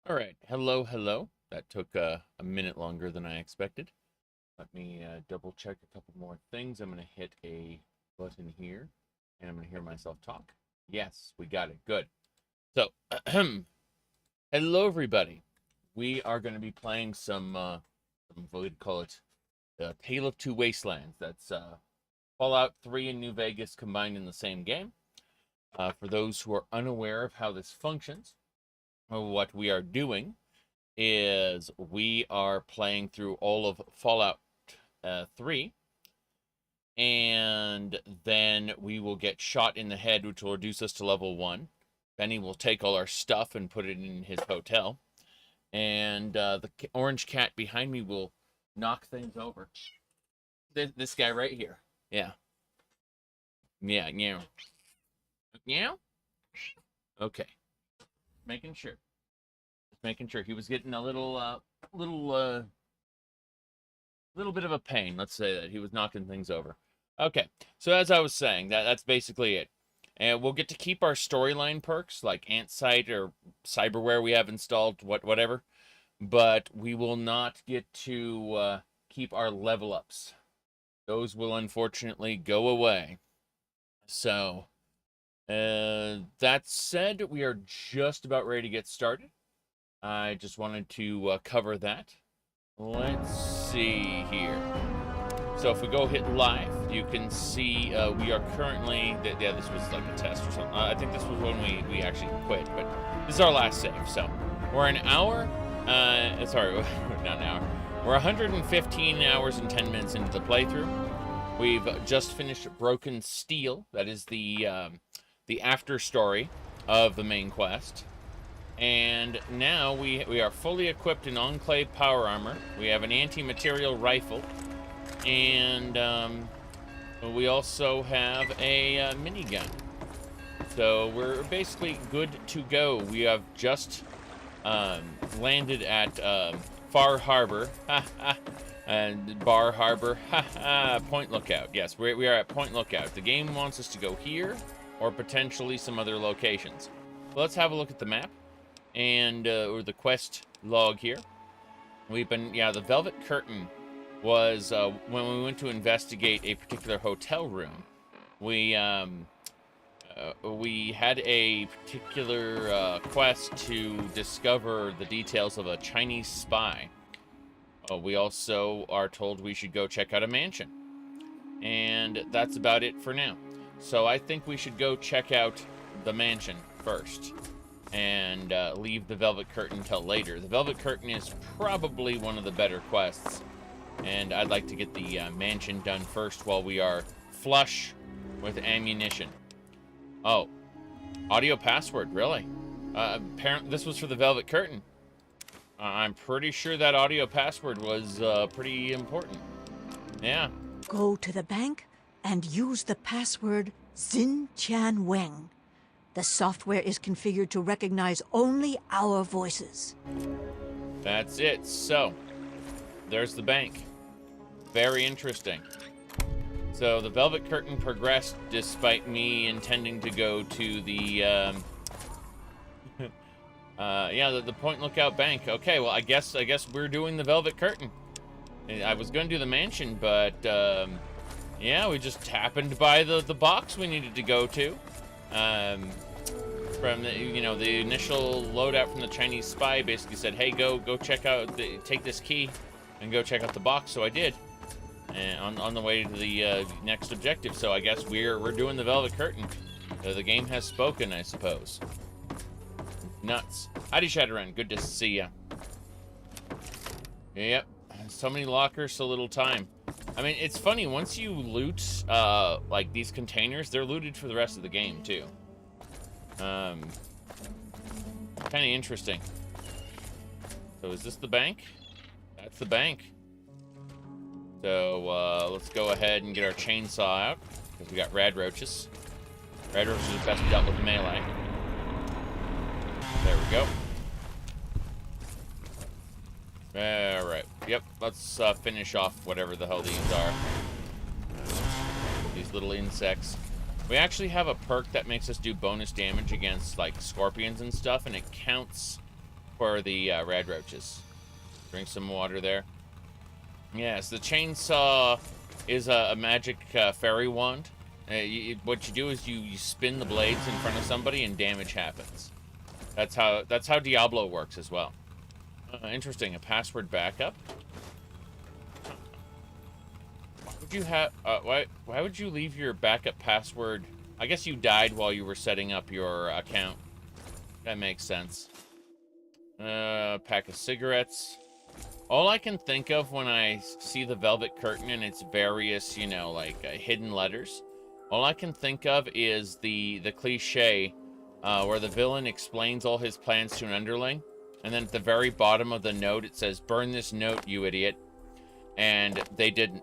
All right, hello. That took a minute longer than I expected. Let me double check a couple more things. I'm going to hit a button here, and I'm going to hear myself talk. Yes, we got it. Good. So, hello everybody. We are going to be playing some we'd call it Tale of Two Wastelands. That's Fallout 3 and New Vegas combined in the same game. For those who are unaware of how this functions, what we are doing is we are playing through all of Fallout 3, and then we will get shot in the head, which will reduce us to level 1. Benny will take all our stuff and put it in his hotel, and the orange cat behind me will knock things over. This guy right here. Yeah. Meow. Okay. Making sure he was getting a little bit of a pain. Let's say that he was knocking things over. Okay, so as I was saying, that's basically it. And we'll get to keep our storyline perks like Antsight or Cyberware we have installed, whatever. But we will not get to keep our level ups. Those will unfortunately go away. So, that said, we are just about ready to get started. I just wanted to cover that. Let's see here. So if we go hit live, you can see we are currently... Yeah, this was like a test or something. I think this was when we actually quit, but this is our last save. So we're an hour... sorry, not an hour. We're 115 hours and 10 minutes into the playthrough. We've just finished Broken Steel. That is the after story of the main quest. And now we are fully equipped in Enclave power armor. We have an anti-material rifle. And we also have a minigun. So we're basically good to go. We have just landed at Far Harbor. And Bar Harbor. Point Lookout. Yes, we are at Point Lookout. The game wants us to go here or potentially some other locations. So let's have a look at the map. And or the quest log here. We've been, the Velvet Curtain was when we went to investigate a particular hotel room. We had a particular quest to discover the details of a Chinese spy. We also are told we should go check out a mansion, and that's about it for now. So I think we should go check out the mansion first. And leave the Velvet Curtain until later. The Velvet Curtain is probably one of the better quests, and I'd like to get the mansion done first while we are flush with ammunition. Oh, audio password, really? Apparently this was for the Velvet Curtain. I'm pretty sure that audio password was pretty important. Yeah. Go to the bank and use the password Xin Tian Weng. The software is configured to recognize only our voices. That's it. So, there's the bank. Very interesting. So, the Velvet Curtain progressed despite me intending to go to the, the Point Lookout Bank. Okay, well, I guess we're doing the Velvet Curtain. I was going to do the mansion, but, we just happened by the box we needed to go to. From the initial loadout from the Chinese spy basically said, hey, go check out, take this key and go check out the box. So I did, and on the way to the next objective. So I guess we're doing the Velvet Curtain. The game has spoken, I suppose. Nuts. Howdy, Shadowrun. Good to see ya. Yep. So many lockers, so little time. I mean, it's funny, once you loot, like, these containers, they're looted for the rest of the game, too. Kind of interesting. So, is this the bank? That's the bank. So, let's go ahead and get our chainsaw out, because we got rad roaches. Rad roaches are best dealt with melee. There we go. Alright, yep, let's finish off whatever the hell these are. These little insects. We actually have a perk that makes us do bonus damage against, like, scorpions and stuff, and it counts for the rad roaches. Drink some water there. Yes, the chainsaw is a magic fairy wand. What you do is you spin the blades in front of somebody and damage happens. That's how Diablo works as well. Interesting. A password backup. Why would you have? Why would you leave your backup password? I guess you died while you were setting up your account. That makes sense. Pack of cigarettes. All I can think of when I see the velvet curtain and its various, you know, like hidden letters, all I can think of is the cliche where the villain explains all his plans to an underling, and then at the very bottom of the note it says, "Burn this note, you idiot," and they didn't.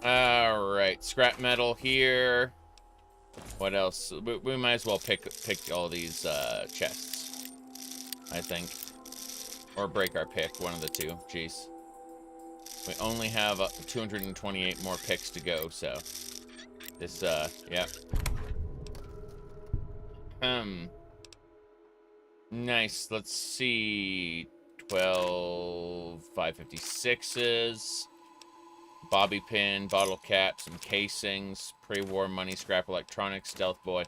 All right, scrap metal here. What else? We might as well pick all these chests, I think. Or break our pick, one of the two. Jeez. We only have 228 more picks to go, so... This, yeah. Nice. Let's see... 12... 556s... Bobby pin, bottle cap, some casings, pre-war money, scrap electronics, stealth boy.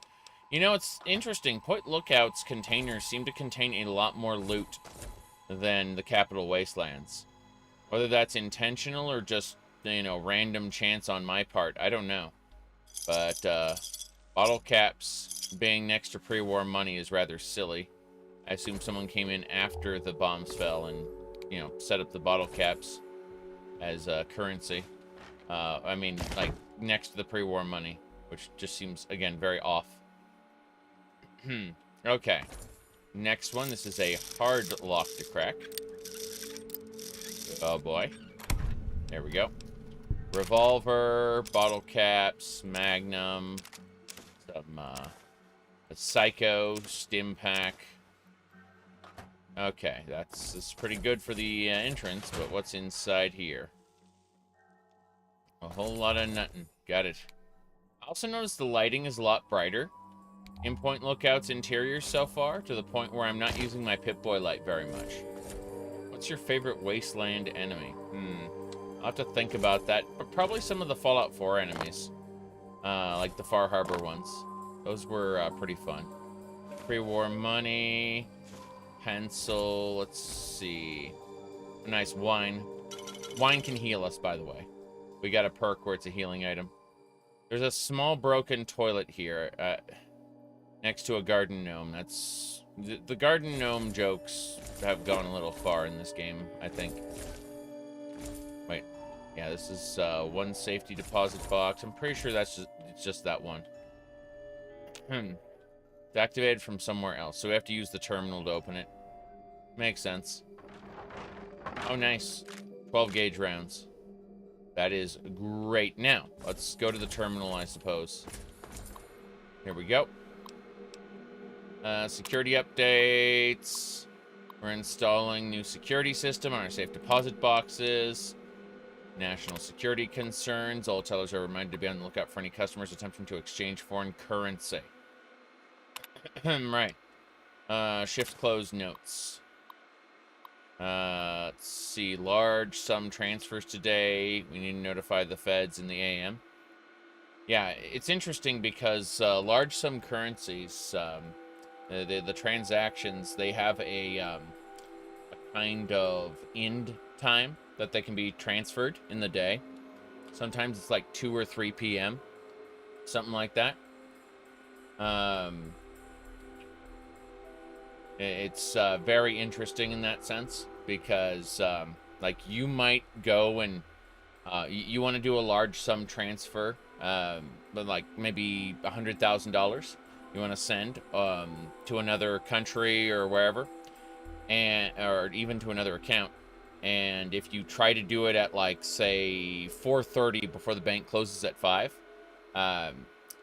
You know, it's interesting. Point Lookout's containers seem to contain a lot more loot than the Capital Wastelands. Whether that's intentional or just, you know, random chance on my part, I don't know. But, bottle caps being next to pre-war money is rather silly. I assume someone came in after the bombs fell and, you know, set up the bottle caps as currency. I mean, like, next to the pre-war money, which just seems, again, very off. Okay. Next one. This is a hard lock to crack. Oh, boy. There we go. Revolver, bottle caps, magnum, some, a psycho, stim pack. Okay, that's pretty good for the entrance, but what's inside here? A whole lot of nothing. Got it. I also noticed the lighting is a lot brighter in Point Lookout's interior so far, to the point where I'm not using my Pip-Boy light very much. What's your favorite Wasteland enemy? I'll have to think about that, but probably some of the Fallout 4 enemies. Like the Far Harbor ones. Those were pretty fun. Pre-war money... Pencil, let's see. A nice wine. Wine can heal us, by the way. We got a perk where it's a healing item. There's a small broken toilet here, next to a garden gnome. That's... The garden gnome jokes have gone a little far in this game, I think. Wait. Yeah, this is one safety deposit box. I'm pretty sure it's just that one. It's activated from somewhere else, so we have to use the terminal to open it. Makes sense. Oh, nice. 12 gauge rounds. That is great. Now, let's go to the terminal, I suppose. Here we go. Security updates. We're installing new security system on our safe deposit boxes. National security concerns. All tellers are reminded to be on the lookout for any customers attempting to exchange foreign currency. Right. Shift close notes. Let's see. Large sum transfers today. We need to notify the feds in the AM. Yeah, it's interesting because large sum currencies, the transactions, they have a kind of end time that they can be transferred in the day. Sometimes it's like 2 or 3 p.m. Something like that. It's very interesting in that sense because, like, you might go and you want to do a large sum transfer, but like maybe $100,000 you want to send to another country or wherever, or even to another account. And if you try to do it at, like, say 4:30 before the bank closes at 5,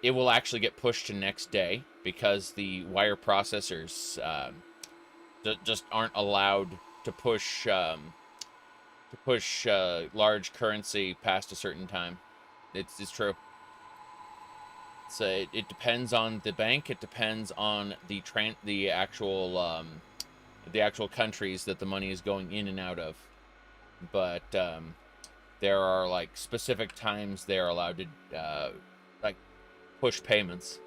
it will actually get pushed to next day because the wire processors just aren't allowed to push large currency past a certain time. It's true. So it depends on the bank. It depends on the actual countries that the money is going in and out of. But there are like specific times they're allowed to like push payments.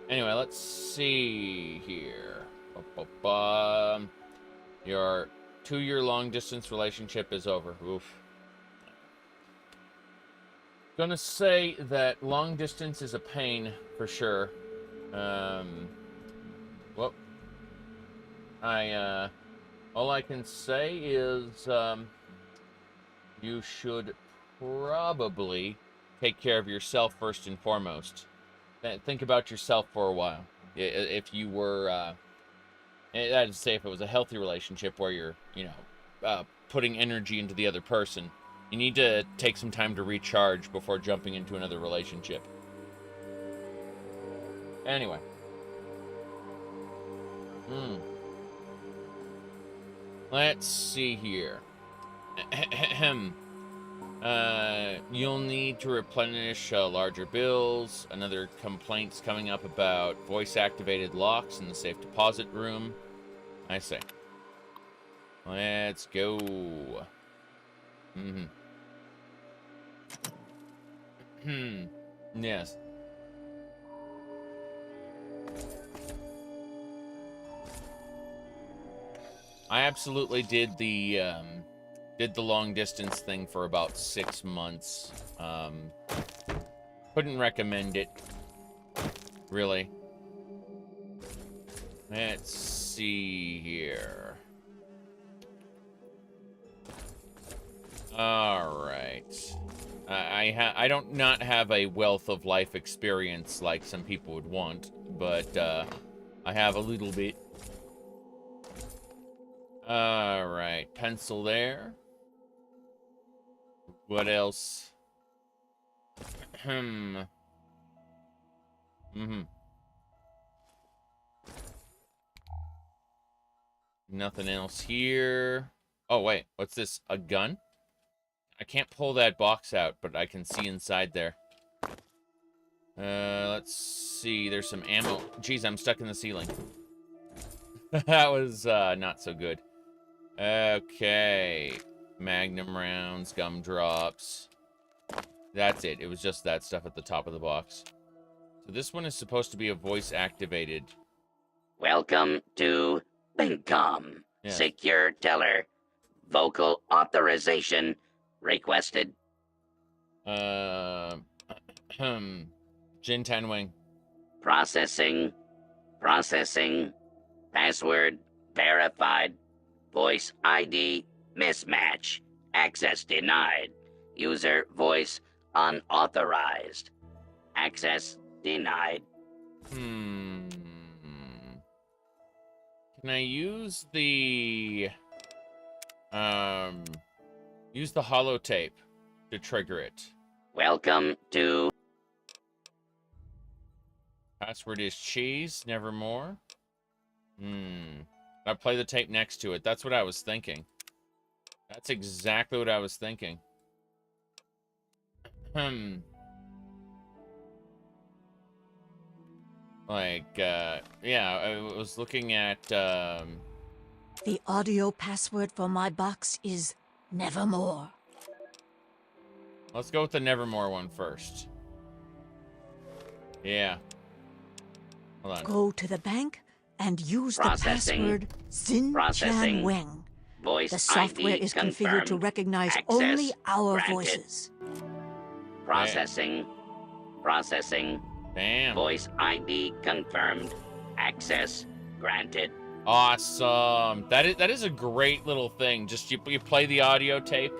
Anyway, let's see here. Your 2-year long distance relationship is over. Oof. Gonna say that long distance is a pain for sure. Well, all I can say is you should probably take care of yourself first and foremost. Think about yourself for a while. If you were, I'd say if it was a healthy relationship where you're, putting energy into the other person, you need to take some time to recharge before jumping into another relationship. Anyway. Let's see here. You'll need to replenish larger bills. Another complaint's coming up about voice-activated locks in the safe deposit room. I say. Let's go. Yes. I absolutely did the long distance thing for about 6 months. Couldn't recommend it, really. Let's see here. All right. I don't not have a wealth of life experience like some people would want, but I have a little bit. All right, pencil there. What else? Nothing else here. Oh, wait. What's this? A gun? I can't pull that box out, but I can see inside there. Let's see. There's some ammo. Jeez, I'm stuck in the ceiling. That was not so good. Okay. Magnum rounds, gumdrops. That's it. It was just that stuff at the top of the box. So this one is supposed to be a voice-activated. Welcome to Linkcom. Yes. Secure teller. Vocal authorization requested. Jin Tanwing. Processing. Password verified. Voice ID mismatch. Access denied. User voice unauthorized. Access denied. Can I use the holotape to trigger it? Welcome to... Password is cheese, nevermore. I'll play the tape next to it. That's what I was thinking. That's exactly what I was thinking. Yeah, I was looking at, The audio password for my box is Nevermore. Let's go with the Nevermore one first. Yeah. Hold on. Go to the bank and use the Processing. password Xin Processing. Chan Weng. Voice The software ID is configured confirmed. to recognize Access only our granted. voices. Processing. Damn. Voice ID confirmed. Access granted. Awesome. That is a great little thing. Just you play the audio tape,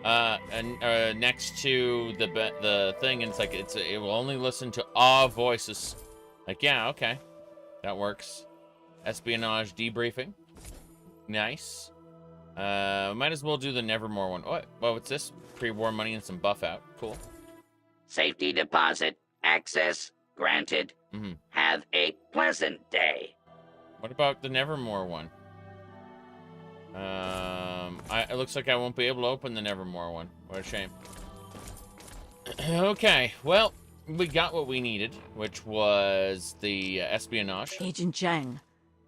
and next to the thing, and it's like it will only listen to our voices. Like, yeah, okay, that works. Espionage debriefing. Nice. Might as well do the Nevermore one. What? Well, what's this? Pre-war money and some buff out. Cool. Safety deposit. Access granted. Have a pleasant day. What about the Nevermore one? It looks like I won't be able to open the Nevermore one. What a shame. Okay, well, we got what we needed, which was the espionage. Agent Zhang,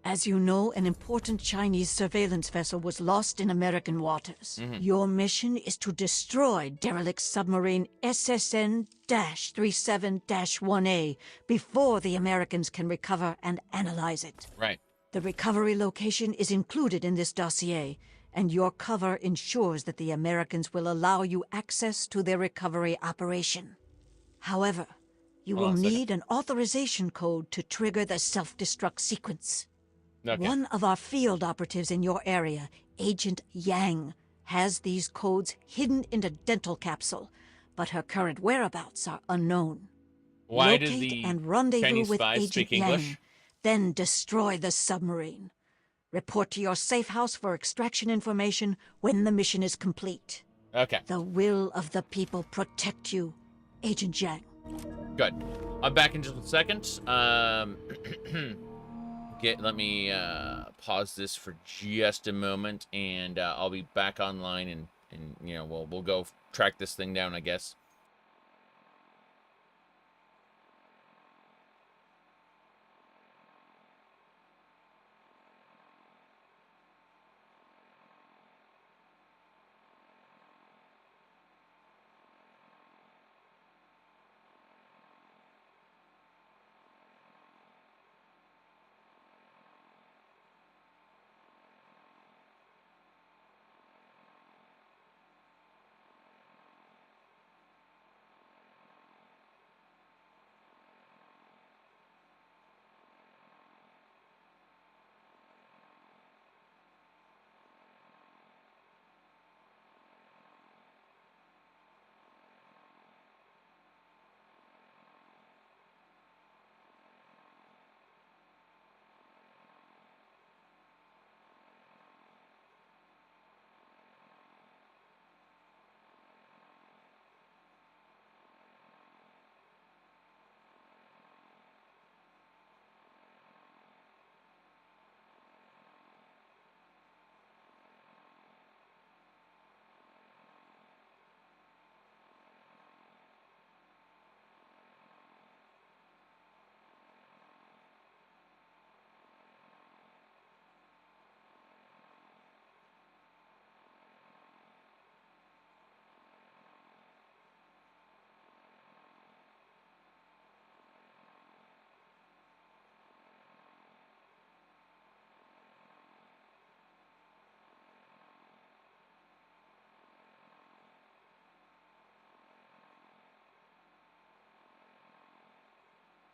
as you know, an important Chinese surveillance vessel was lost in American waters. Your mission is to destroy derelict submarine SSN-37-1A before the Americans can recover and analyze it. Right. The recovery location is included in this dossier, and your cover ensures that the Americans will allow you access to their recovery operation. However, you Hold will on a second. need an authorization code to trigger the self-destruct sequence. Okay. One of our field operatives in your area, Agent Yang, has these codes hidden in a dental capsule, but her current whereabouts are unknown. Why Locate did the and rendezvous Chinese with spies Agent speak Yang, English? then destroy the submarine. Report to your safe house for extraction information when the mission is complete. Okay, The will of the people protect you, Agent Yang. good. I'm back in just a second. Let me pause this for just a moment, and I'll be back online, and you know, we'll go track this thing down, I guess.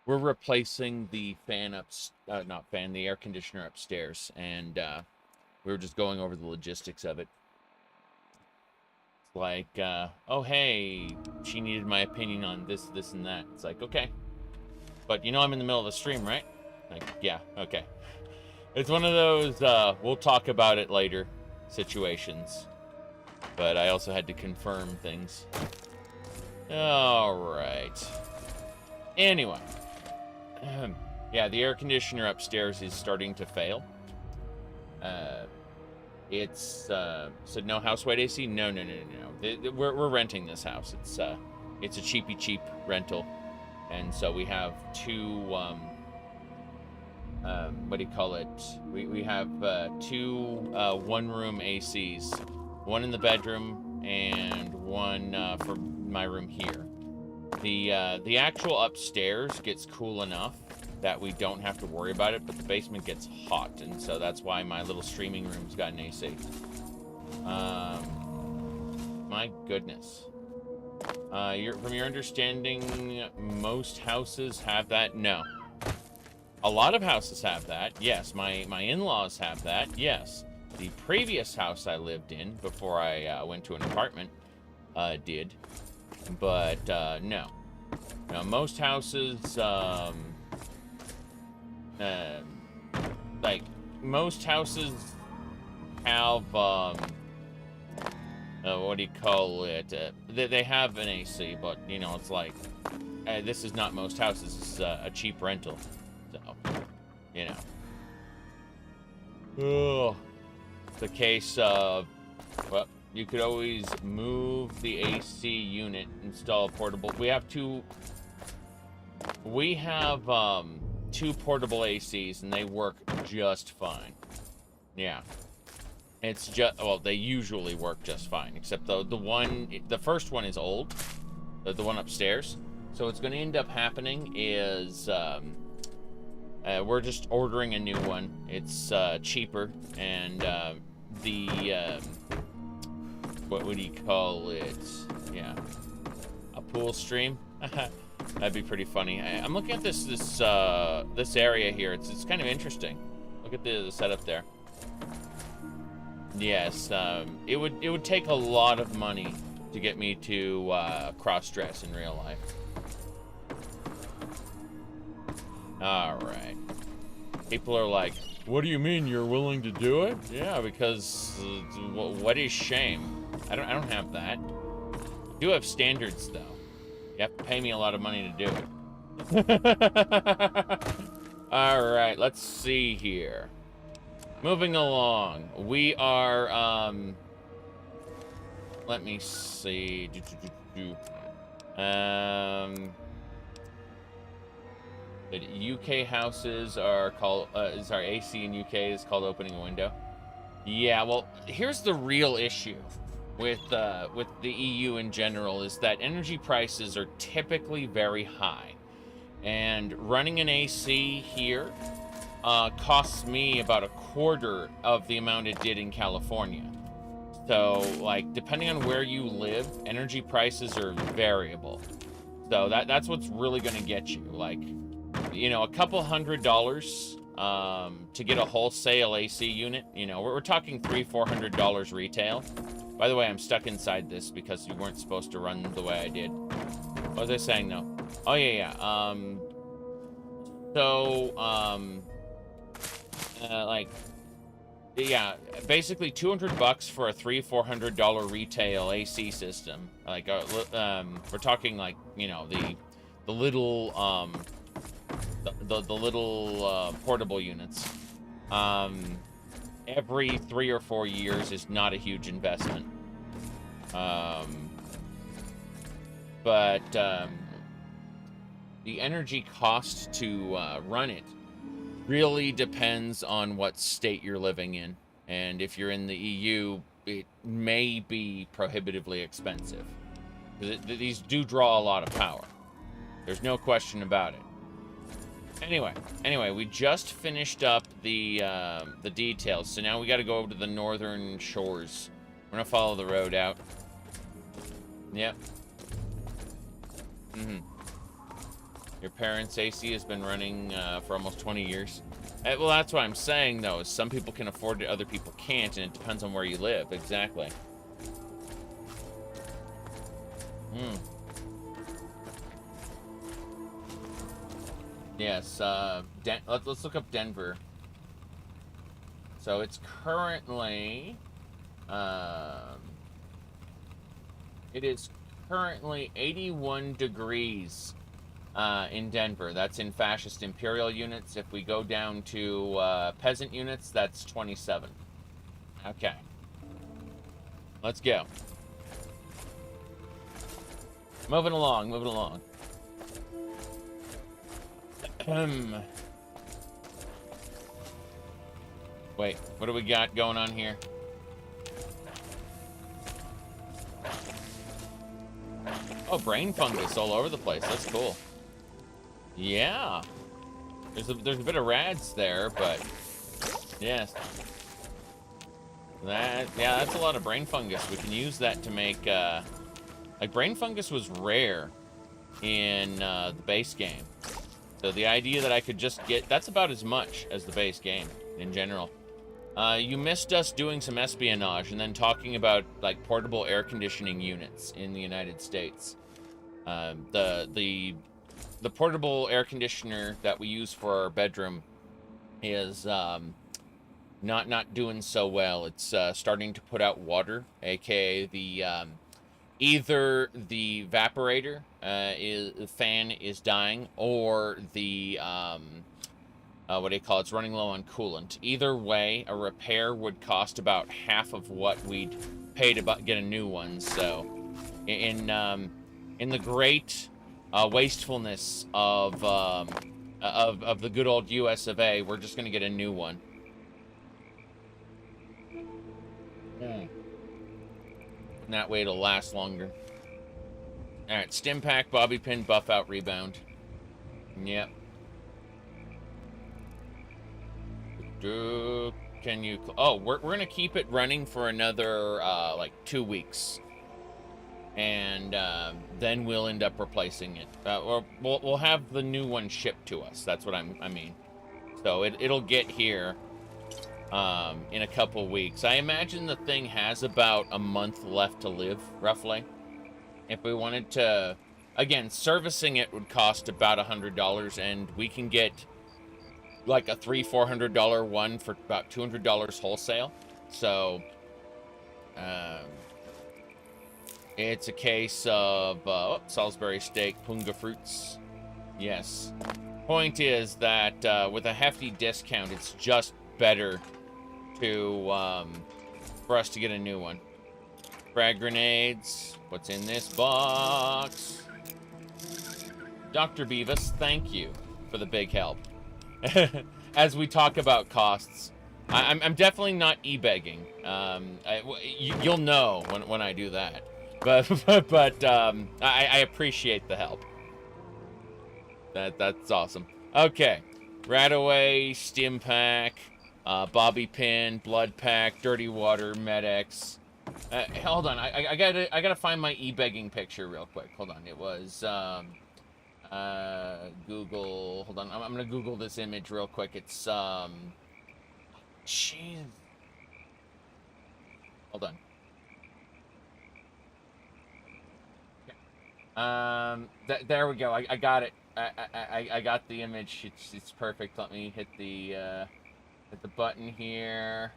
We're replacing the the air conditioner upstairs, and we were just going over the logistics of it. It's like, oh, hey, she needed my opinion on this, this, and that. It's like, okay. But you know I'm in the middle of a stream, right? Like, yeah, okay. It's one of those, we'll talk about it later situations. But I also had to confirm things. Alright. Anyway. Yeah, the air conditioner upstairs is starting to fail. It's so no house wide AC. No. We're renting this house. It's a cheap rental, and so we have two what do you call it? We have two one-room ACs, one in the bedroom and one for my room here. The actual upstairs gets cool enough that we don't have to worry about it, but the basement gets hot, and so that's why my little streaming room's got an AC. My goodness. From your understanding, most houses have that? No. A lot of houses have that, yes. My in-laws have that, yes. The previous house I lived in, before I went to an apartment, did. But, no. Now, most houses, like, most houses have, what do you call it? They have an AC, but, you know, it's like, this is not most houses. This is a cheap rental. So, you know. Oh, the case of, well, you could always move the AC unit, install a portable. We have two portable ACs, and they work just fine. Yeah. It's just, well, they usually work just fine, except the first one is old, the one upstairs. So what's going to end up happening is we're just ordering a new one. It's cheaper, and what would you call it? Yeah, a pool stream. That'd be pretty funny. I'm looking at this area here. It's kind of interesting. Look at the setup there. Yes, it would take a lot of money to get me to cross-dress in real life. All right. People are like, "What do you mean you're willing to do it?" Yeah, because what is shame? I don't have that. I do have standards though. You have to pay me a lot of money to do it. All right, let's see here. Moving along, we are, let me see. The UK houses are called, sorry, AC in UK is called opening a window. Yeah, well, here's the real issue with the EU in general is that energy prices are typically very high. And running an AC here costs me about a quarter of the amount it did in California. So, like, depending on where you live, energy prices are variable. So that's what's really going to get you. Like, you know, a couple $100 to get a wholesale AC unit. You know, we're talking $300-400 retail. By the way, I'm stuck inside this because you weren't supposed to run the way I did. What was I saying, though? Oh, yeah. Like, yeah, basically $200 for a $300-400 retail AC system. Like, we're talking like, you know, the little portable units. Every 3 or 4 years is not a huge investment. But the energy cost to run it really depends on what state you're living in. And if you're in the EU, it may be prohibitively expensive. These do draw a lot of power. There's no question about it. Anyway, we just finished up the details, so now we got to go over to the northern shores. We're gonna follow the road out. Yep. Your parents' AC has been running for almost 20 years. Well, that's what I'm saying, though, is some people can afford it, other people can't, and it depends on where you live. Exactly. Yes, let's look up Denver. So it's currently, it is currently 81 degrees in Denver. That's in fascist imperial units. If we go down to peasant units, that's 27. Okay. Let's go. Moving along. Wait, what do we got going on here? Oh, brain fungus all over the place. That's cool. Yeah. There's a bit of rads there, but yes. That's a lot of brain fungus. We can use that to make like brain fungus was rare in the base game. So the idea that I could just get, that's about as much as the base game in general. You missed us doing some espionage and then talking about like portable air conditioning units in the United States. The portable air conditioner that we use for our bedroom is not doing so well. It's starting to put out water, aka the either the evaporator the fan is dying, or the what do you call it? It's running low on coolant. Either way, a repair would cost about half of what we'd pay to get a new one. So, in the great wastefulness of the good old U.S. of A., we're just gonna get a new one. And that way it'll last longer. All right, stim pack, bobby pin, buff out, rebound. Yep. Can you? Oh, we're gonna keep it running for another like 2 weeks, and then we'll end up replacing it. Or we'll have the new one shipped to us. That's what I mean. So it'll get here in a couple weeks. I imagine the thing has about a month left to live, roughly. If we wanted to, again, servicing it would cost about $100, and we can get like a $300-400 one for about $200 wholesale. So it's a case of Salisbury steak, punga fruits. Yes. Point is that with a hefty discount, it's just better to for us to get a new one. Frag grenades. What's in this box? Dr. Beavis, thank you for the big help. As we talk about costs, I'm definitely not e-begging. You'll know when I do that. But I appreciate the help. That's awesome. Okay, Radaway, stim pack, bobby pin, blood pack, dirty water, Med-X. Hold on, I gotta find my e-begging picture real quick. Hold on, it was Google. Hold on, I'm gonna Google this image real quick. It's jeez. Hold on. There we go. I got it. I got the image. It's perfect. Let me hit the button here.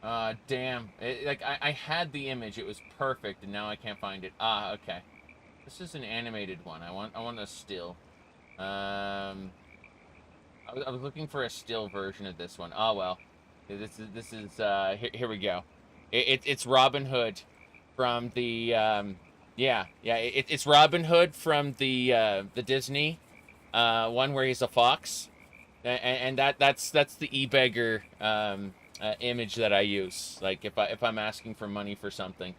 Damn. I had the image. It was perfect, and now I can't find it. Ah, okay. This is an animated one. I want a still. I was looking for a still version of this one. Oh well. This is here we go. It's Robin Hood from the it's Robin Hood from the Disney one where he's a fox, and that's the e-beggar image that I use. Like if I'm asking for money for something,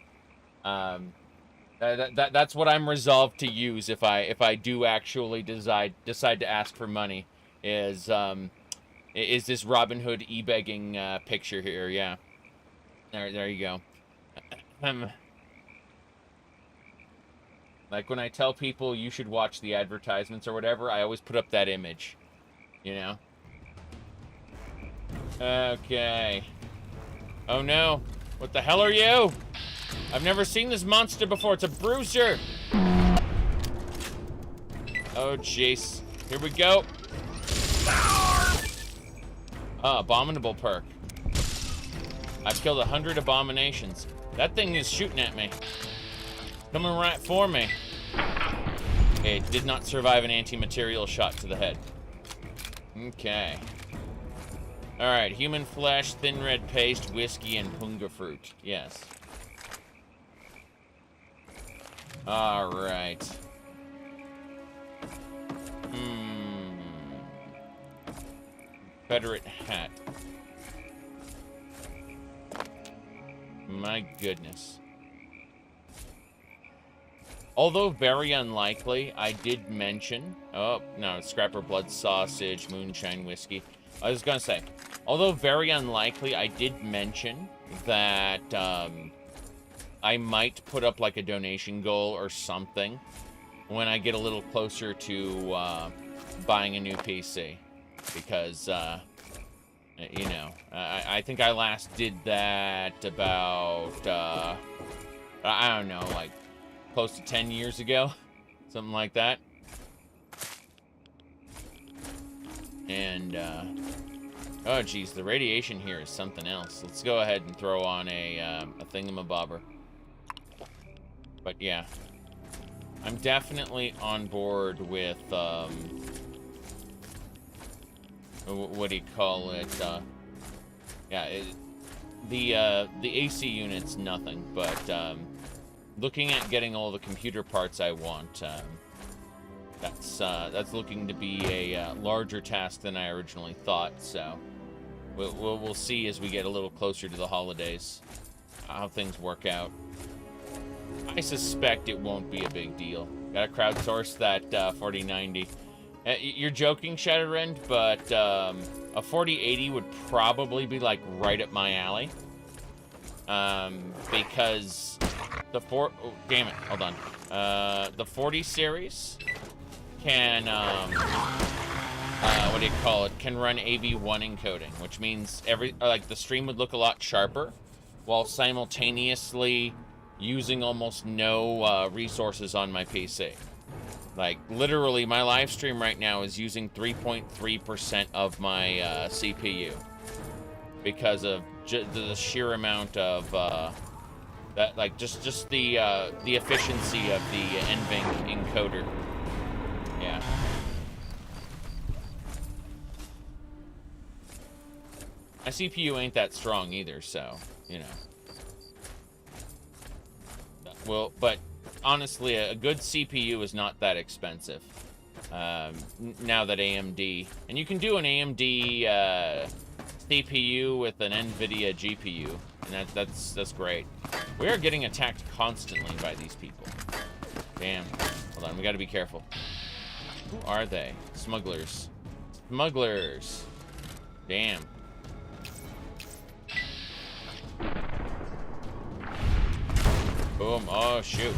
that's what I'm resolved to use if I do actually decide to ask for money. Is this Robin Hood e-begging picture here? Yeah, there you go. Like when I tell people you should watch the advertisements or whatever, I always put up that image, you know? Okay. Oh no. What the hell are you? I've never seen this monster before. It's a bruiser. Oh, jeez. Here we go. Oh, abominable perk. I've killed 100 abominations. That thing is shooting at me. Coming right for me. It did not survive an anti-material shot to the head. Okay. Alright, human flesh, thin red paste, whiskey, and punga fruit. Yes. Alright. Confederate hat. My goodness. Although very unlikely, I did mention... Oh, no, Scrapper Blood Sausage, Moonshine Whiskey. I was gonna say, although very unlikely, I did mention that I might put up like a donation goal or something when I get a little closer to buying a new PC. Because, you know, I think I last did that about, I don't know, like, close to 10 years ago, something like that. And, oh geez, the radiation here is something else. Let's go ahead and throw on a thingamabobber. But yeah, I'm definitely on board with, what do you call it? Yeah, the AC unit's nothing, but looking at getting all the computer parts I want, that's looking to be a larger task than I originally thought. So we'll see as we get a little closer to the holidays how things work out. I suspect it won't be a big deal. Gotta crowdsource that 4090. You're joking, Shadowrend, but a 4080 would probably be like right up my alley. Because the oh, damn it, hold on. The 40 series can what do you call it? Can run AV1 encoding, which means the stream would look a lot sharper, while simultaneously using almost no resources on my PC. Like, literally, my live stream right now is using 3.3% of my CPU because of the sheer amount of that, like, just the efficiency of the NVENC encoder. Yeah. My CPU ain't that strong either, so, you know. Well, but honestly, a good CPU is not that expensive. Now that AMD, and you can do an AMD CPU with an NVIDIA GPU, and that's great. We are getting attacked constantly by these people. Damn. Hold on, we got to be careful. Who are they? Smugglers. Smugglers. Damn. Boom. Oh, shoot.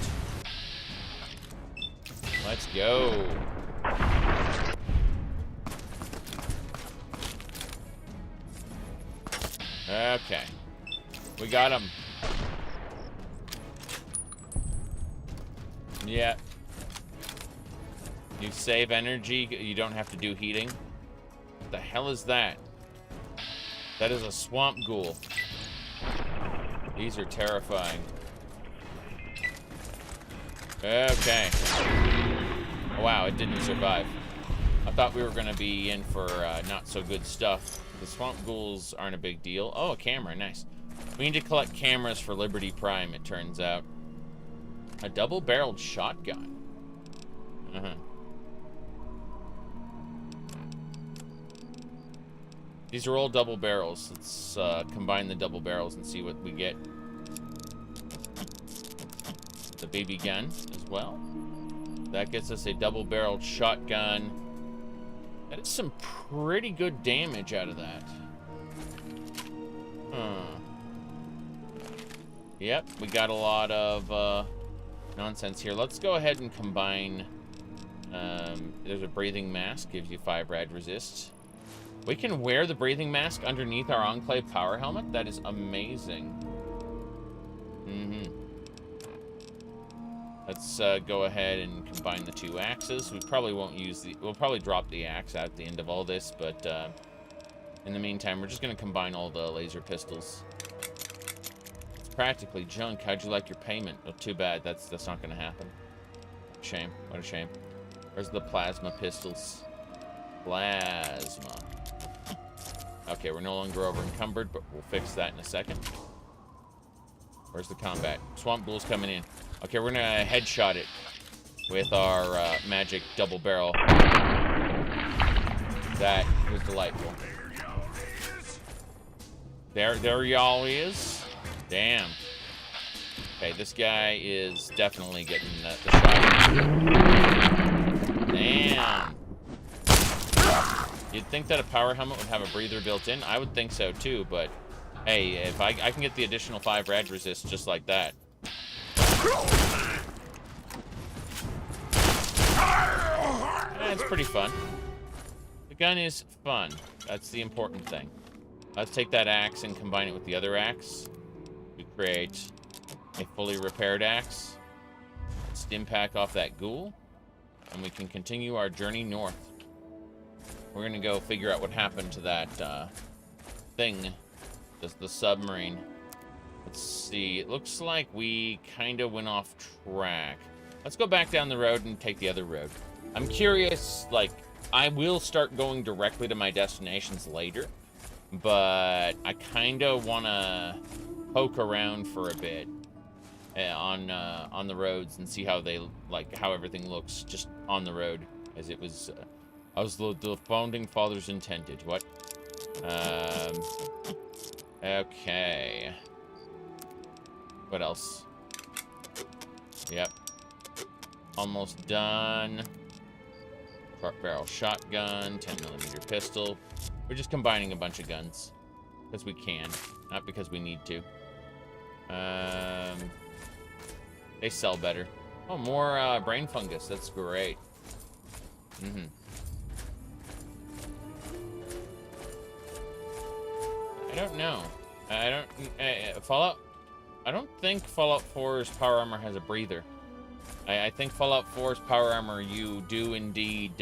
Let's go. Okay. We got him. Yeah. You save energy. You don't have to do heating. What the hell is that? That is a swamp ghoul. These are terrifying. Okay. Oh, wow, it didn't survive. I thought we were going to be in for not so good stuff. The swamp ghouls aren't a big deal. Oh, a camera, nice. We need to collect cameras for Liberty Prime, it turns out. A double-barreled shotgun. Uh-huh. These are all double barrels. Let's combine the double barrels and see what we get. The baby gun as well. That gets us a double-barreled shotgun. That is some pretty good damage out of that. Huh. Yep, we got a lot of nonsense here. Let's go ahead and combine. There's a breathing mask, gives you 5 rad resist. We can wear the breathing mask underneath our Enclave power helmet. That is amazing. Let's go ahead and combine the 2 axes. We probably won't use we'll probably drop the axe at the end of all this, but in the meantime, we're just gonna combine all the laser pistols. It's practically junk. How'd you like your payment? Oh, too bad. That's not gonna happen. Shame. What a shame. Where's the plasma pistols? Plasma. Okay, we're no longer over encumbered, but we'll fix that in a second. Where's the combat? Swamp ghouls coming in. Okay, we're gonna headshot it with our magic double barrel. That was delightful. There y'all is. Damn. Okay, this guy is definitely getting the shot. Damn. You'd think that a power helmet would have a breather built in. I would think so too, but hey, if I can get the additional 5 rad resist just like that. It's pretty fun. The gun is fun. That's the important thing. Let's take that axe and combine it with the other axe. We create a fully repaired axe. Stim pack off that ghoul. And we can continue our journey north. We're gonna go figure out what happened to that thing. The submarine. Let's see. It looks like we kind of went off track. Let's go back down the road and take the other road. I'm curious, like, I will start going directly to my destinations later. but I kind of want to poke around for a bit on the roads and see how how everything looks just on the road, as it was as the founding fathers intended. What? Okay. What else? Yep. Almost done. Short barrel shotgun, 10mm pistol. We're just combining a bunch of guns because we can, not because we need to. They sell better. Oh, more brain fungus. That's great. I don't know. I don't think Fallout 4's power armor has a breather. I think Fallout 4's power armor, you do indeed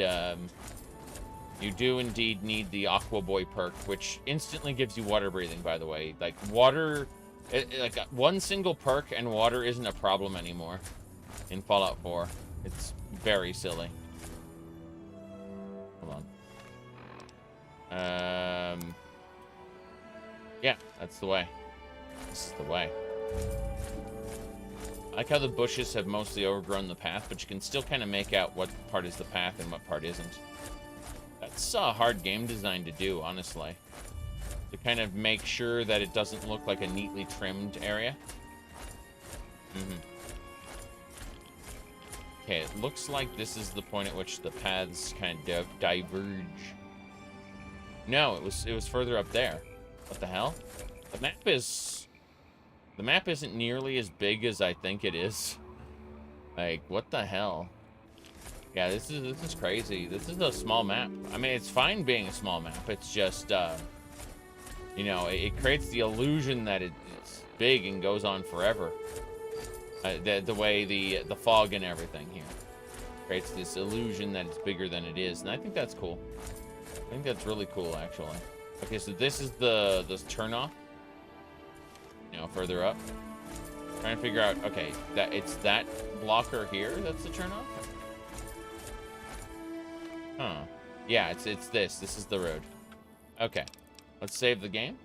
need the Aqua Boy perk, which instantly gives you water breathing, by the way. Like, water, like one single perk and water isn't a problem anymore in Fallout 4. It's very silly. Hold on. Yeah, that's the way. This is the way. I like how the bushes have mostly overgrown the path, but you can still kind of make out what part is the path and what part isn't. That's a hard game design to do, honestly. To kind of make sure that it doesn't look like a neatly trimmed area. Okay, it looks like this is the point at which the paths kind of diverge. No, it was further up there. What the hell? The map isn't nearly as big as I think it is. Like, what the hell? Yeah, this is crazy. This is a small map. I mean, it's fine being a small map. It's just, you know, it creates the illusion that it's big and goes on forever. The way the fog and everything here creates this illusion that it's bigger than it is, and I think that's cool. I think that's really cool, actually. Okay, so this is the turnoff. You know, further up. Trying to figure out, okay, that it's that blocker here that's the turnoff? Huh. Yeah, it's this. This is the road. Okay. Let's save the game.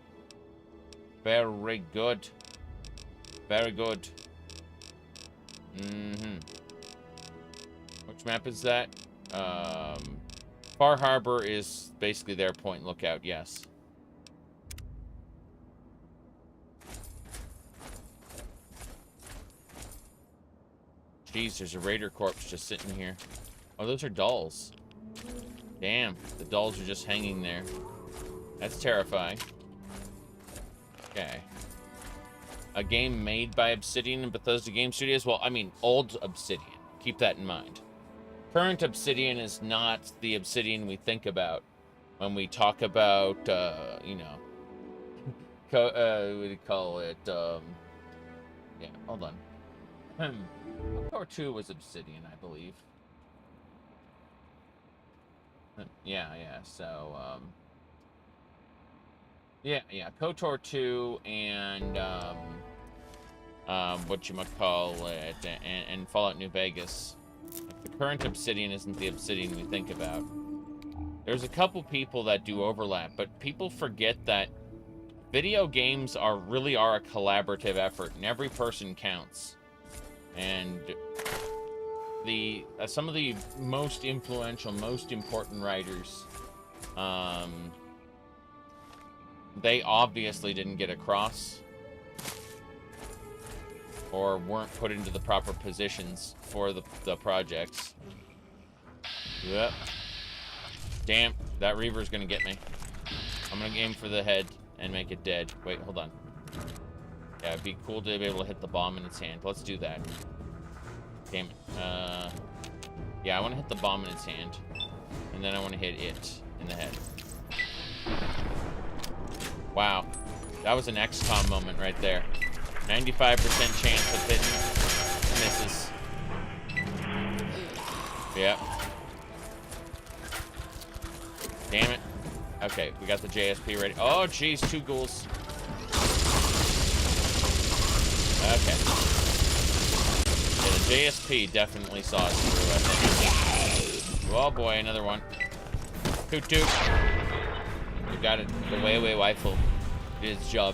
Very good. Very good. Which map is that? Far Harbor is basically their point lookout, yes. Jeez, there's a raider corpse just sitting here. Oh, those are dolls. Damn, the dolls are just hanging there. That's terrifying. Okay. A game made by Obsidian and Bethesda Game Studios? Well, I mean, old Obsidian. Keep that in mind. Current Obsidian is not the Obsidian we think about when we talk about, you know, what do you call it? Yeah, hold on. KOTOR 2 was Obsidian, I believe. Yeah, so, yeah, KOTOR 2 and, whatchamacallit, and Fallout New Vegas. The current Obsidian isn't the Obsidian we think about. There's a couple people that do overlap, but people forget that video games really are a collaborative effort, and every person counts. And some of the most influential, most important writers, they obviously didn't get across or weren't put into the proper positions for the projects. Yep. Damn, that Reaver's gonna get me. I'm gonna aim for the head and make it dead. Wait, hold on. Yeah, it'd be cool to be able to hit the bomb in its hand. Let's do that. Damn it. Yeah, I want to hit the bomb in its hand. And then I want to hit it in the head. Wow. That was an XCOM moment right there. 95% chance of hitting. Misses. Yep. Damn it. Okay, we got the JSP ready. Oh, jeez, 2 ghouls. Okay. Yeah, the JSP definitely saw us through, I think. Oh boy, another one. Toot toot. We got it. The way rifle did its job.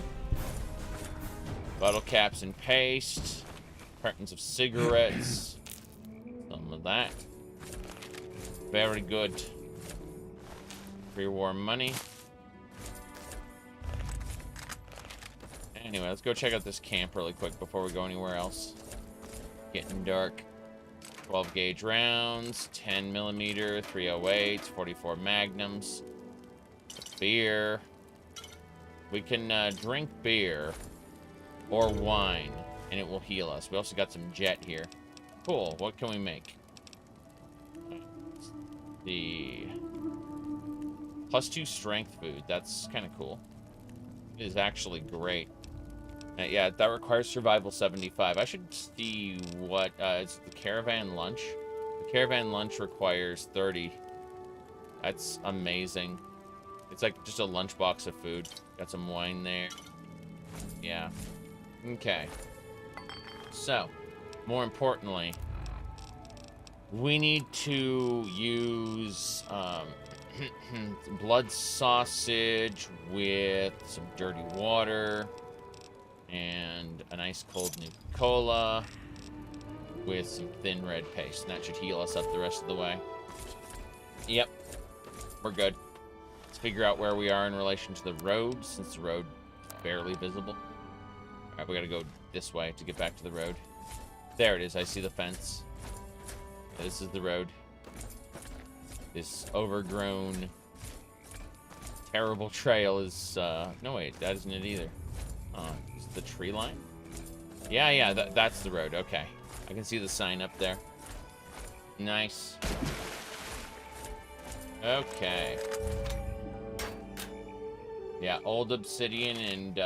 Bottle caps and paste. Cartons of cigarettes. Some of that. Very good. Pre-war money. Anyway, let's go check out this camp really quick before we go anywhere else. Getting dark. 12 gauge rounds, 10 millimeter, 308s, 44 magnums, beer. We can drink beer or wine, and it will heal us. We also got some jet here. Cool. What can we make? The +2 strength food. That's kind of cool. It is actually great. Yeah, that requires survival 75. I should see what it's the caravan lunch. The caravan lunch requires 30. That's amazing. It's like just a lunchbox of food. Got some wine there. Yeah. Okay. So, more importantly, we need to use blood sausage with some dirty water and an ice cold Nuka-Cola with some thin red paste. And that should heal us up the rest of the way. Yep. We're good. Let's figure out where we are in relation to the road, since the road is barely visible. Alright, we gotta go this way to get back to the road. There it is. I see the fence. This is the road. This overgrown, terrible trail is, no wait, that isn't it either. Is it the tree line? Yeah, that's the road. Okay. I can see the sign up there. Nice. Okay. Yeah, old obsidian and,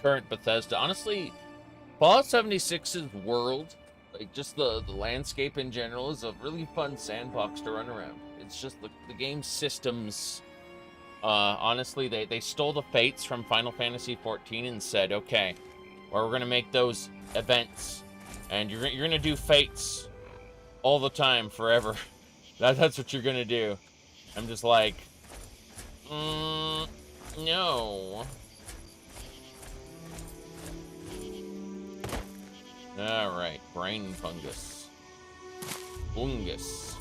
current Bethesda. Honestly, Fallout 76's world, like just the landscape in general, is a really fun sandbox to run around. It's just the game's systems. Honestly, they stole the fates from Final Fantasy 14 and said, okay, well, we're gonna make those events, and you're gonna do fates all the time, forever. That's what you're gonna do. I'm just like, no. Alright, brain fungus. Fungus.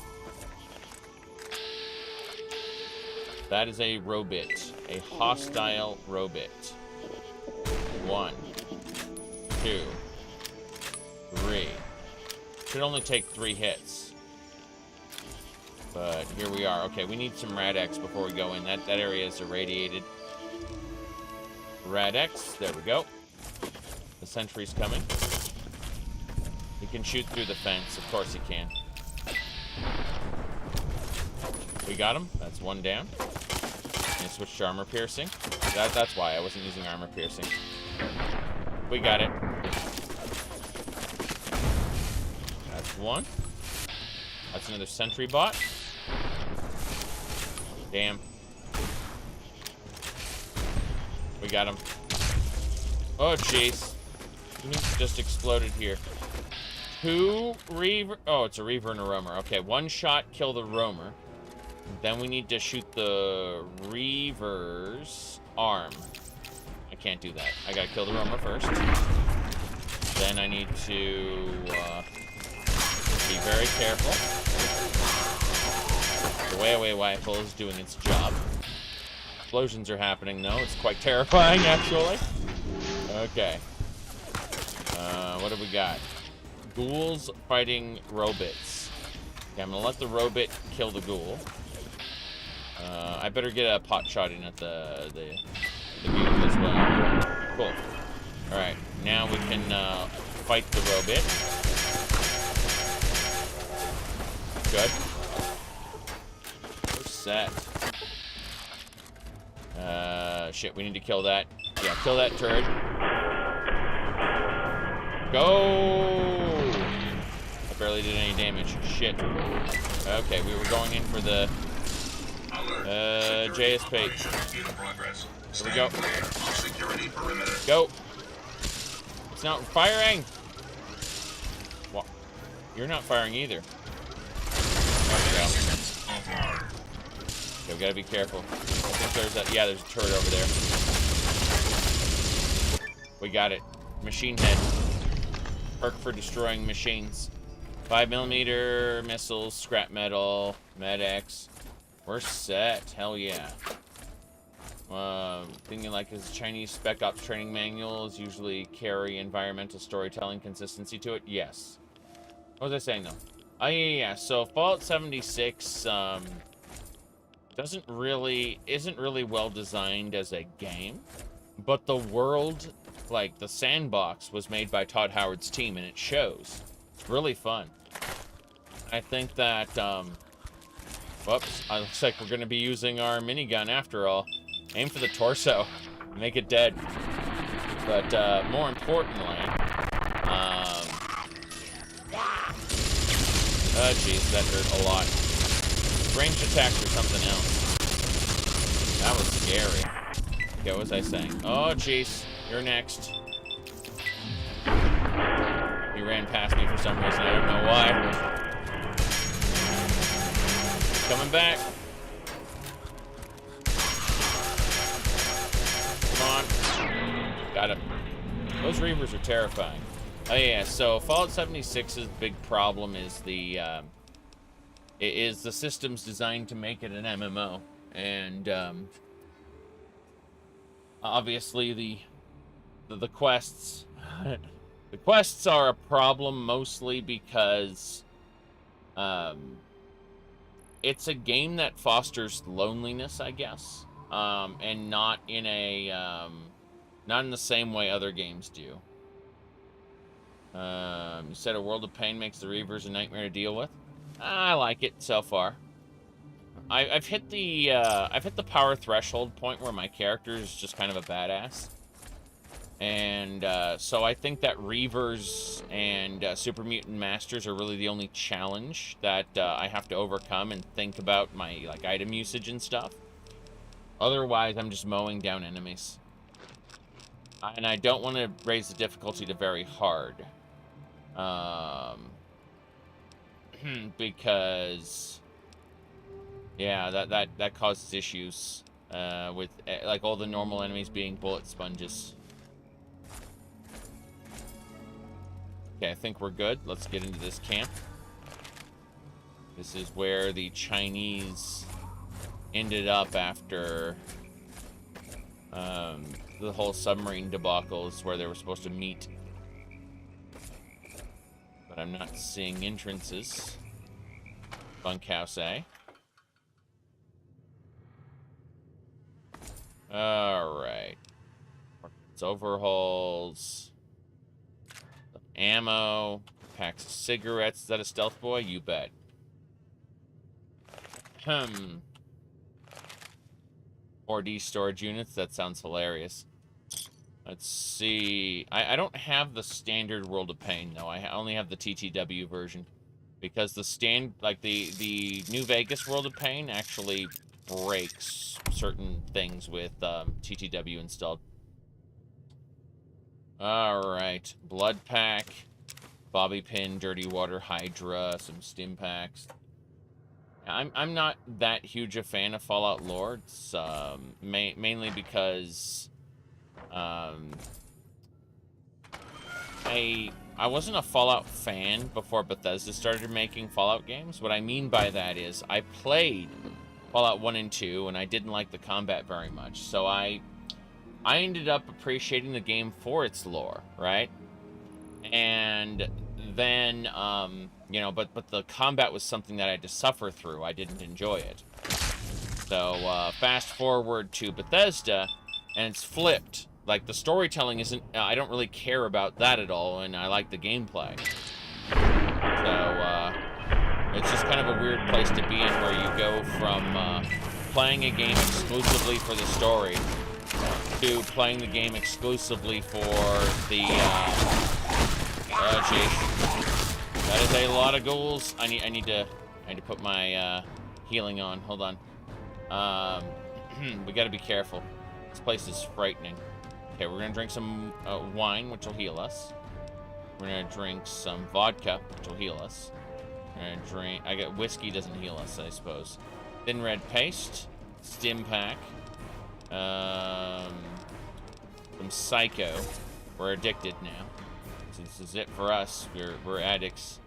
That is a robot. A hostile robot. 1, 2, 3. Should only take 3 hits. But here we are. Okay, we need some Rad-X before we go in. That area is irradiated. Rad-X, there we go. The sentry's coming. He can shoot through the fence. Of course he can. We got him. That's 1 down. And switch to armor piercing. That's why I wasn't using armor piercing. We got it. That's 1. That's another sentry bot. Damn. We got him. Oh, jeez. He just exploded here. 2 Reaver. Oh, it's a Reaver and a Roamer. Okay, 1 shot, kill the Roamer. Then we need to shoot the Reaver's arm. I can't do that. I gotta kill the Roamer first. Then I need to be very careful. The way rifle is doing its job. Explosions are happening, though. It's quite terrifying, actually. Okay. What have we got? Ghouls fighting robots. Okay, I'm gonna let the robot kill the ghoul. I better get a pot shot in at the ghoul as well. Cool. Alright, now we can fight the robot. Good. We're set. Shit, we need to kill that. Yeah, kill that turret. Go! I barely did any damage. Shit. Okay, we were going in for the JSP. Here we go. Go! It's not firing! What? You're not firing either. There we go. Okay, we gotta be careful. I think there's a, yeah, there's a turret over there. We got it. Machine head. Perk for destroying machines. 5mm missiles, scrap metal, Med-X. We're set. Hell yeah. Thinking like his Chinese Spec Ops training manuals usually carry environmental storytelling consistency to it. Yes. What was I saying though? Oh yeah. So Fallout 76 isn't really well designed as a game, but the world, like the sandbox, was made by Todd Howard's team, and it shows. It's really fun. I think that whoops, it looks like we're gonna be using our minigun after all. Aim for the torso, make it dead. But more importantly, oh jeez, that hurt a lot. Ranged attacks or something else. That was scary. Okay, what was I saying? Oh jeez, you're next. He ran past me for some reason, I don't know why. Coming back. Come on. Got him. Those Reavers are terrifying. Oh yeah, so Fallout 76's big problem is the system's designed to make it an MMO, and obviously the quests the quests are a problem mostly because it's a game that fosters loneliness, I guess, and not in a not in the same way other games do. You said a world of pain makes the Reavers a nightmare to deal with. I like it so far. I've hit the power threshold point where my character is just kind of a badass, and so I think that Reavers and Super Mutant Masters are really the only challenge that I have to overcome and think about my like item usage and stuff. Otherwise, I'm just mowing down enemies, and I don't want to raise the difficulty to very hard. Because yeah, that causes issues with like all the normal enemies being bullet sponges. Okay, I think we're good. Let's get into this camp. This is where the Chinese ended up after the whole submarine debacle, is where they were supposed to meet. But I'm not seeing entrances. Bunkhouse A. Alright. It's overhauls. Some ammo. Packs of cigarettes. Is that a stealth boy? You bet. 4D storage units. That sounds hilarious. Let's see. I don't have the standard World of Pain, though. I only have the TTW version. Because the New Vegas World of Pain actually breaks certain things with TTW installed. Alright. Blood Pack. Bobby Pin, Dirty Water, Hydra, some Stim Packs. I'm not that huge a fan of Fallout lore. It's mainly because I wasn't a Fallout fan before Bethesda started making Fallout games. What I mean by that is I played Fallout 1 and 2 and I didn't like the combat very much. So I ended up appreciating the game for its lore, right? And then you know, but the combat was something that I had to suffer through. I didn't enjoy it. So fast forward to Bethesda and it's flipped. Like, the storytelling isn't... I don't really care about that at all, and I like the gameplay. So, it's just kind of a weird place to be in, where you go from playing a game exclusively for the story to playing the game exclusively for the... oh, jeez. That is a lot of ghouls. I need to put my healing on. Hold on. We gotta be careful. This place is frightening. Okay, we're gonna drink some wine, which will heal us. We're gonna drink some vodka, which will heal us. We're gonna drink... whiskey doesn't heal us, I suppose. Thin red paste. Stim pack. From Psycho. We're addicted now. So this is it for us. We're addicts.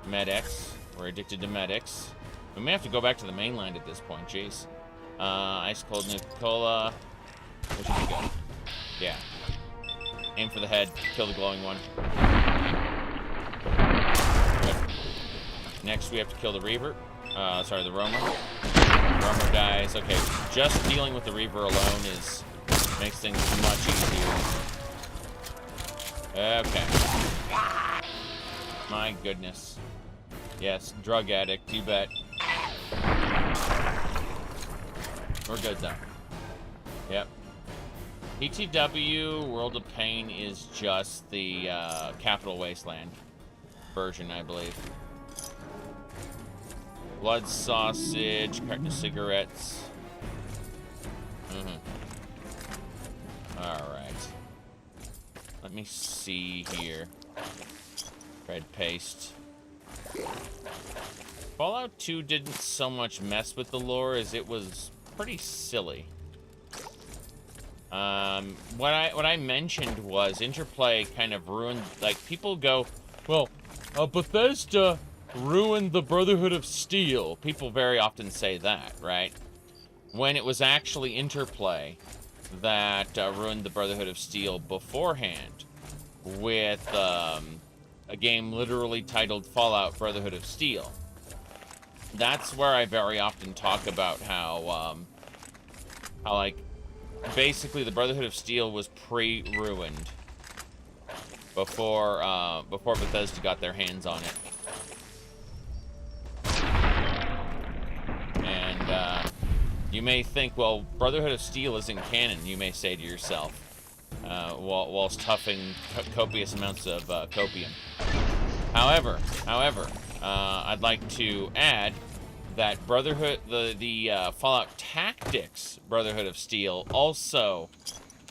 Medics. We're addicted to medics. We may have to go back to the mainland at this point. Jeez. Ice Cold Nuka-Cola. Where should we go? Yeah. Aim for the head. Kill the glowing one. Good. Next, we have to kill the Reaver. Sorry, the Roamer. Roamer dies. Okay, just dealing with the Reaver alone makes things much easier. Okay. My goodness. Yes, drug addict, you bet. We're good, though. Yep. PTW World of Pain is just the Capital Wasteland version, I believe. Blood sausage, carton of cigarettes. Alright. Let me see here. Red paste. Fallout 2 didn't so much mess with the lore as it was pretty silly. What I mentioned was interplay kind of ruined, like, people go, well, Bethesda ruined the Brotherhood of Steel. People very often say that, right? When it was actually interplay that ruined the Brotherhood of Steel beforehand with a game literally titled Fallout Brotherhood of Steel. That's where I very often talk about how like, basically the Brotherhood of Steel was pre-ruined before Bethesda got their hands on it. And you may think, well, Brotherhood of Steel isn't canon, you may say to yourself, whilst huffing copious amounts of copium. However, I'd like to add that Brotherhood, the Fallout Tactics Brotherhood of Steel also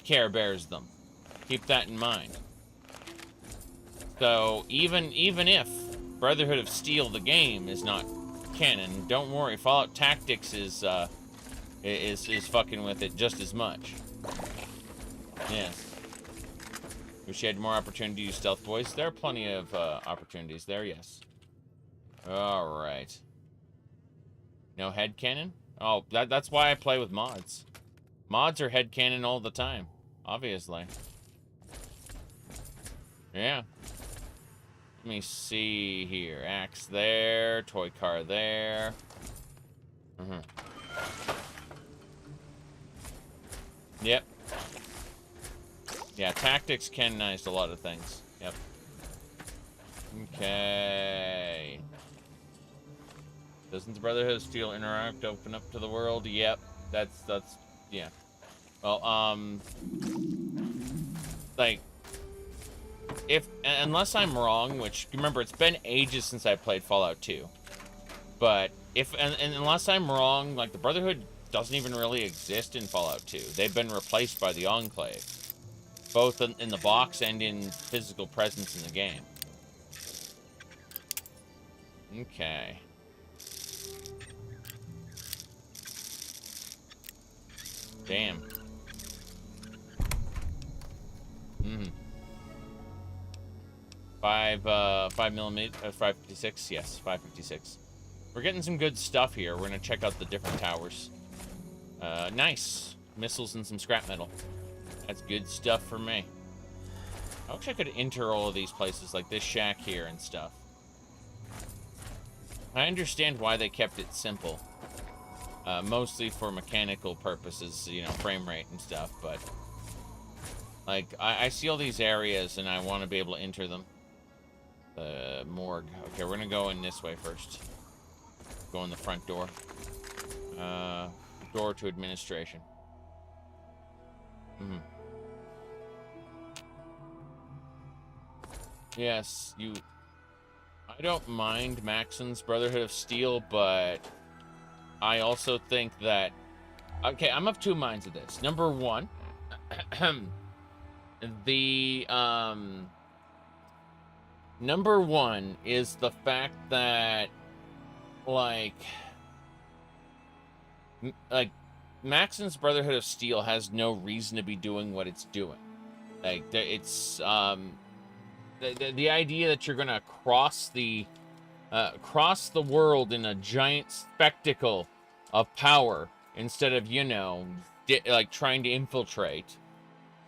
Care Bears them. Keep that in mind. So even if Brotherhood of Steel the game is not canon, don't worry. Fallout Tactics is fucking with it just as much. Yes. Wish you had more opportunity to use stealth boys. There are plenty of opportunities there. Yes. All right. No headcanon? Oh, that's why I play with mods. Mods are headcanon all the time, obviously. Yeah. Let me see here. Axe there, toy car there. Yep. Yeah, tactics canonized a lot of things. Yep. Okay. Doesn't the Brotherhood of Steel interact open up to the world? Yep. That's yeah. Well, like, unless I'm wrong, which, remember, it's been ages since I played Fallout 2. But unless I'm wrong, like, the Brotherhood doesn't even really exist in Fallout 2. They've been replaced by the Enclave, both in the box and in physical presence in the game. Okay. Damn. 556? Yes, 556. We're getting some good stuff here. We're gonna check out the different towers. Nice. Missiles and some scrap metal. That's good stuff for me. I wish I could enter all of these places, like this shack here and stuff. I understand why they kept it simple. Mostly for mechanical purposes, you know, frame rate and stuff, but... like, I see all these areas, and I want to be able to enter them. The morgue. Okay, we're gonna go in this way first. Go in the front door. Door to administration. Yes, I don't mind Maxon's Brotherhood of Steel, but I also think that... okay, I'm of two minds of this. Number one, number one is the fact that, like, Maxon's Brotherhood of Steel has no reason to be doing what it's doing. Like, it's the idea that you're gonna cross the world in a giant spectacle of power instead of, you know, like trying to infiltrate.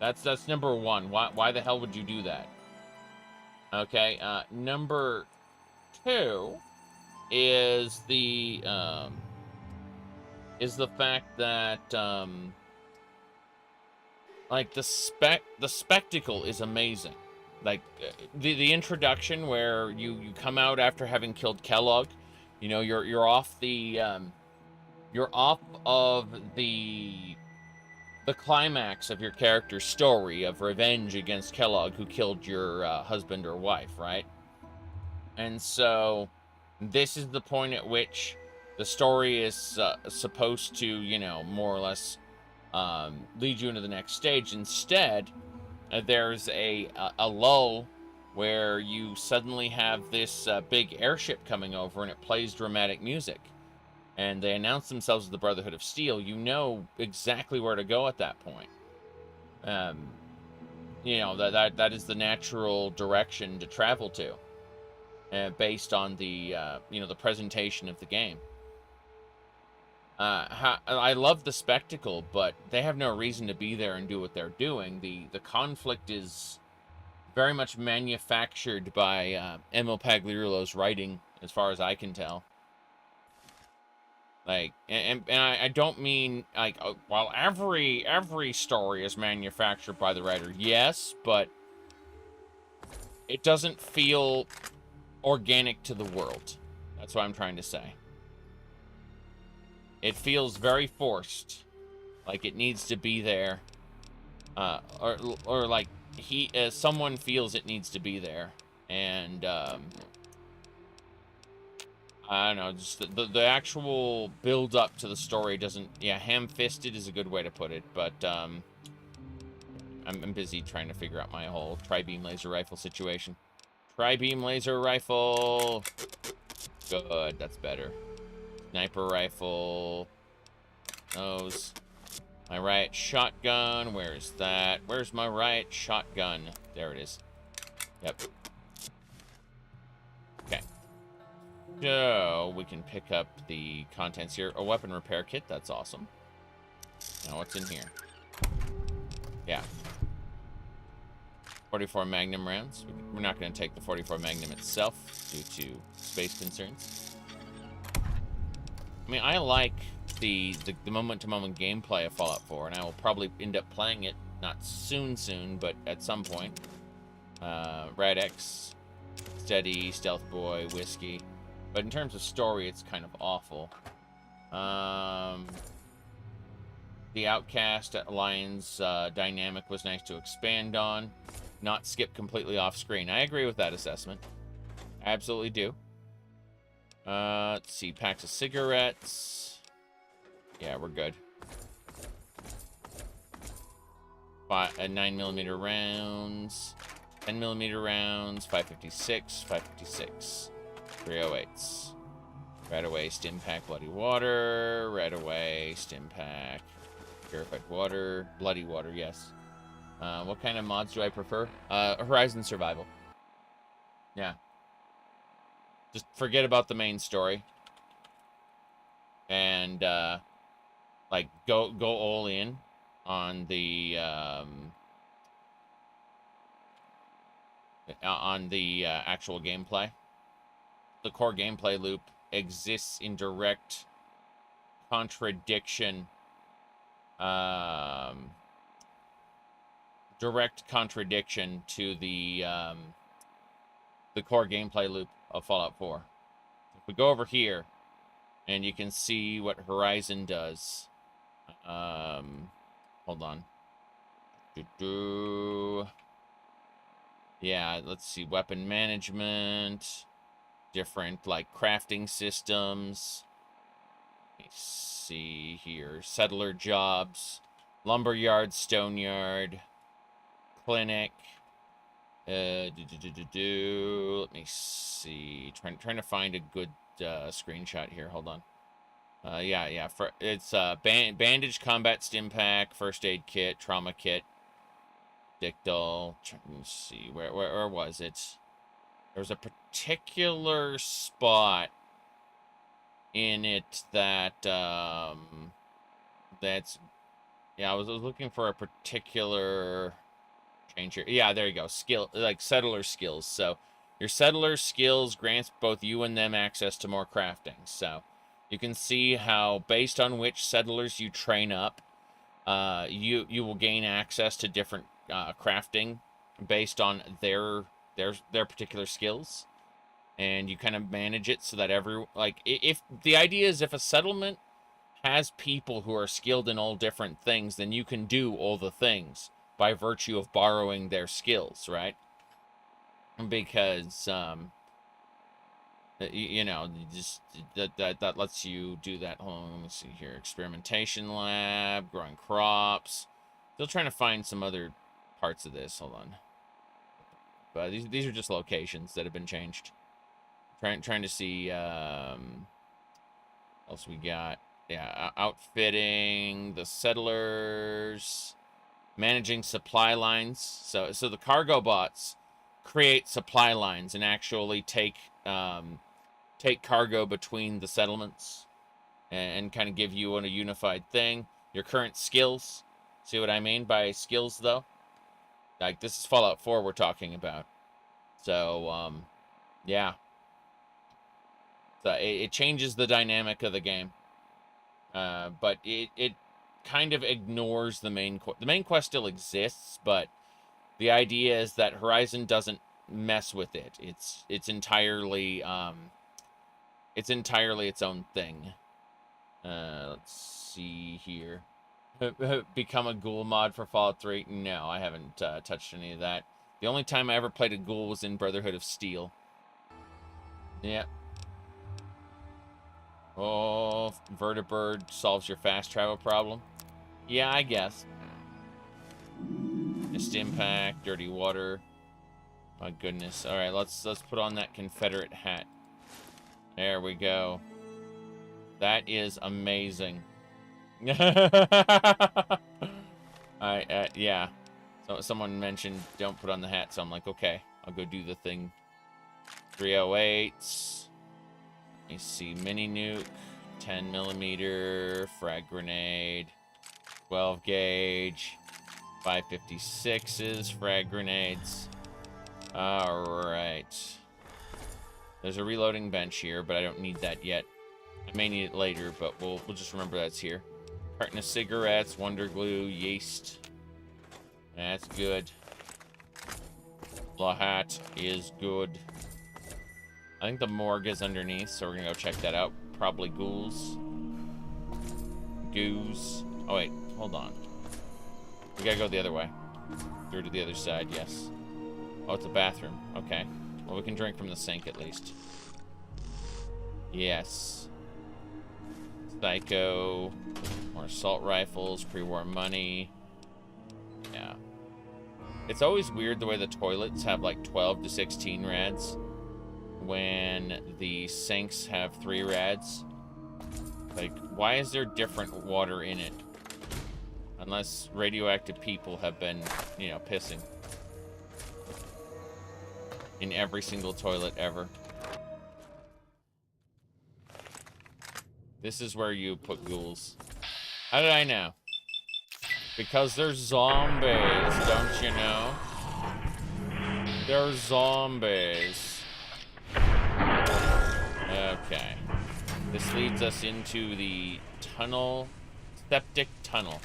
That's number one. Why the hell would you do that? Okay. Number two is the fact that like the spectacle is amazing. Like the introduction where you come out after having killed Kellogg, you know, you're off of the climax of your character's story of revenge against Kellogg, who killed your husband or wife, right? And so this is the point at which the story is supposed to, you know, more or less lead you into the next stage. Instead, there's a lull where you suddenly have this big airship coming over and it plays dramatic music. And they announce themselves as the Brotherhood of Steel. You know exactly where to go at that point. You know, that is the natural direction to travel to. Based on the, you know, the presentation of the game. I love the spectacle, but they have no reason to be there and do what they're doing. The conflict is very much manufactured by Emil Pagliarulo's writing, as far as I can tell. Like, and I don't mean, like, while every story is manufactured by the writer, yes, but it doesn't feel organic to the world. That's what I'm trying to say. It feels very forced, like it needs to be there, or like someone feels it needs to be there, and I don't know, just the actual build up to the story doesn't. Yeah, ham-fisted is a good way to put it, but I'm busy trying to figure out my whole tri-beam laser rifle situation. Tri-beam laser rifle. Good, that's better. Sniper rifle. Those. My riot shotgun. Where is that? Where's my riot shotgun? There it is. Yep. Okay. So, we can pick up the contents here. A weapon repair kit. That's awesome. Now, what's in here? Yeah. 44 Magnum rounds. We're not going to take the 44 Magnum itself due to space concerns. I mean, I like the moment-to-moment gameplay of Fallout 4, and I will probably end up playing it, not soon, but at some point. Rad-X, Steady, Stealth Boy, Whiskey. But in terms of story, it's kind of awful. The Outcast Alliance dynamic was nice to expand on. Not skip completely off screen. I agree with that assessment. I absolutely do. Let's see. Packs of cigarettes. Yeah, we're good. 9mm rounds. 10mm rounds. 556. 556. 308s. Right-away stim pack bloody water. Right-away stim pack purified water. Bloody water, yes. What kind of mods do I prefer? Horizon Survival. Yeah. Just forget about the main story. And, like, go all in on the, actual gameplay. The core gameplay loop exists in direct contradiction, to the core gameplay loop of Fallout 4. If we go over here, and you can see what Horizon does. Hold on. Yeah, let's see. Weapon management. Different, like, crafting systems. Let me see here. Settler jobs. Lumberyard, stoneyard. Clinic. Let me see. Trying to find a good screenshot here. Hold on. Yeah. It's bandage, combat stim pack, first aid kit, trauma kit, dictyl. Let's see, where was it? There was a particular spot in it that that's yeah. I was looking for a particular change here. Yeah, there you go. Skill, like settler skills. So your settler skills grants both you and them access to more crafting. So you can see how based on which settlers you train up, you will gain access to different crafting based on their particular skills, and you kind of manage it so that if the idea is if a settlement has people who are skilled in all different things, then you can do all the things by virtue of borrowing their skills, right? Because you know, just that lets you do that. Hold on, let me see here. Experimentation lab, growing crops. Still trying to find some other parts of this. Hold on. But these are just locations that have been changed. Trying to see else we got. Yeah, outfitting the settlers, managing supply lines. So the cargo bots create supply lines and actually take cargo between the settlements and kind of give you a unified thing. Your current skills. See what I mean by skills, though? Like, this is Fallout 4 we're talking about. So, yeah. So, it changes the dynamic of the game. But it kind of ignores the main quest. The main quest still exists, but the idea is that Horizon doesn't mess with it. It's entirely its own thing. Let's see here. Become a ghoul mod for Fallout 3? No, I haven't touched any of that. The only time I ever played a ghoul was in Brotherhood of Steel. Yeah. Oh, Vertibird solves your fast travel problem. Yeah, I guess. Mist impact, dirty water. My goodness. All right, let's put on that Confederate hat. There we go. That is amazing. Yeah. So someone mentioned don't put on the hat, so I'm like, okay, I'll go do the thing. 308s. Let me see, mini nuke, 10mm, frag grenade, 12 gauge, 556s, frag grenades. All right. There's a reloading bench here, but I don't need that yet. I may need it later, but we'll just remember that's here. Carton of cigarettes, wonder glue, yeast. That's good. The hat is good. I think the morgue is underneath, so we're gonna go check that out. Probably ghouls. Goose. Oh wait, hold on. We gotta go the other way. Through to the other side, yes. Oh, it's a bathroom. Okay. Well, we can drink from the sink at least. Yes. Psycho. More assault rifles, pre-war money. Yeah. It's always weird the way the toilets have like 12 to 16 rads when the sinks have 3 rads. Like, why is there different water in it? Unless radioactive people have been, you know, pissing in every single toilet ever. This is where you put ghouls. How did I know? Because they're zombies, don't you know? They're zombies. Okay. This leads us into the tunnel, septic tunnel.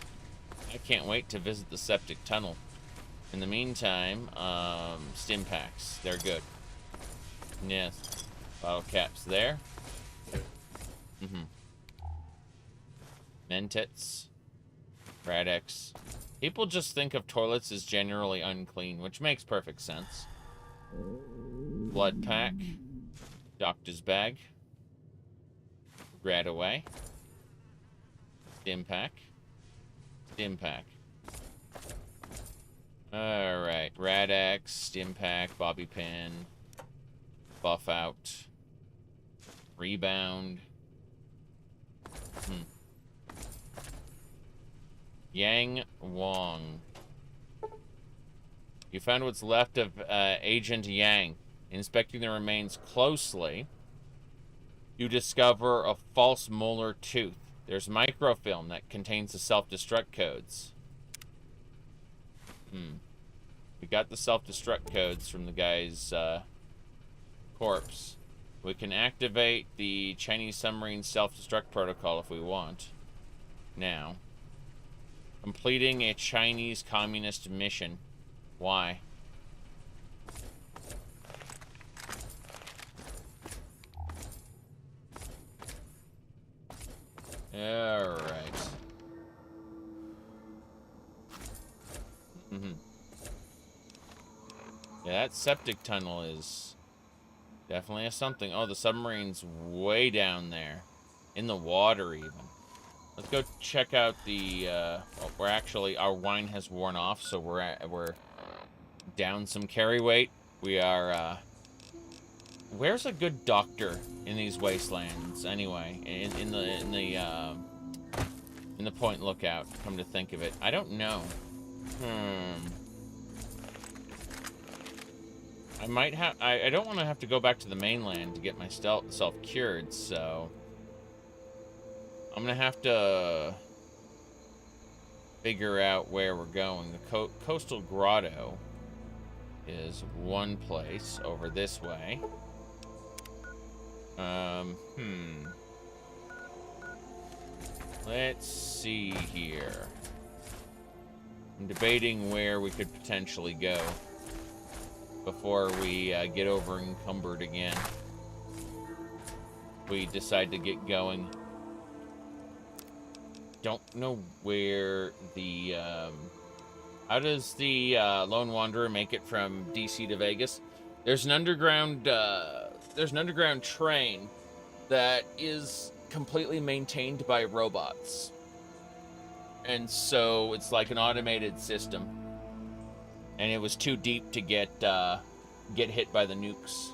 I can't wait to visit the septic tunnel. In the meantime, stim packs. They're good. Yes. Bottle caps there. Mentets. Radex. People just think of toilets as generally unclean, which makes perfect sense. Blood pack. Doctor's bag. Rad away. Stim pack. Stim pack. Alright. Radex, stim pack, bobby pin. Buff out. Rebound. Yang Wong. You found what's left of Agent Yang. Inspecting the remains closely, you discover a false molar tooth. There's microfilm that contains the self-destruct codes. We got the self-destruct codes from the guy's corpse. We can activate the Chinese submarine self-destruct protocol if we want. Now. Completing a Chinese communist mission. Why? Alright. Yeah, that septic tunnel is definitely a something. Oh, the submarine's way down there. In the water, even. Let's go check out the, we're actually, our wine has worn off, so we're down some carry weight. We are, where's a good doctor in these wastelands, anyway? In the Point Lookout, come to think of it. I don't know. I might have, I don't want to have to go back to the mainland to get myself cured, so I'm gonna have to figure out where we're going. The Coastal Grotto is one place over this way. Let's see here. I'm debating where we could potentially go before we get over encumbered again. We decide to get going. Don't know where the how does the Lone Wanderer make it from DC to Vegas? There's an underground train that is completely maintained by robots, and so it's like an automated system, and it was too deep to get hit by the nukes.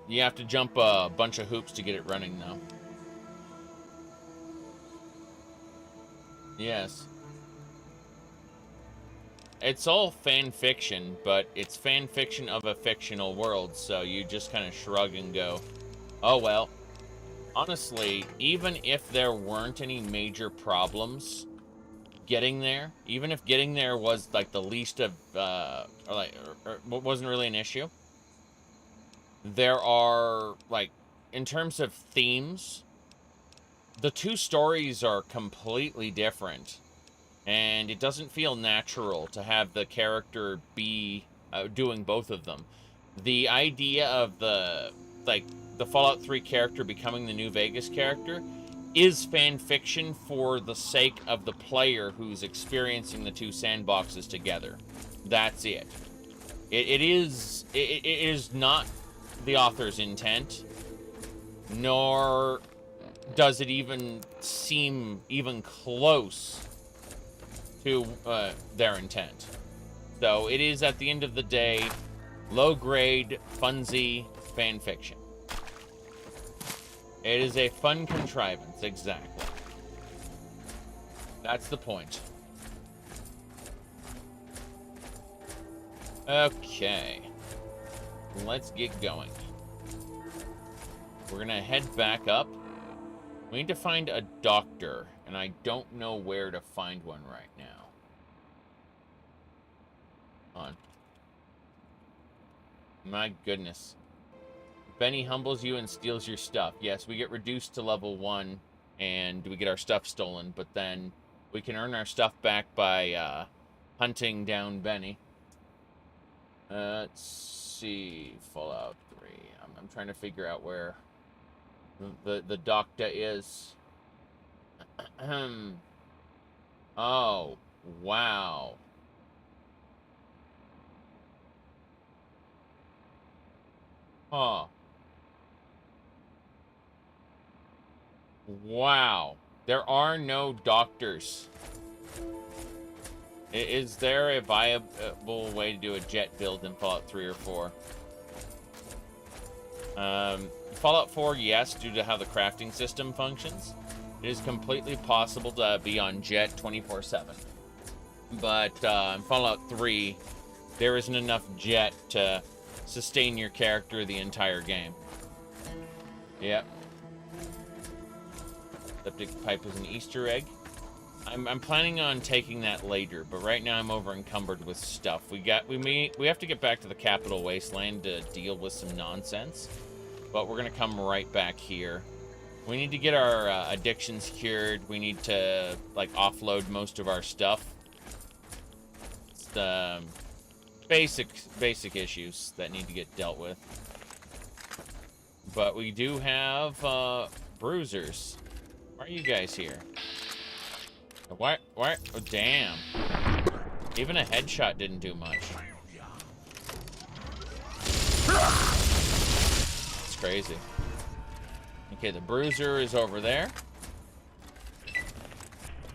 You have to jump a bunch of hoops to get it running, though. Yes. It's all fan fiction, but it's fan fiction of a fictional world, so you just kind of shrug and go, oh well. Honestly, even if there weren't any major problems getting there, even if getting there was like the least of, or wasn't really an issue, there are, like, in terms of themes, the two stories are completely different. And it doesn't feel natural to have the character be doing both of them. The idea of the Fallout 3 character becoming the New Vegas character is fan fiction for the sake of the player who's experiencing the two sandboxes together. That's it. It is not the author's intent, nor does it even seem even close to their intent. So it is, at the end of the day, low-grade, funsy fan fiction. It is a fun contrivance, exactly. That's the point. Okay. Let's get going. We're gonna head back up. We need to find a doctor, and I don't know where to find one right now. Hold on. My goodness. Benny humbles you and steals your stuff. Yes, we get reduced to level 1, and we get our stuff stolen, but then we can earn our stuff back by hunting down Benny. Let's see. Fallout 3. I'm trying to figure out where the doctor is. Oh, wow. Huh. Wow. There are no doctors. Is there a viable way to do a jet build in Fallout 3 or 4? Fallout 4, yes, due to how the crafting system functions, it is completely possible to be on jet 24/7. But in Fallout 3, there isn't enough jet to sustain your character the entire game. Yep. Septic pipe is an Easter egg. I'm planning on taking that later, but right now I'm over encumbered with stuff. We have to get back to the Capital Wasteland to deal with some nonsense, but we're gonna come right back here. We need to get our addictions cured. We need to like offload most of our stuff. It's the basic issues that need to get dealt with. But we do have bruisers. Why are you guys here? Why? Oh, damn. Even a headshot didn't do much. It's crazy. Okay, the bruiser is over there.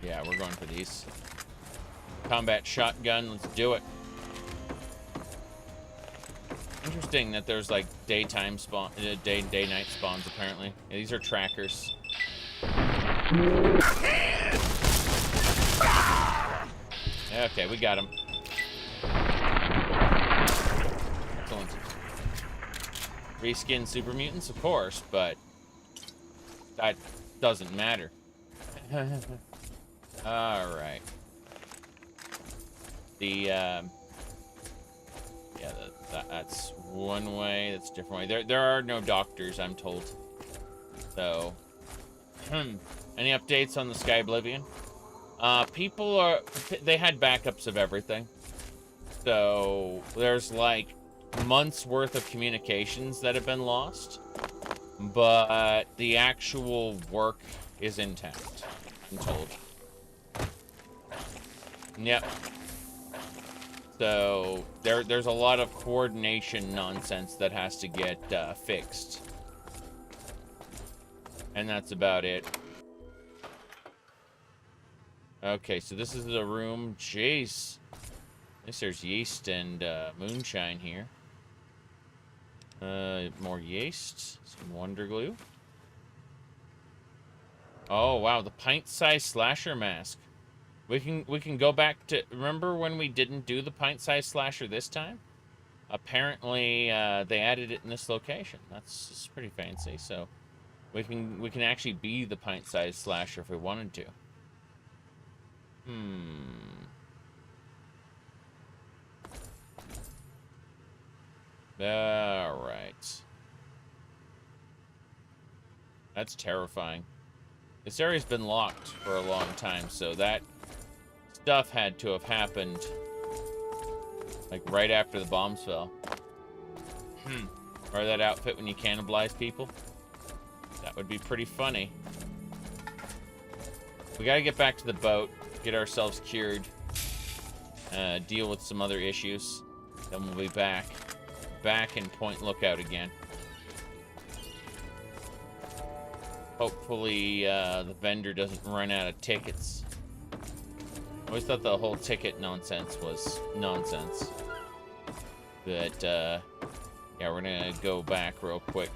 Yeah, we're going for these. Combat shotgun, let's do it. Interesting that there's like daytime spawn, day-night spawns apparently. Yeah, these are trackers. Okay, we got him. Excellent. Reskin super mutants, of course, but that doesn't matter. All right. Yeah, that's one way. That's a different way. There are no doctors, I'm told. So, any updates on the Sky Oblivion? They had backups of everything. So there's like months worth of communications that have been lost, but the actual work is intact, I'm told. Yep. So there's a lot of coordination nonsense that has to get fixed. And that's about it. Okay, so this is the room. Jeez. At least there's yeast and moonshine here. More yeast. Some wonder glue. Oh, wow. The pint-sized slasher mask. We can go back to... Remember when we didn't do the pint-sized slasher this time? Apparently, they added it in this location. That's pretty fancy. So, we can actually be the pint-sized slasher if we wanted to. Alright. That's terrifying. This area's been locked for a long time, so that stuff had to have happened like right after the bombs fell. Wear that outfit when you cannibalize people. That would be pretty funny. We gotta get back to the boat. Get ourselves cured, deal with some other issues, then we'll be back in Point Lookout again. Hopefully, the vendor doesn't run out of tickets. I always thought the whole ticket nonsense was nonsense. But, yeah, we're gonna go back real quick.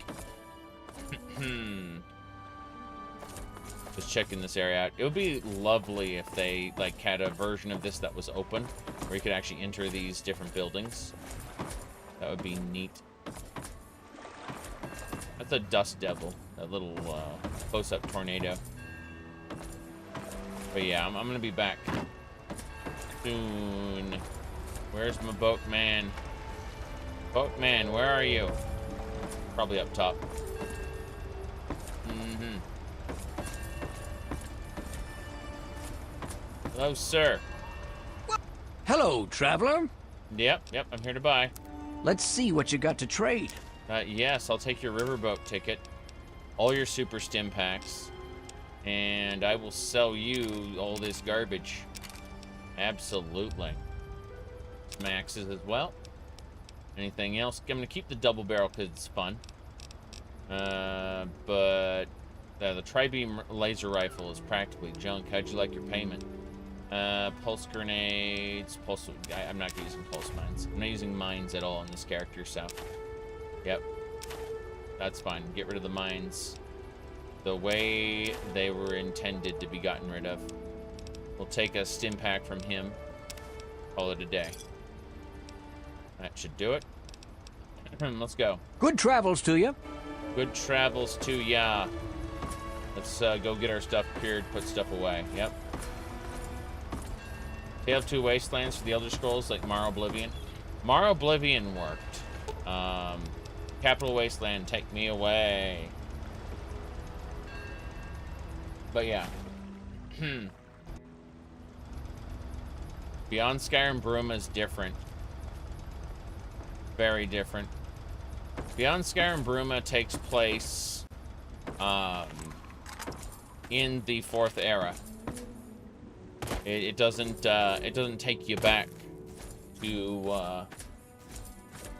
Just checking this area out. It would be lovely if they like had a version of this that was open, where you could actually enter these different buildings. That would be neat. That's a dust devil, a little close-up tornado. But yeah, I'm gonna be back soon. Where's my boatman? Boatman, where are you? Probably up top. Hello, sir. Hello, traveler. Yep, I'm here to buy. Let's see what you got to trade. Yes, I'll take your riverboat ticket, all your super stim packs, and I will sell you all this garbage. Absolutely. Some axes as well. Anything else? I'm gonna keep the double barrel because it's fun. But the tri-beam laser rifle is practically junk. How'd you like your payment? Pulse grenades, I'm not using pulse mines. I'm not using mines at all on this character, so. Yep. That's fine. Get rid of the mines the way they were intended to be gotten rid of. We'll take a stim pack from him. Call it a day. That should do it. Let's go. Good travels to you. Good travels to ya. Let's go get our stuff cleared, put stuff away. Yep. Tale of Two Wastelands for the Elder Scrolls, like Mar Oblivion. Mar Oblivion worked. Capital Wasteland, take me away. But yeah. Beyond Skyrim Bruma is different. Very different. Beyond Skyrim Bruma takes place in the 4th era. It doesn't take you back to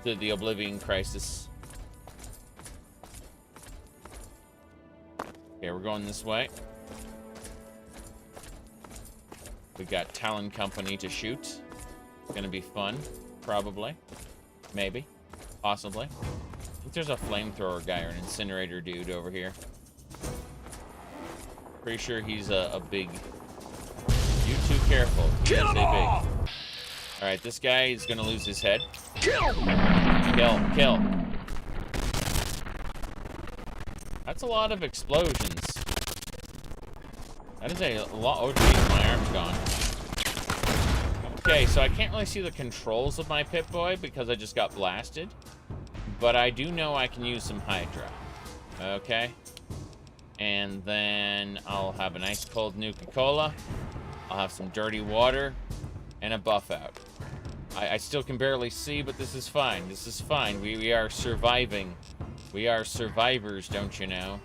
the Oblivion Crisis. Okay, we're going this way. We got Talon Company to shoot. It's gonna be fun, probably, maybe, possibly. I think there's a flamethrower guy or an incinerator dude over here. Pretty sure he's a big. You too careful. He is a big. All right, this guy is gonna lose his head. Kill! Kill! That's a lot of explosions. That is a lot. Oh, geez, my arm's gone. Okay, so I can't really see the controls of my Pip-Boy because I just got blasted. But I do know I can use some Hydra. Okay. And then I'll have an ice cold Nuka-Cola. I'll have some dirty water. And a buff out. I still can barely see, but this is fine. This is fine. We are surviving. We are survivors, don't you know?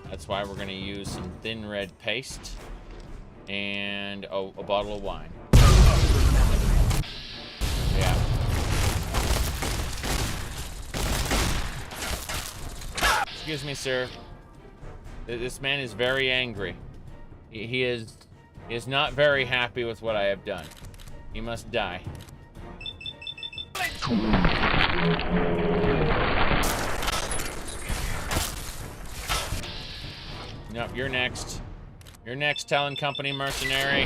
That's why we're going to use some thin red paste. And, oh, a bottle of wine. Yeah. Excuse me, sir. This man is very angry. He is not very happy with what I have done. He must die. Nope, you're next. You're next, Talon Company mercenary.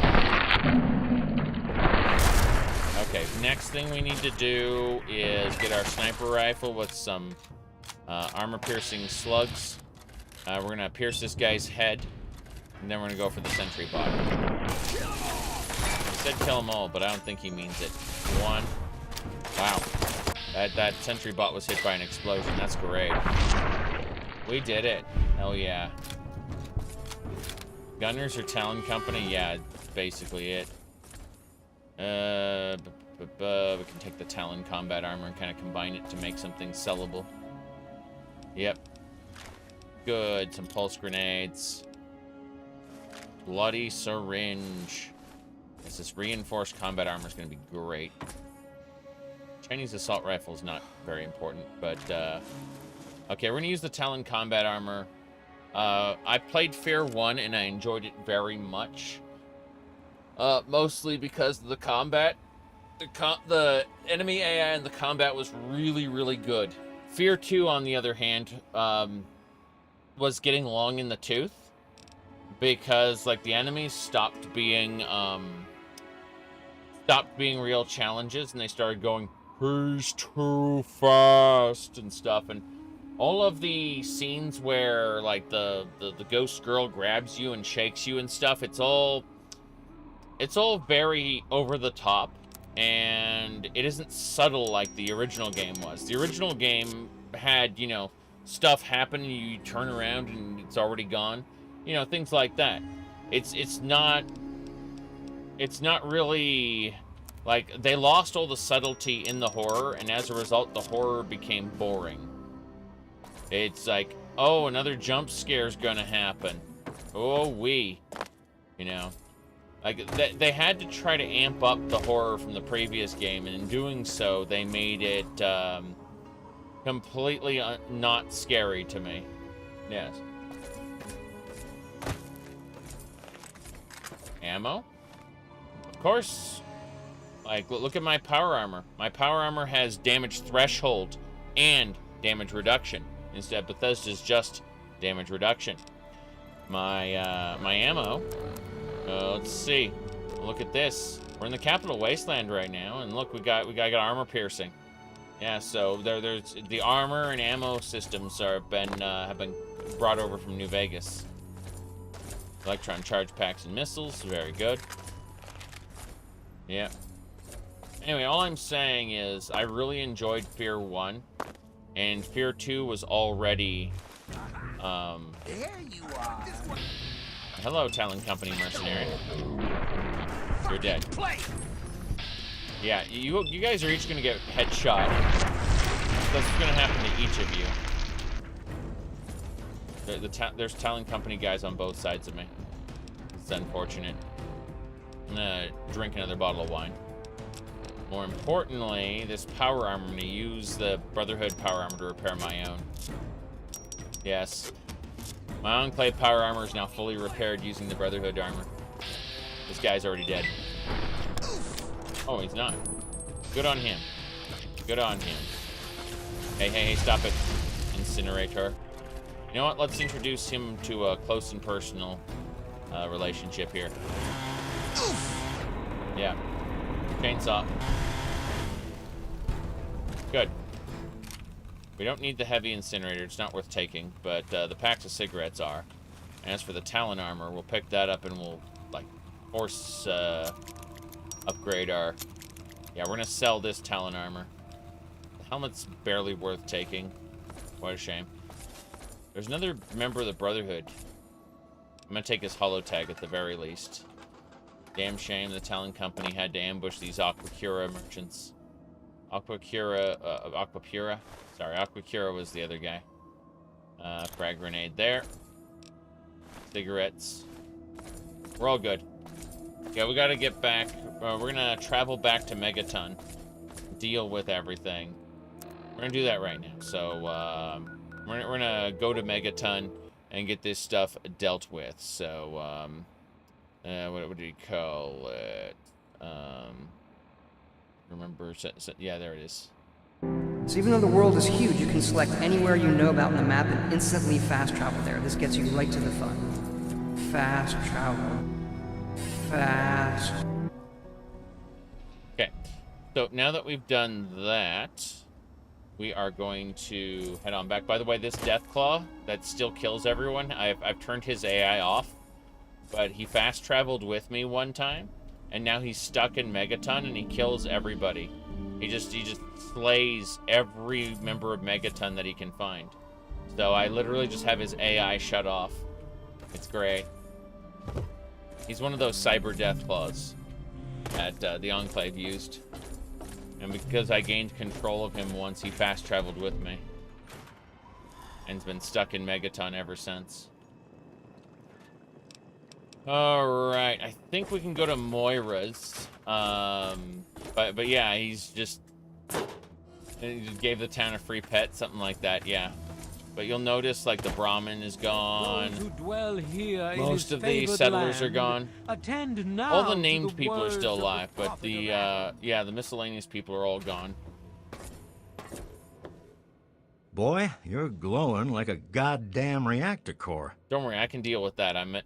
Okay, next thing we need to do is get our sniper rifle with some armor-piercing slugs. We're gonna pierce this guy's head, and then we're gonna go for the sentry bot. He said kill them all, but I don't think he means it. One. Wow. That sentry bot was hit by an explosion. That's great. We did it. Hell yeah. Gunners or Talon Company? Yeah, basically it. We can take the Talon combat armor and kind of combine it to make something sellable. Yep. Good. Some pulse grenades. Bloody syringe. This reinforced combat armor is going to be great. Chinese assault rifle is not very important, but okay, we're going to use the Talon combat armor. I played Fear 1 and I enjoyed it very much. Mostly because of the combat. The enemy AI and the combat was really, really good. Fear 2, on the other hand, was getting long in the tooth. Because, like, the enemies stopped being real challenges, and they started going, he's too fast, and stuff, and all of the scenes where, like, the ghost girl grabs you and shakes you and stuff, it's all very over the top, and it isn't subtle like the original game was. The original game had, you know, stuff happen and you turn around and it's already gone. You know, things like that. It's not really, like, they lost all the subtlety in the horror, and as a result, the horror became boring. It's like, oh, another jump scare's gonna happen. Oh, you know. Like, they had to try to amp up the horror from the previous game, and in doing so, they made it completely not scary to me. Yes. Ammo? Of course. Like, look at my power armor. My power armor has damage threshold and damage reduction. Instead, Bethesda's just damage reduction. My my ammo. Let's see. Look at this. We're in the Capital Wasteland right now, and look, we got armor piercing. Yeah, so there's the armor and ammo systems have been brought over from New Vegas. Electron charge packs and missiles, very good. Yeah. Anyway, all I'm saying is I really enjoyed Fear 1, and Fear 2 was already There you are. hello, Talon Company mercenary. You're dead. Yeah, you guys are each gonna get headshot. That's what's gonna happen to each of you. There's Talon Company guys on both sides of me. It's unfortunate. I'm gonna drink another bottle of wine. More importantly, this power armor, I'm gonna use the Brotherhood power armor to repair my own. Yes. My Enclave power armor is now fully repaired using the Brotherhood armor. This guy's already dead. Oh, he's not. Good on him. Good on him. Hey, stop it. Incinerator. You know what? Let's introduce him to a close and personal relationship here. Yeah. Chainsaw. Good. We don't need the heavy incinerator. It's not worth taking, but the packs of cigarettes are. And as for the Talon armor, we'll pick that up and we'll, like, force upgrade our... Yeah, we're gonna sell this Talon armor. The helmet's barely worth taking. What a shame. There's another member of the Brotherhood. I'm gonna take his holotag at the very least. Damn shame the Talon Company had to ambush these Aquacura merchants. Aquapura. Sorry, Aquacura was the other guy. Frag grenade there. Cigarettes. We're all good. Yeah, we gotta get back. We're gonna travel back to Megaton. Deal with everything. We're gonna do that right now. So, we're gonna go to Megaton and get this stuff dealt with. So, what do you call it? Remember, yeah, there it is. So even though the world is huge, you can select anywhere you know about in the map and instantly fast travel there. This gets you right to the fun. Fast travel. Fast. Okay, so now that we've done that, we are going to head on back. By the way, this Deathclaw that still kills everyone, I've turned his AI off, but he fast traveled with me one time, and now he's stuck in Megaton and he kills everybody. He just slays every member of Megaton that he can find. So I literally just have his AI shut off. It's great. He's one of those cyber Deathclaws that the Enclave used. And because I gained control of him once, he fast traveled with me. And has been stuck in Megaton ever since. Alright, I think we can go to Moira's. But yeah, he just gave the town a free pet, something like that, yeah. But you'll notice, like, the Brahmin is gone. Most of the settlers are gone. All the named people are still alive, but the, yeah, the miscellaneous people are all gone. Boy, you're glowing like a goddamn reactor core. Don't worry, I can deal with that. I've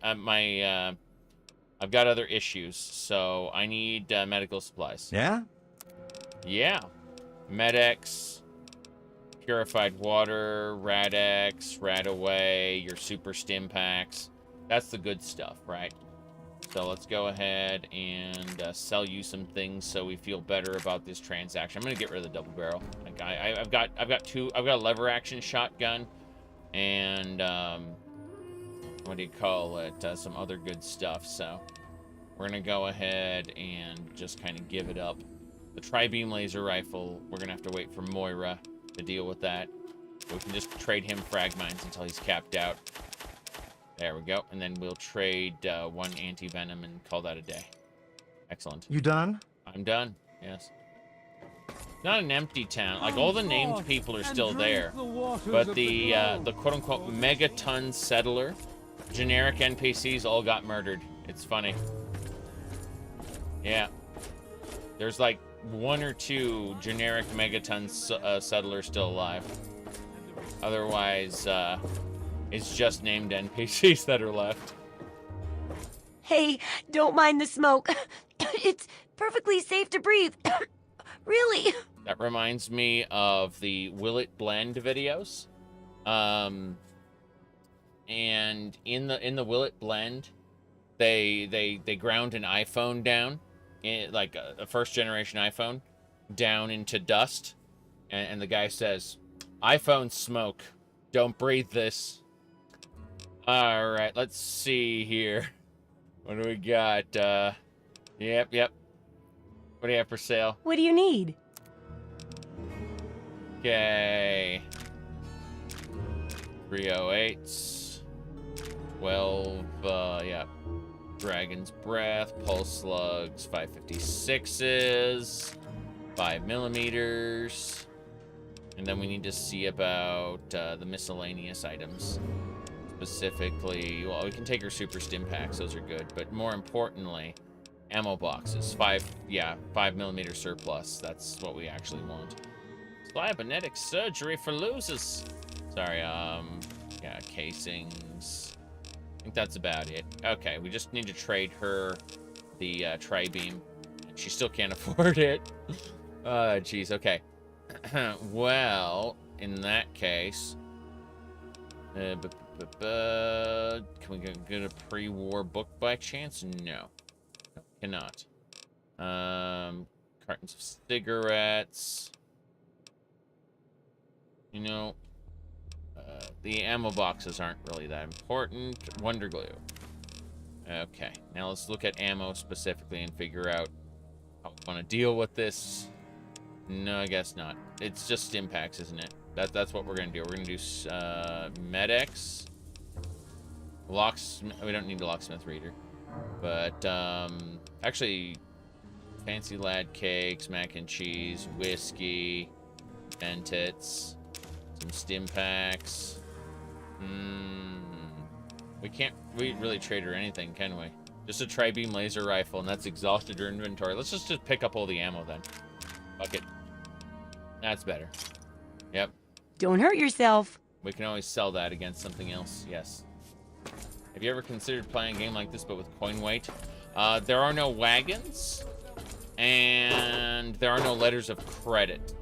got other issues, so I need medical supplies. Yeah? Yeah. Med-X, purified water, Rad-X, Rad-Away, your super stim packs. That's the good stuff, right? So let's go ahead and sell you some things so we feel better about this transaction. I'm gonna get rid of the double barrel. Like I've got a lever action shotgun and what do you call it? Some other good stuff. So we're gonna go ahead and just kind of give it up. The tri-beam laser rifle, we're gonna have to wait for Moira to deal with that. So we can just trade him frag mines until he's capped out. There we go. And then we'll trade one anti-venom and call that a day. Excellent. You done? I'm done. Yes. Not an empty town. Like, all the named people are still there. But the quote-unquote megaton settler, generic NPCs all got murdered. It's funny. Yeah. There's like one or two generic megaton settlers still alive. Otherwise, it's just named NPCs that are left. Hey, don't mind the smoke. It's perfectly safe to breathe. Really. That reminds me of the Will It Blend videos. And in the Will It Blend, they ground an iPhone down, like a first generation iPhone, down into dust, and the guy says, "iPhone smoke, don't breathe this." All right, let's see here. What do we got? Yep. What do you have for sale? What do you need? Okay. 308s. 12, yeah. Dragon's Breath, Pulse Slugs, 556s, 5mm. And then we need to see about the miscellaneous items. Specifically, well, we can take our super stim packs, those are good. But more importantly, ammo boxes. 5mm surplus. That's what we actually want. Cybernetic surgery for losers. Sorry, yeah, casings. I think that's about it. Okay, we just need to trade her the tri-beam. She still can't afford it. Jeez, okay. Well, in that case, can we get a pre-war book by chance? No, cannot. Cartons of cigarettes. You know, the ammo boxes aren't really that important. Wonder glue. Okay, now let's look at ammo specifically and figure out how we want to deal with this. No, I guess not. It's just stim packs, isn't it? That's what we're gonna do. We're gonna do Med-X. Locksmith. We don't need a locksmith reader, but actually, fancy lad cakes, mac and cheese, whiskey, Bentits, some stim packs. We can't really trade her anything, can we? Just a tri-beam laser rifle, and that's exhausted her inventory. Let's just pick up all the ammo then. Fuck it. That's better. Yep. Don't hurt yourself. We can always sell that against something else. Yes. Have you ever considered playing a game like this, but with coin weight? There are no wagons, and there are no letters of credit.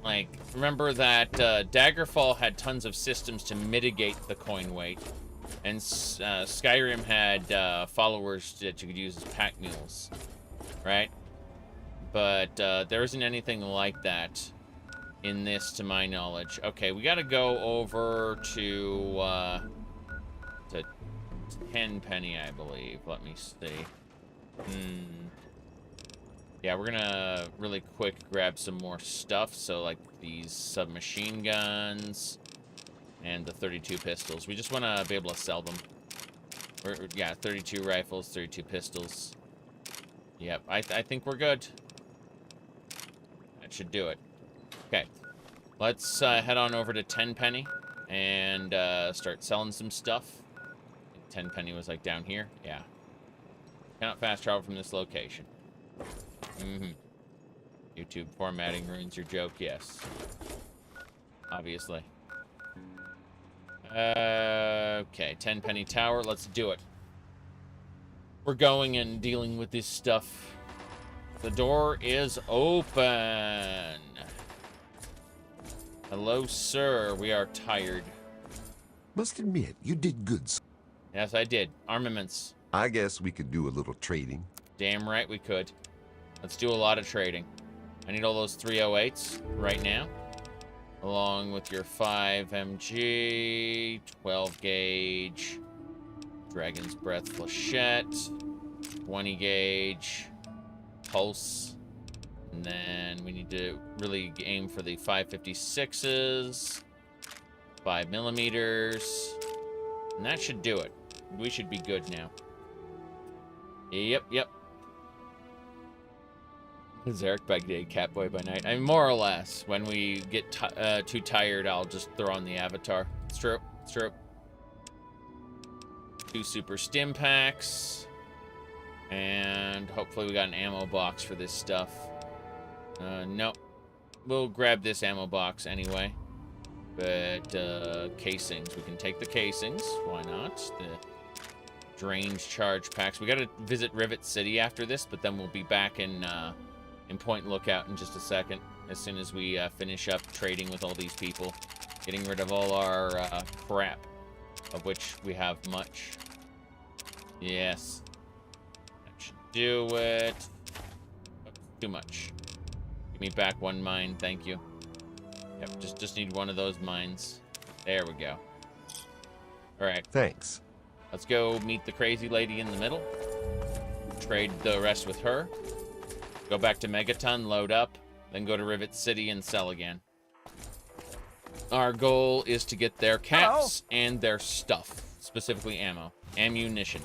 Like, remember that Daggerfall had tons of systems to mitigate the coin weight, and Skyrim had followers that you could use as pack mules, right? But there isn't anything like that in this, to my knowledge. Okay, we gotta go over to 10 penny, I believe. Let me see. Yeah, we're gonna really quick grab some more stuff. So, like these submachine guns and the 32 pistols. We just want to be able to sell them. Yeah, 32 rifles, 32 pistols. Yep, I think we're good. That should do it. Okay, let's head on over to 10 penny and start selling some stuff. 10 penny was like down here. Yeah. Cannot fast travel from this location. YouTube formatting ruins your joke, yes. Obviously. Okay, 10 penny tower, let's do it. We're going and dealing with this stuff. The door is open. Hello, sir. We are tired. Must admit, you did good. Yes, I did. Armaments. I guess we could do a little trading. Damn right we could. Let's do a lot of trading. I need all those 308s right now, along with your 5MG, 12 gauge, Dragon's Breath flechette, 20 gauge, pulse, and then we need to really aim for the 556s, 5mm, and that should do it. We should be good now. Yep. Zarek by day, Catboy by night. I mean, more or less. When we get too tired, I'll just throw on the avatar. It's true. 2 super stim packs. And hopefully we got an ammo box for this stuff. Nope. We'll grab this ammo box anyway. But, casings. We can take the casings. Why not? The Drained charge packs. We gotta visit Rivet City after this, but then we'll be back in Point Lookout in just a second. As soon as we finish up trading with all these people. Getting rid of all our crap. Of which we have much. Yes. That should do it. Too much. Give me back one mine, thank you. Yep, just need one of those mines. There we go. Alright. Thanks. Let's go meet the crazy lady in the middle. Trade the rest with her. Go back to Megaton, load up. Then go to Rivet City and sell again. Our goal is to get their caps and their stuff. Specifically ammo. Ammunition.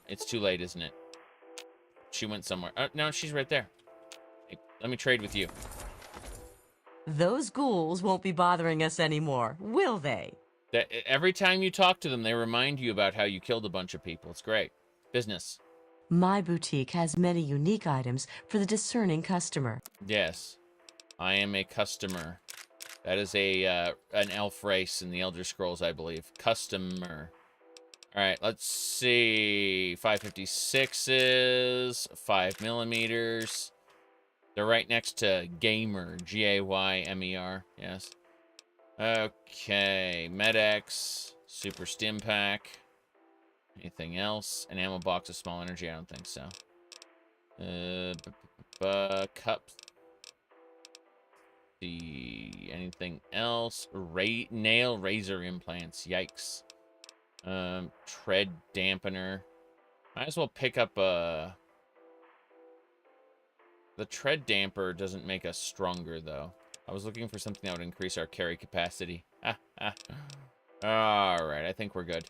It's too late, isn't it? She went somewhere. No, she's right there. Hey, let me trade with you. Those ghouls won't be bothering us anymore, will they? Every time you talk to them, they remind you about how you killed a bunch of people. It's great. Business. My boutique has many unique items for the discerning customer. Yes. I am a customer. That is an elf race in the Elder Scrolls, I believe. Customer. Alright, let's see. 556s, 5mm. They're right next to Gamer, G-A-Y-M-E-R, yes. Okay, Med-X, Super Stim Pack. Anything else? An ammo box of small energy? I don't think so. Cups. See, anything else? Nail razor implants, yikes. Tread dampener. Might as well pick up a... The tread damper doesn't make us stronger, though. I was looking for something that would increase our carry capacity. Alright, I think we're good.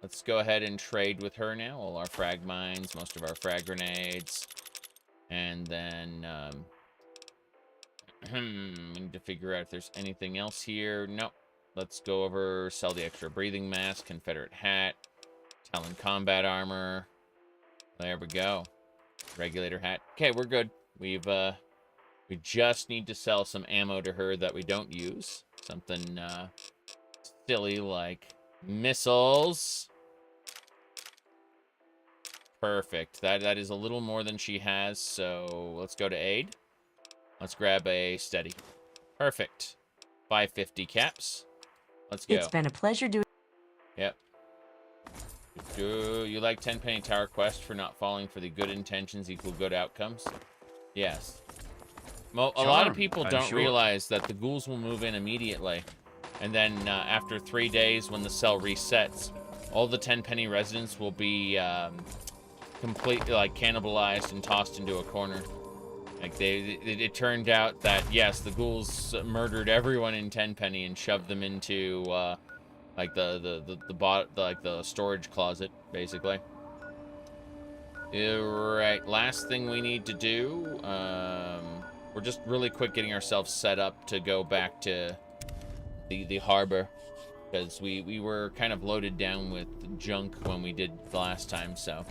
Let's go ahead and trade with her now. All our frag mines, most of our frag grenades. And then, we need to figure out if there's anything else here. Nope. Let's go over, sell the extra breathing mask, Confederate hat, Talon combat armor. There we go. Regulator hat. Okay, we're good. We just need to sell some ammo to her that we don't use. Something silly like missiles. Perfect. That is a little more than she has, so let's go to aid. Let's grab a steady. Perfect. 550 caps. Let's go. It's been a pleasure doing... Yep. Do you like 10 penny tower quest for not falling for the good intentions equal good outcomes? Yes. Well, a lot of people don't realize that the ghouls will move in immediately. And then after 3 days, when the cell resets, all the 10 penny residents will be completely like cannibalized and tossed into a corner. Like it turned out that yes, the ghouls murdered everyone in 10 penny and shoved them into like the storage closet, basically. Right, last thing we need to do, we're just really quick getting ourselves set up to go back to the harbor, because we were kind of loaded down with junk when we did the last time, so.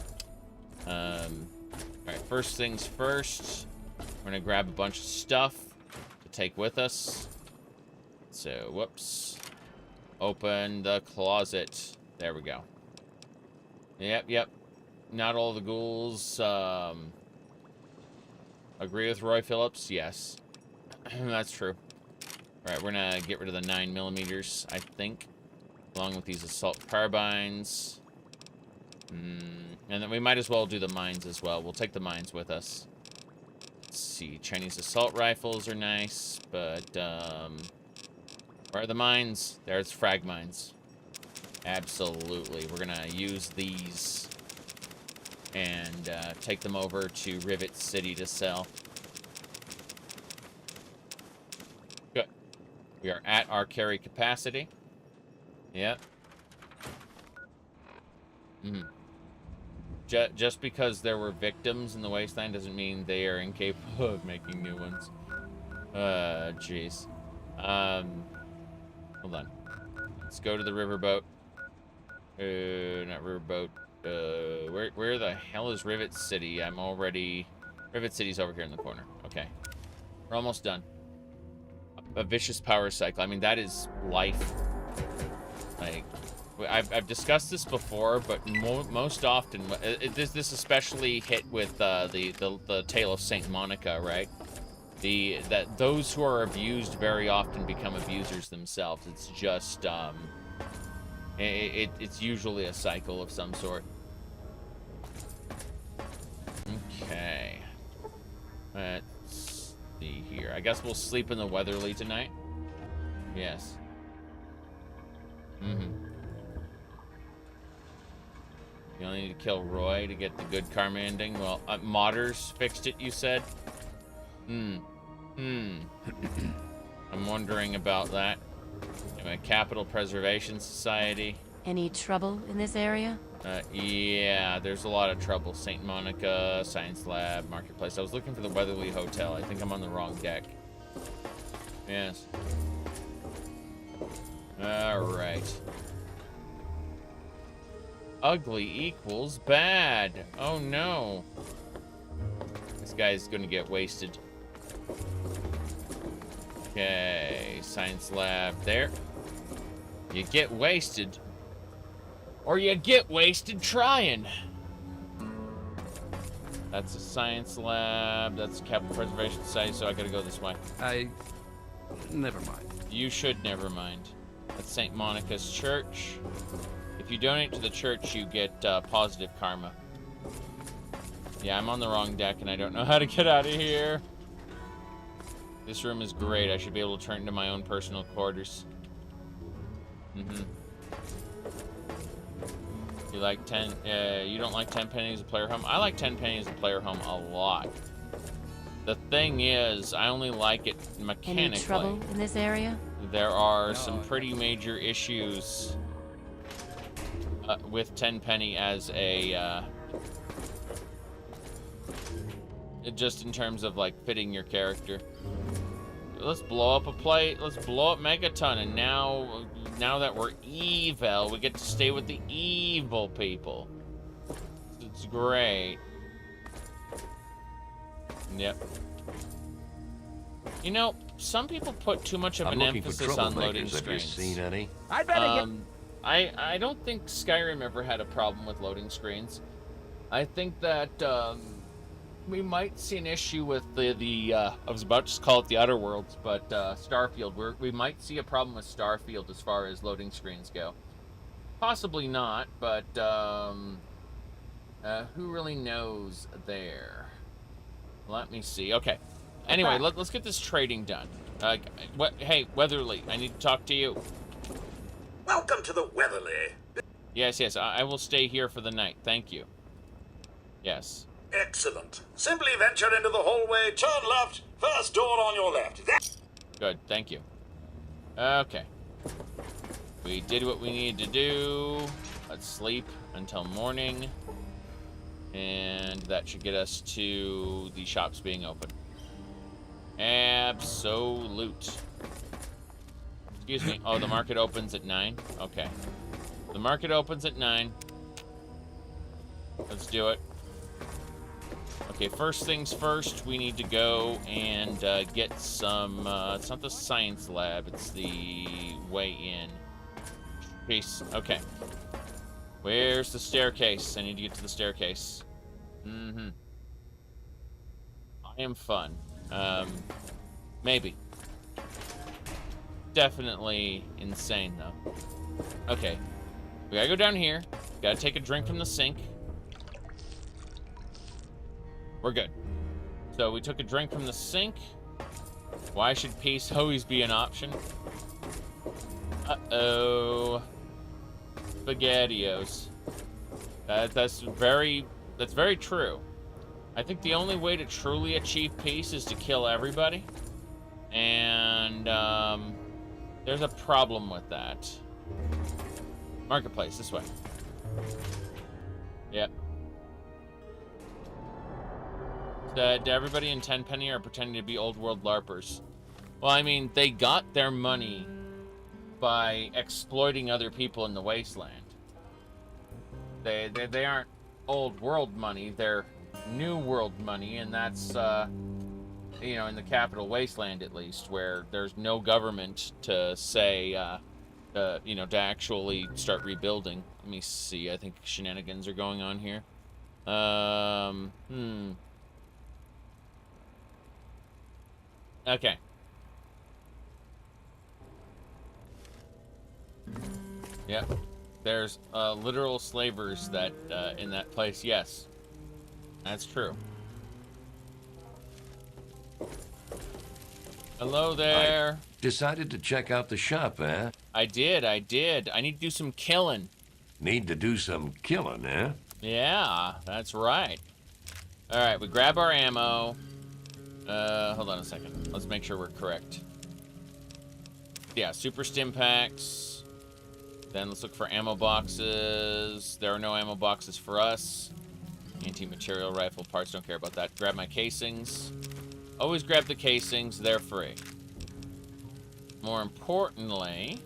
Alright, first things first, we're gonna grab a bunch of stuff to take with us. So, whoops. Open the closet. There we go. Yep. Not all the ghouls, agree with Roy Phillips? Yes. That's true. Alright, we're gonna get rid of the 9mm, I think. Along with these assault carbines. And then we might as well do the mines as well. We'll take the mines with us. Let's see. Chinese assault rifles are nice, but, where are the mines? There's frag mines. Absolutely. We're gonna use these and take them over to Rivet City to sell. Good. We are at our carry capacity. Yep. Just because there were victims in the Wasteland doesn't mean they are incapable of making new ones. Jeez. Hold on. Let's go to the riverboat. Not riverboat. Where the hell is Rivet City? Rivet City's over here in the corner. Okay. We're almost done. a vicious power cycle. I mean, that is life. Like, I've discussed this before, but most often, this especially hit with the tale of Saint Monica, right? That those who are abused very often become abusers themselves. It's just it's usually a cycle of some sort. Okay, let's see here. I guess we'll sleep in the Weatherly tonight. Yes. You only need to kill Roy to get the good karma ending. Well, modders fixed it, you said? I'm wondering about that. Capital Preservation Society. Any trouble in this area? Yeah, there's a lot of trouble. St. Monica, Science Lab, Marketplace. I was looking for the Weatherly Hotel. I think I'm on the wrong deck. Yes. Alright. Ugly equals bad. Oh no. This guy's gonna get wasted. Okay, Science Lab there. You get wasted. Or you get wasted trying. That's a Science Lab. That's a Capital Preservation Society, so I gotta go this way. Never mind. You should never mind. That's St. Monica's Church. If you donate to the church, you get positive karma. Yeah, I'm on the wrong deck, and I don't know how to get out of here. This room is great. I should be able to turn it into my own personal quarters. You like 10? You don't like 10 pennies a player home? I like 10 pennies a player home a lot. The thing is, I only like it mechanically. Any trouble in this area? There are some pretty major issues with 10 penny as a just in terms of like fitting your character. Let's blow up a plate. Let's blow up Megaton, and now that we're evil, we get to stay with the evil people. It's great. Yep. You know, some people put too much of an emphasis on loading screens. Have you seen any? I'd better I don't think Skyrim ever had a problem with loading screens. I think that we might see an issue with the I was about to call it the Outer Worlds, but Starfield. We might see a problem with Starfield as far as loading screens go. Possibly not, but who really knows there? Let me see. Okay. Anyway, let's get this trading done. Hey, Weatherly, I need to talk to you. Welcome to the Weatherly. Yes, I will stay here for the night. Thank you. Yes. Excellent. Simply venture into the hallway, turn left, first door on your left. Good, thank you. Okay. We did what we needed to do. Let's sleep until morning. And that should get us to the shops being open. Absolute. Excuse me. Oh, the market opens at 9? Okay. The market opens at 9. Let's do it. Okay, first things first, we need to go and get some, it's not the science lab, it's the way in. Peace. Okay. Where's the staircase? I need to get to the staircase. I am fun. Maybe. Definitely insane, though. Okay. We gotta go down here. Gotta take a drink from the sink. We're good. So we took a drink from the sink. Why should peace always be an option? Uh-oh. SpaghettiOs. That's very true. I think the only way to truly achieve peace is to kill everybody. And, there's a problem with that. Marketplace, this way. Yep. Everybody in Tenpenny are pretending to be old world LARPers. Well, I mean, they got their money by exploiting other people in the Wasteland. They aren't old world money, they're new world money, and that's you know, in the Capital Wasteland at least, where there's no government to say, you know, to actually start rebuilding. Let me see. I think shenanigans are going on here. Okay. Yep. There's literal slavers that in that place. Yes, that's true. Hello there. Decided to check out the shop, eh? I did. I need to do some killing. Need to do some killing, eh? Yeah, that's right. All right, we grab our ammo. Hold on a second. Let's make sure we're correct. Yeah, super stim packs. Then let's look for ammo boxes. There are no ammo boxes for us. Anti-material rifle parts, don't care about that. Grab my casings. Always grab the casings, they're free. More importantly,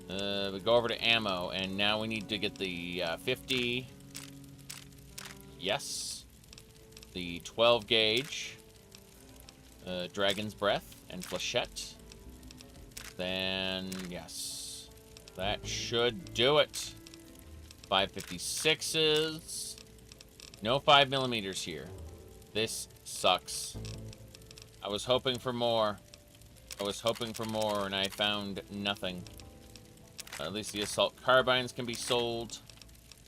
we go over to ammo, and now we need to get the 50. Yes. The 12 gauge. Dragon's Breath and Flechette. Then, yes. That should do it. 5.56s. No 5mm here. This sucks. I was hoping for more. And I found nothing. At least the assault carbines can be sold.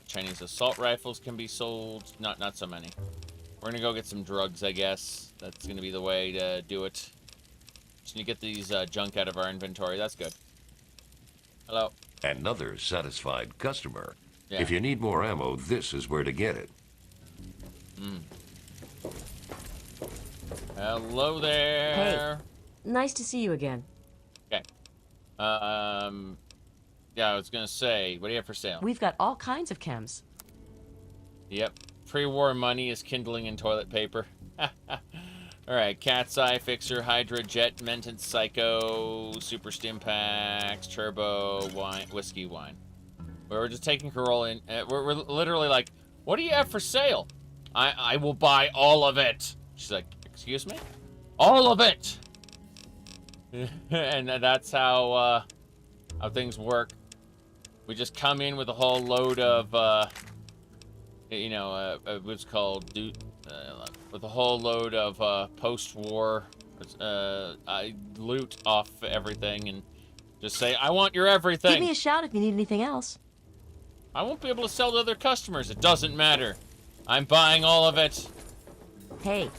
Chinese assault rifles can be sold. Not so many. We're gonna go get some drugs, I guess. That's gonna be the way to do it. Just need to get these junk out of our inventory. That's good. Hello. Another satisfied customer. Yeah. If you need more ammo, this is where to get it. Hello there. Hey, nice to see you again. Okay. Yeah, I was gonna say, what do you have for sale? We've got all kinds of chems. Yep. Pre-war money is kindling and toilet paper. Alright, Cat's Eye, Fixer, Hydra, Jet, Mentant, Psycho, Super Stim Packs, Turbo, Wine, Whiskey, Wine. We're just taking Corolla in. We're literally like, what do you have for sale? I will buy all of it. She's like, excuse me? All of it! And that's how things work. We just come in with a whole load of, you know, what's called, with a whole load of post-war loot off everything, and just say, I want your everything. Give me a shout if you need anything else. I won't be able to sell to other customers. It doesn't matter. I'm buying all of it. Hey.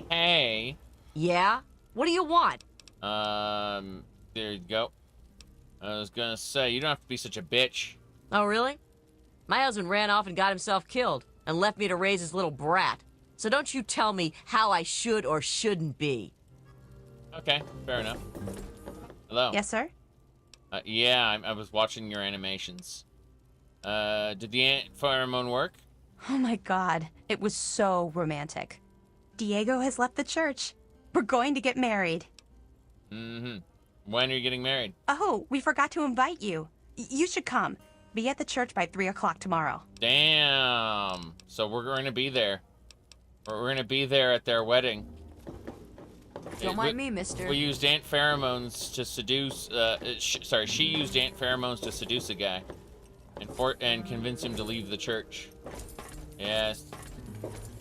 Hey. Yeah? What do you want? There you go. I was gonna say, you don't have to be such a bitch. Oh, really? My husband ran off and got himself killed, and left me to raise his little brat. So don't you tell me how I should or shouldn't be. Okay, fair enough. Hello. Yes, sir? Yeah, I was watching your animations. Did the ant pheromone work? Oh my god, it was so romantic. Diego has left the church. We're going to get married. Mm-hmm. When are you getting married? Oh, we forgot to invite you. You should come. Be at the church by 3 o'clock tomorrow. Damn. So we're going to be there. We're going to be there at their wedding. Don't mind me, mister. We used ant pheromones to seduce, she used ant pheromones to seduce a guy. And convince him to leave the church. Yes.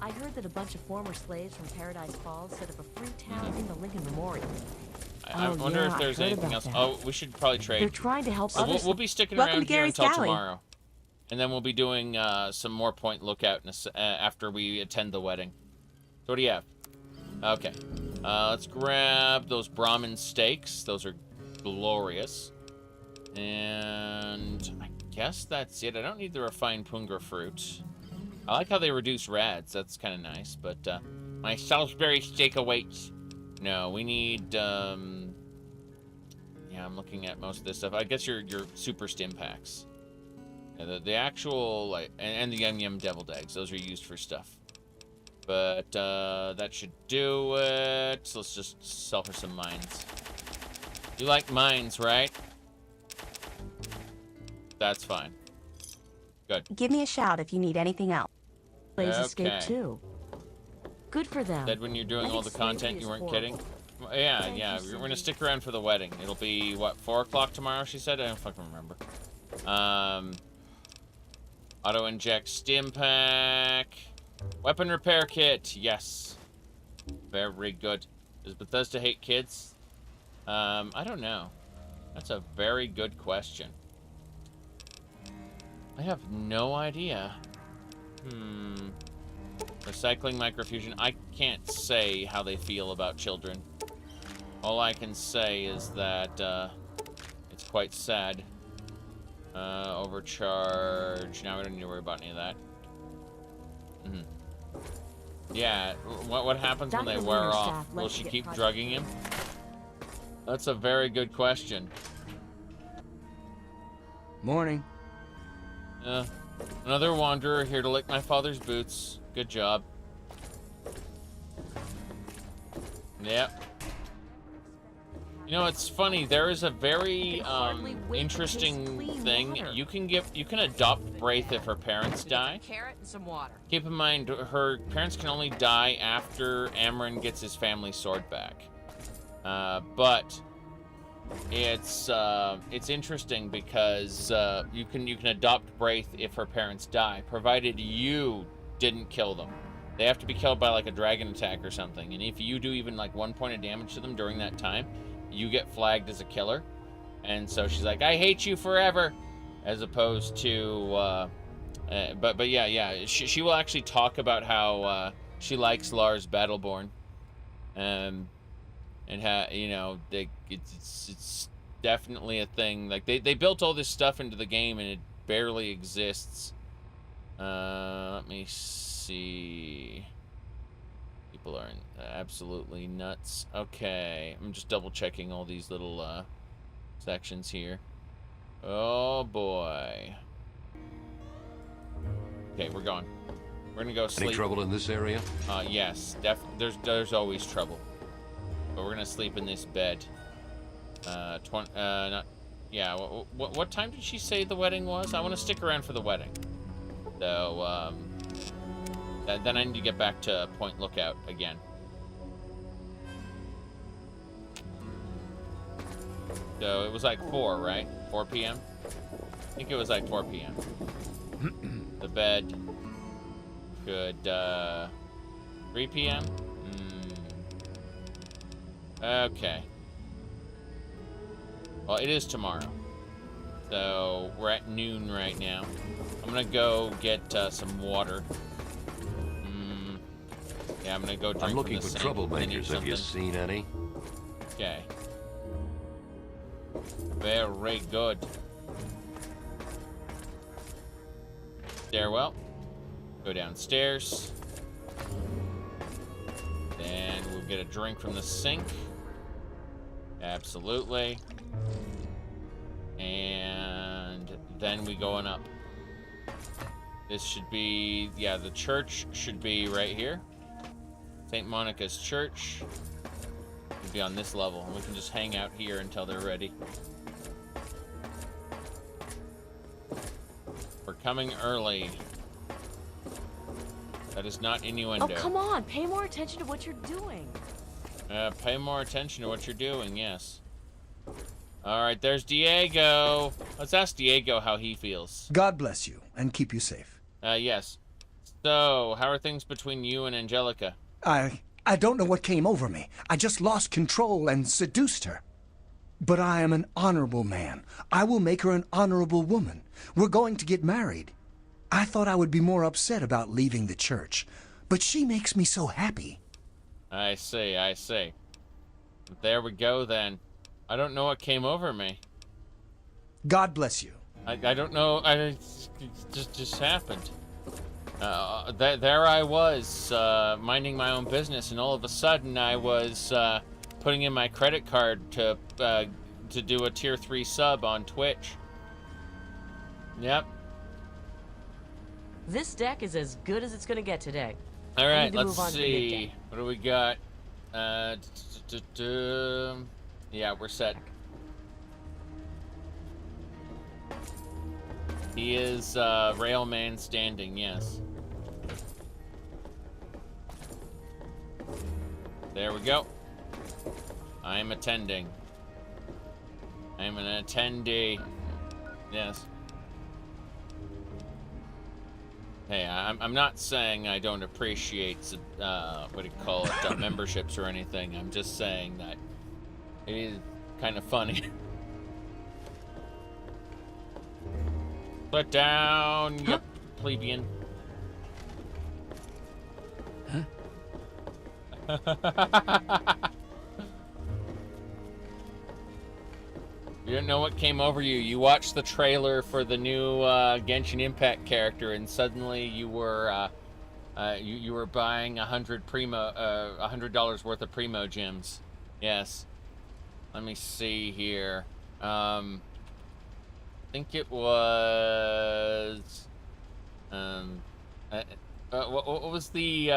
I heard that a bunch of former slaves from Paradise Falls set up a free town in the Lincoln Memorial. I wonder if there's anything else. That. Oh, we should probably trade. They're trying to help others. We'll be sticking Welcome around to here Gary's until Galley. tomorrow. And then we'll be doing some more point lookout after we attend the wedding. So what do you have? Okay. Let's grab those Brahmin steaks. Those are glorious. And I guess that's it. I don't need the refined punga fruit. I like how they reduce rads. That's kind of nice. But my Salisbury steak awaits. No, we need... yeah, I'm looking at most of this stuff. I guess your super stim packs. Yeah, the actual, like, and the Yum Yum deviled eggs. Those are used for stuff. But that should do it. So let's just sell her some mines. You like mines, right? That's fine. Good. Give me a shout if you need anything else. Slaves escaped too. Good for them. Said when you're doing all the content, you weren't kidding. Yeah. We're gonna stick around for the wedding. It'll be, what, 4 o'clock tomorrow, she said? I don't fucking remember. Auto-inject stim pack. Weapon repair kit. Yes. Very good. Does Bethesda hate kids? I don't know. That's a very good question. I have no idea. Recycling microfusion. I can't say how they feel about children. All I can say is that it's quite sad. Overcharge. Now we don't need to worry about any of that. Yeah. What happens when they wear off? Will she keep drugging him? That's a very good question. Morning. Another wanderer here to lick my father's boots. Good job. Yep. You know, it's funny. There is a very interesting thing. You can adopt Braith if her parents die. Carrot and some water. Keep in mind, her parents can only die after Amron gets his family sword back. But it's interesting because you can adopt Braith if her parents die, provided you didn't kill them. They have to be killed by like a dragon attack or something, and if you do even like 1 point of damage to them during that time, you get flagged as a killer. And so she's like, I hate you forever, as opposed to but yeah, she will actually talk about how she likes Lars Battleborn, and how, you know, it's definitely a thing. Like they built all this stuff into the game and it barely exists. Let me see. People are absolutely nuts. Okay, I'm just double checking all these little sections here. Oh boy. Okay, we're going. We're gonna go sleep. Any trouble in this area? Yes, there's always trouble. But we're gonna sleep in this bed. Yeah. What time did she say the wedding was? I want to stick around for the wedding. So, then I need to get back to Point Lookout again. So it was like 4, right? 4 p.m. I think it was like 4 p.m. The bed. Good. 3 p.m. Okay. Well, it is tomorrow. So, we're at noon right now. I'm gonna go get some water. Yeah, I'm gonna go drink. I'm looking from the for sink. troublemakers. Have you seen any? Okay. Very good. Stairwell. Go downstairs. Then we'll get a drink from the sink. Absolutely. And then we going up. This should be, yeah, the church should be right here. St. Monica's Church should be on this level. And we can just hang out here until they're ready. We're coming early. That is not innuendo. Oh, come on. Pay more attention to what you're doing. Pay more attention to what you're doing, yes. Alright, there's Diego. Let's ask Diego how he feels. God bless you, and keep you safe. Yes. So, how are things between you and Angelica? I don't know what came over me. I just lost control and seduced her. But I am an honorable man. I will make her an honorable woman. We're going to get married. I thought I would be more upset about leaving the church, but she makes me so happy. I see, I see. There we go, then. I don't know what came over me. God bless you. I don't know. It just happened. There I was, minding my own business, and all of a sudden I was putting in my credit card to do a tier 3 sub on Twitch. Yep. This deck is as good as it's gonna get today. All right, let's see. What do we got? Yeah, we're set. He is Railman standing, yes. There we go. I'm attending. I'm an attendee. Yes. Hey, I'm not saying I don't appreciate, what do you call it, memberships or anything. I'm just saying that it is kind of funny. Put down, you plebeian. You didn't know what came over you. You watched the trailer for the new Genshin Impact character, and suddenly you were you were buying $100 worth of primo gems. Yes. Let me see here. I think it was. What was the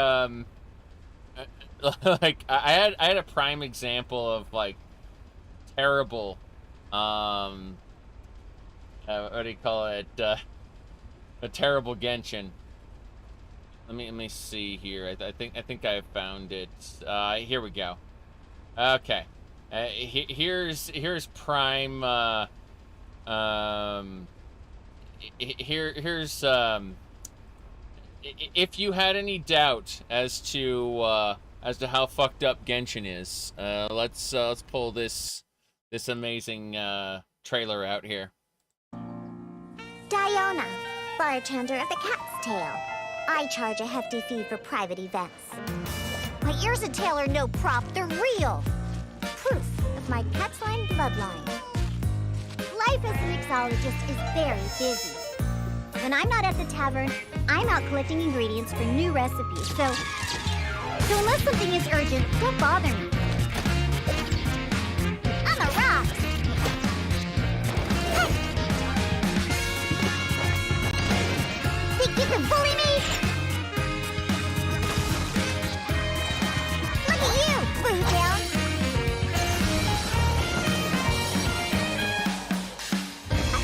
like? I had a prime example of like terrible. What do you call it? A terrible Genshin. Let me see here. I think I found it. Here we go. Okay. Here's prime. Here's if you had any doubt as to how fucked up Genshin is, let's pull this amazing trailer out here. Diona, bartender of the Cat's Tail. I charge a hefty fee for private events. My ears and tail are no prop, they're real. Proof of my cat's line bloodline. Life as a mixologist is very busy. When I'm not at the tavern, I'm out collecting ingredients for new recipes, so unless something is urgent, don't bother me. On the rocks! Hey! Think you can bully me? Look at you, Blue Down!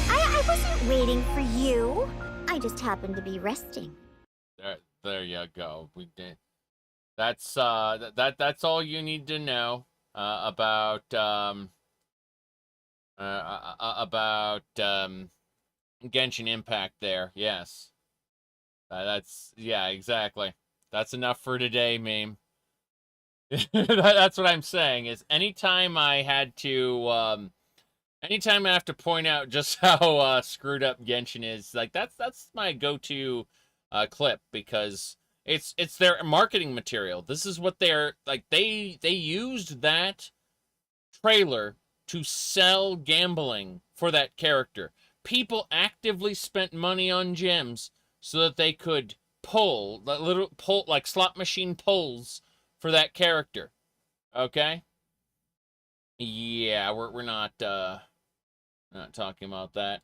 I wasn't waiting for you. I just happened to be resting. There you go. We did. That's that's all you need to know about Genshin Impact there. Yes. That's yeah, exactly. That's enough for today, meme. That's what I'm saying is anytime I have to point out just how screwed up Genshin is, like that's my go-to clip because it's their marketing material. This is what they're like. They used that trailer to sell gambling for that character. People actively spent money on gems so that they could pull like slot machine pulls for that character. Okay? Yeah, we're not talking about that.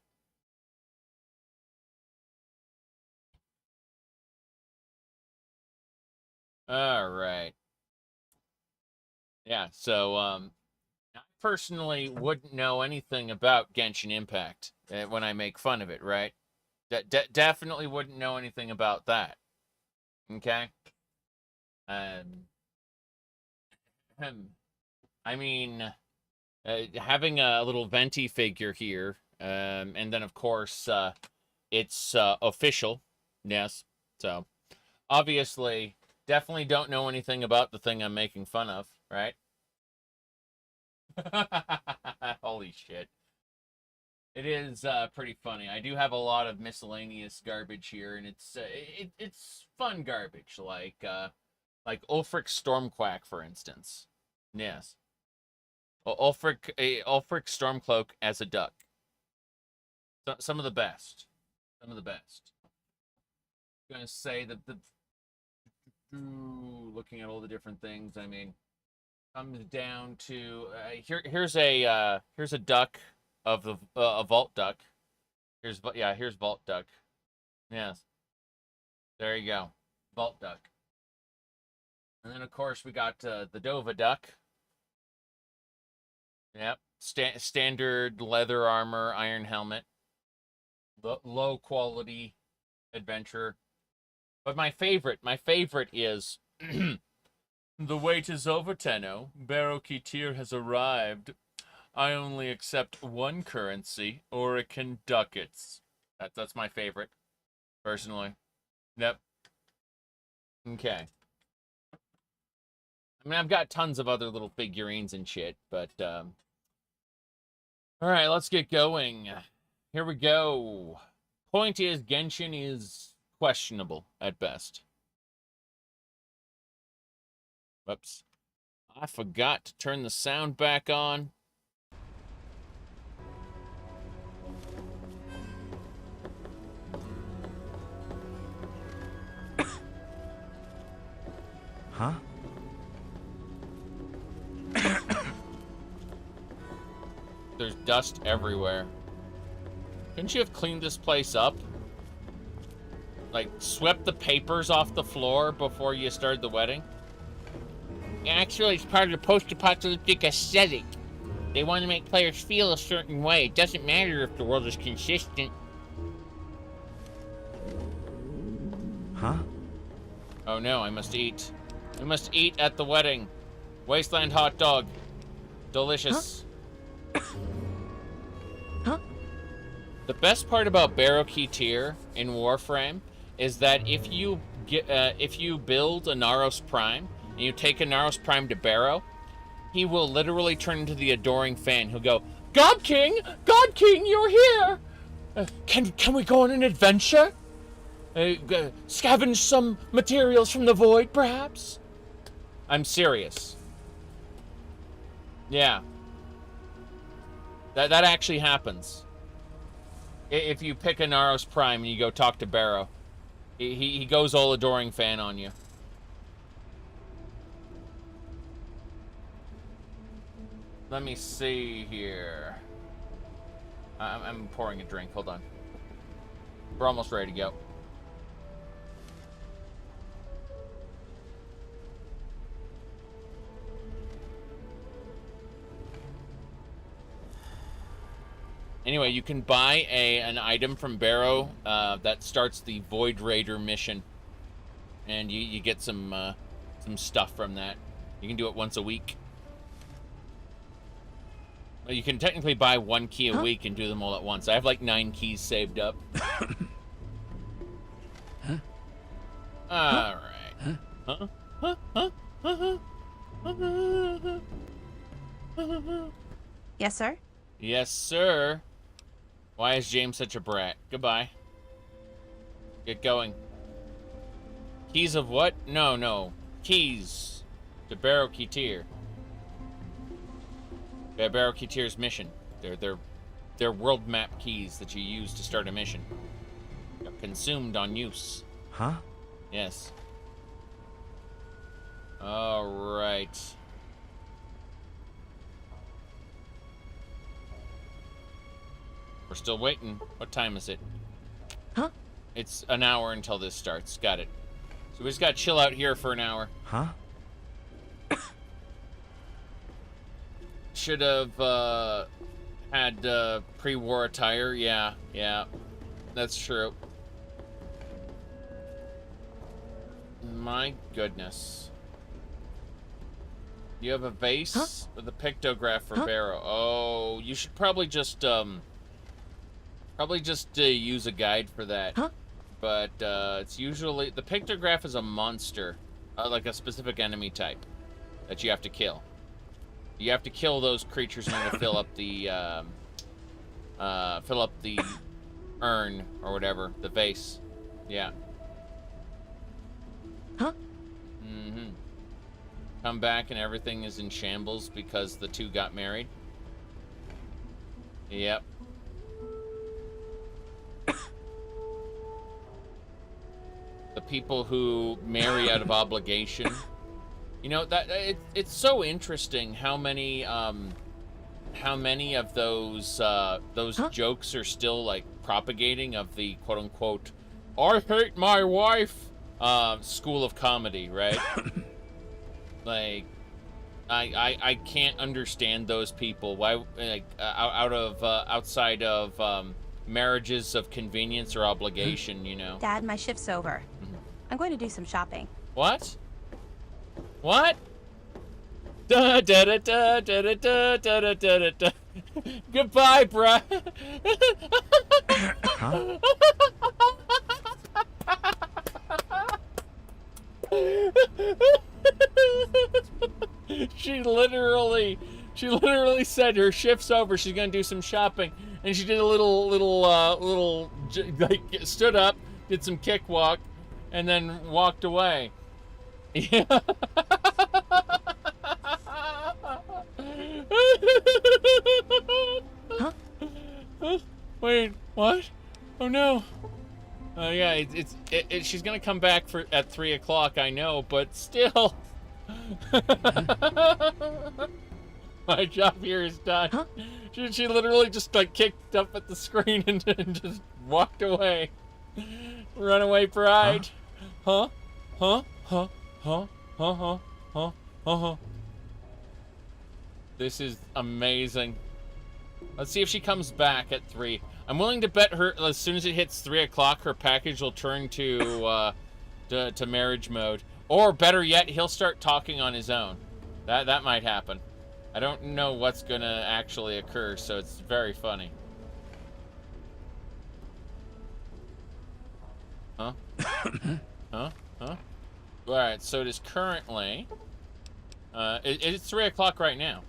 All right. Yeah, so I personally wouldn't know anything about Genshin Impact when I make fun of it, right? Definitely wouldn't know anything about that. Okay? I mean, having a little Venti figure here, and then, of course, it's official. Yes. So, obviously, definitely don't know anything about the thing I'm making fun of, right? Holy shit. It is pretty funny. I do have a lot of miscellaneous garbage here, and it's fun garbage, like Ulfric Stormquack, for instance. Yes. Ulfric Stormcloak as a duck. So, some of the best. Some of the best. I'm gonna say that looking at all the different things, I mean, comes down to here's a duck of the a vault duck. Here's vault duck. Yes. There you go. Vault duck. And then of course we got the Dova duck. Yep. Standard leather armor, iron helmet. Low quality adventure. But my favorite is The wait is over, Tenno. Barrow Ketir has arrived. I only accept one currency, Orican ducats. That's my favorite, personally. Yep. Okay. I mean, I've got tons of other little figurines and shit, but, alright, let's get going. Here we go. Point is, Genshin is questionable, at best. Whoops. I forgot to turn the sound back on. Huh? There's dust everywhere. Couldn't you have cleaned this place up? Like, swept the papers off the floor before you started the wedding? Actually, it's part of the post-apocalyptic aesthetic. They want to make players feel a certain way. It doesn't matter if the world is consistent. Huh? Oh no, I must eat. We must eat at the wedding. Wasteland hot dog. Delicious. Huh? The best part about Barrow Ketir in Warframe is that if you build a Naros Prime and you take a Naros Prime to Barrow, he will literally turn into the adoring fan. He'll go, God King, you're here. Can we go on an adventure? Scavenge some materials from the void, perhaps? I'm serious. Yeah. That actually happens. If you pick a Naros Prime and you go talk to Barrow, he goes all adoring fan on you. Let me see here. I'm pouring a drink. Hold on. We're almost ready to go. Anyway, you can buy an item from Barrow that starts the Void Raider mission, and you get some stuff from that. You can do it once a week. Well, you can technically buy one key a week and do them all at once. I have like 9 keys saved up. All right. Yes, sir? Yes, sir. Why is James such a brat? Goodbye. Get going. Keys of what? No. Keys to Barrow Ketir. Barrow Ketir's mission. They're world map keys that you use to start a mission. They're consumed on use. Huh? Yes. All right. We're still waiting. What time is it? Huh? It's an hour until this starts. Got it. So we just gotta chill out here for an hour. Huh? Should have had pre-war attire. Yeah, that's true. My goodness. You have a vase with a pictograph for Barrow. Oh, you should probably just use a guide for that. But it's usually the pictograph is a monster, like a specific enemy type that you have to kill. You have to kill those creatures in order to fill up the urn or whatever, the vase. Yeah. Mm-hmm. Come back and everything is in shambles because the two got married. Yep. The people who marry out of obligation. You know, that it's so interesting how many of those jokes are still like propagating of the quote unquote I hate my wife school of comedy, right? Like I can't understand those people. Why, like, outside of marriages of convenience or obligation, you know? Dad, my shift's over. I'm going to do some shopping. What? What? Da da da da da da da da da da da. Goodbye, bruh. Huh? She literally said her shift's over. She's gonna do some shopping, and she did a little like stood up, did some kick walk, and then walked away. Yeah. Huh? Wait, what? Oh no. Yeah, she's gonna come back at 3 o'clock. I know, but still. My job here is done. Huh? She literally just like kicked up at the screen and just walked away. Runaway bride. Huh? Huh? Huh? Huh? Huh? Huh? Huh? Huh? Huh? This is amazing. Let's see if she comes back at 3. I'm willing to bet her as soon as it hits 3 o'clock, her package will turn to marriage mode. Or better yet, he'll start talking on his own. That might happen. I don't know what's gonna actually occur, so it's very funny. Huh? Huh? Huh? Alright, so it is currently... it's 3 o'clock right now.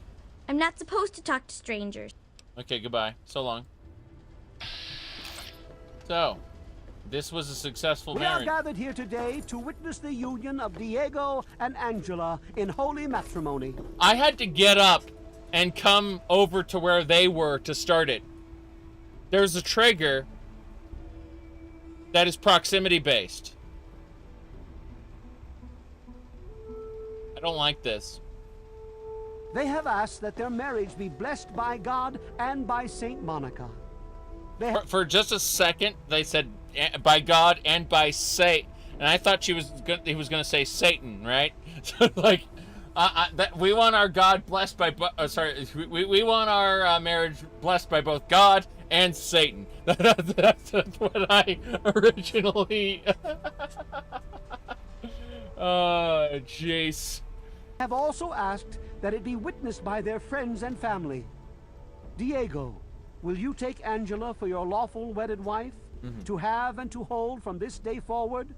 I'm not supposed to talk to strangers. Okay, goodbye. So long. So, this was a successful marriage. We are gathered here today to witness the union of Diego and Angela in holy matrimony. I had to get up and come over to where they were to start it. There's a trigger that is proximity based. I don't like this. They have asked that their marriage be blessed by God and by Saint Monica. For just a second, they said by God and by Satan, and I thought he was gonna say Satan, right? So like, we want our God blessed by. We want our marriage blessed by both God and Satan. That's what I originally. Oh, jeez. Have also asked that it be witnessed by their friends and family. Diego, will you take Angela for your lawful wedded wife, to have and to hold from this day forward?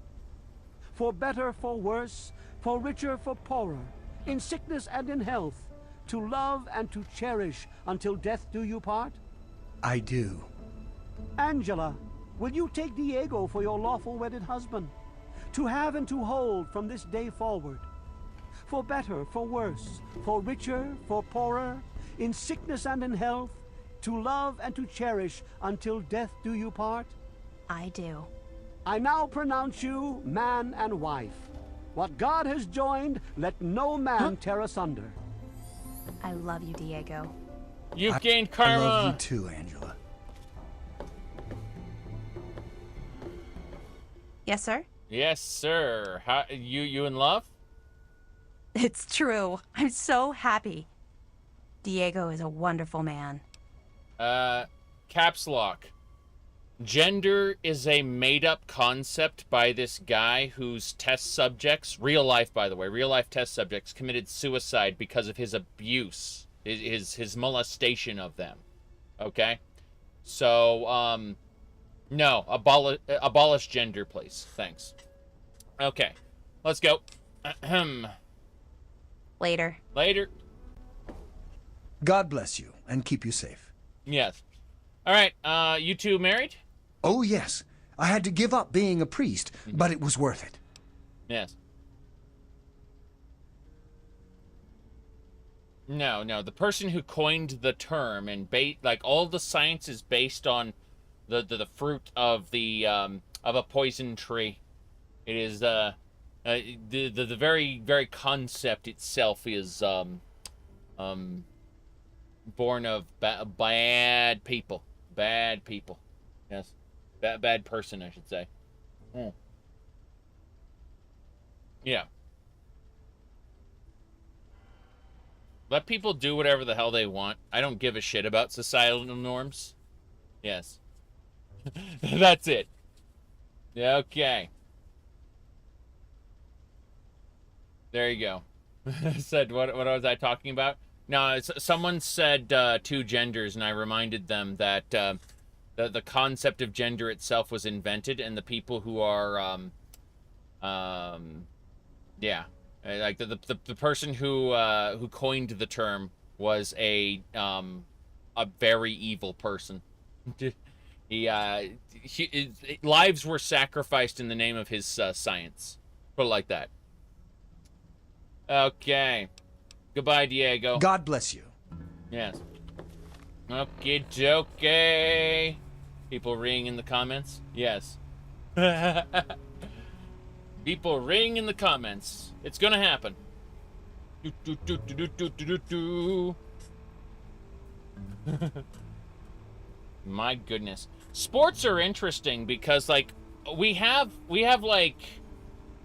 For better, for worse, for richer, for poorer, in sickness and in health, to love and to cherish until death do you part? I do. Angela, will you take Diego for your lawful wedded husband, to have and to hold from this day forward? For better, for worse, for richer, for poorer, in sickness and in health, to love and to cherish until death do you part? I do. I now pronounce you man and wife. What God has joined, let no man tear asunder. I love you, Diego. You've gained karma. I love you too, Angela. Yes, sir? Yes, sir. How, you in love? It's true. I'm so happy. Diego is a wonderful man. Caps lock. Gender is a made-up concept by this guy whose test subjects, real life by the way, real life test subjects committed suicide because of his abuse, his molestation of them. Okay? So, no, abolish gender, please. Thanks. Okay, let's go. Later. Later. God bless you and keep you safe. Yes. All right, you two married? Oh, yes. I had to give up being a priest, but it was worth it. Yes. No, the person who coined the term and like all the science is based on the fruit of a poison tree. It is the very concept itself is born of bad people. Bad people. Yes. Bad person, I should say. Yeah. Let people do whatever the hell they want. I don't give a shit about societal norms. Yes. That's it. Okay. There you go. Said, what was I talking about? No, someone said 2 genders, and I reminded them that the concept of gender itself was invented, and the people who are, yeah, like the person who coined the term was a very evil person. Lives were sacrificed in the name of his science. Put it like that. Okay. Goodbye, Diego. God bless you. Yes. Okie dokie. People ringing in the comments? Yes. People ringing in the comments. It's gonna happen. My goodness. Sports are interesting because, like, we have like,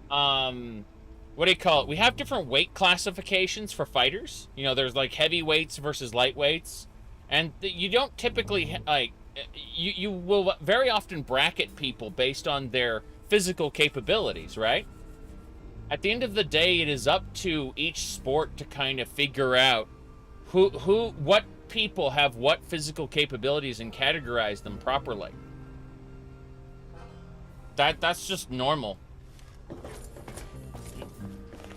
what do you call it? We have different weight classifications for fighters. You know, there's like heavyweights versus lightweights. And you don't typically, like, you will very often bracket people based on their physical capabilities, right? At the end of the day, it is up to each sport to kind of figure out what people have what physical capabilities and categorize them properly. That's just normal.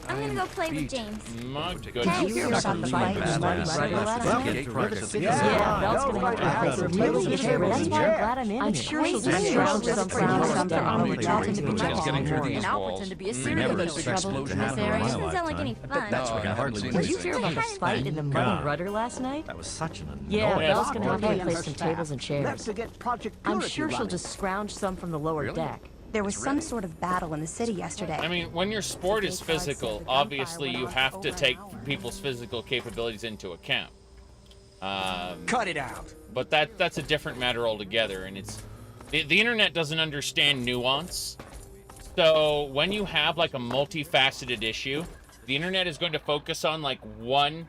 I'm gonna go play with James. My goodness. Hey, you hear about the fight? Yeah, Belle's gonna have to really issue. That's why I'm glad I'm in. I'm sure she'll just scrounge some stuff and pretend to be And I'll pretend to be a serial killer. Trouble in this area doesn't sound like any fun. Did you hear about the fight in the Muddy Rudder last night? That was such an annoyance. Yeah, Belle's gonna have to replace some tables and chairs. Let's get Project I'm Purity sure she'll running. just scrounge some from the lower deck. There was some sort of battle in the city yesterday. I mean, when your sport is physical, obviously you have to take people's physical capabilities into account. Cut it out. But that's a different matter altogether, and it's the internet doesn't understand nuance. So when you have like a multifaceted issue, the internet is going to focus on like one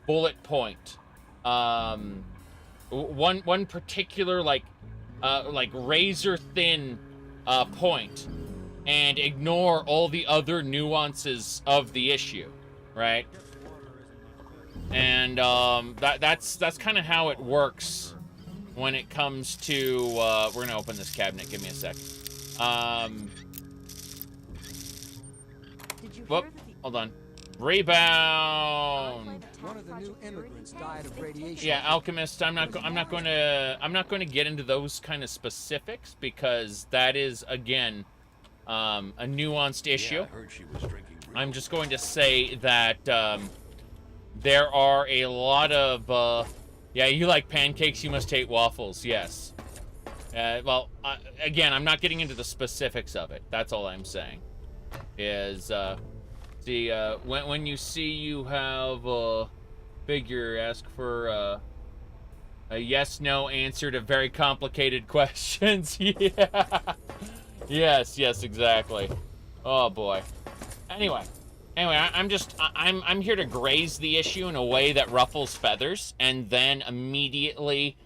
bullet point, one particular like razor thin point, and ignore all the other nuances of the issue, right? And that's kind of how it works when it comes to we're gonna open this cabinet. Give me a sec. Whoop, hold on. Rebound. One of the new immigrants died of radiation. Yeah, Alchemist. I'm not going to get into those kind of specifics because that is again a nuanced issue. Yeah, I heard she was drinking. I'm just going to say that there are a lot of yeah, you like pancakes, you must hate waffles. Yes. Well, again, I'm not getting into the specifics of it. That's all I'm saying. Is see, when you see you have a figure, ask for a yes/no answer to very complicated questions. Yeah. Yes, exactly. Oh boy. Anyway, I'm here to graze the issue in a way that ruffles feathers, and then immediately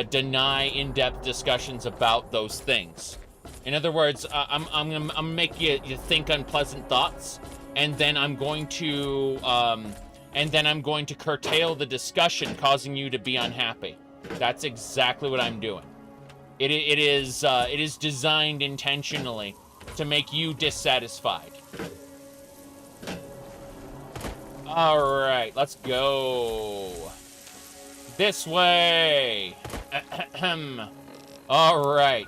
deny in-depth discussions about those things. In other words, I'm gonna make you think unpleasant thoughts, and then I'm going to curtail the discussion, causing you to be unhappy. That's exactly what I'm doing. It is designed intentionally to make you dissatisfied. All right, let's go this way. All right,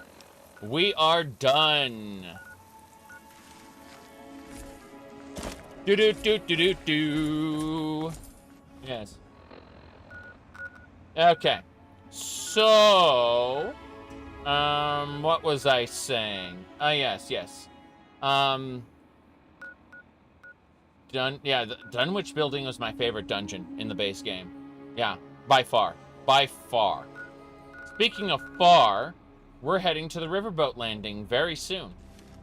we are done. Do. Yes. Okay. So, what was I saying? Yes. The Dunwich building was my favorite dungeon in the base game. Yeah, by far. Speaking of far, we're heading to the riverboat landing very soon.